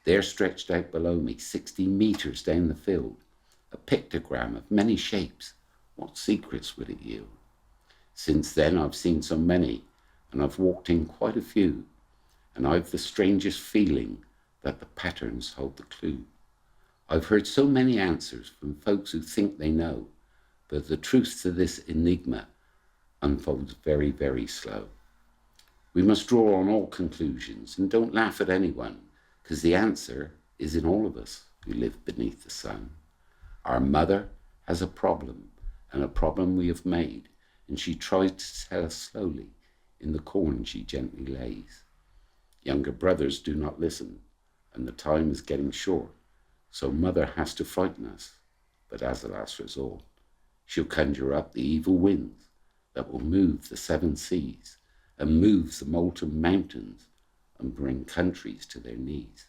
There stretched out below me, 60 meters down the field, a pictogram of many shapes. What secrets would it yield? Since then I've seen so many, and I've walked in quite a few, and I've the strangest feeling that the patterns hold the clue. I've heard so many answers from folks who think they know, but the truth to this enigma unfolds very, very slow. We must draw on all conclusions and don't laugh at anyone, because the answer is in all of us who live beneath the sun. Our mother has a problem, and a problem we have made, and she tries to tell us slowly in the corn she gently lays. Younger brothers do not listen, and the time is getting short. So mother has to frighten us, but as a last resort, she'll conjure up the evil winds that will move the 7 seas and move the molten mountains and bring countries to their knees.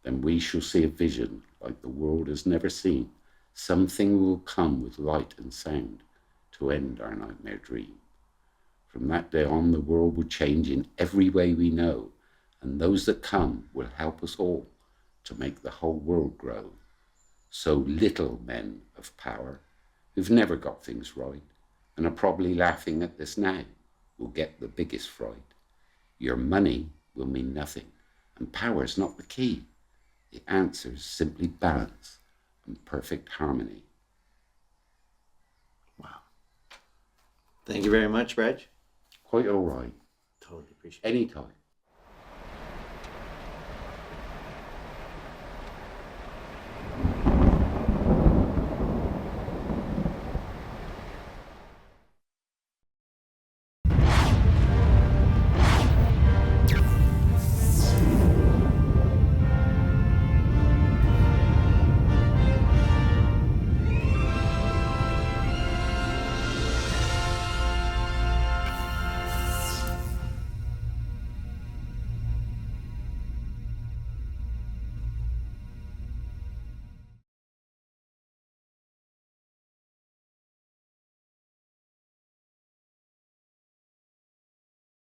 Then we shall see a vision like the world has never seen. Something will come with light and sound to end our nightmare dream. From that day on, the world will change in every way we know, and those that come will help us all to make the whole world grow. So little men of power, who've never got things right, and are probably laughing at this now, will get the biggest fright. Your money will mean nothing, and power's not the key. The answer's simply balance and perfect harmony. Thank you very much, Reg. Quite all right. Totally appreciate it. Anytime.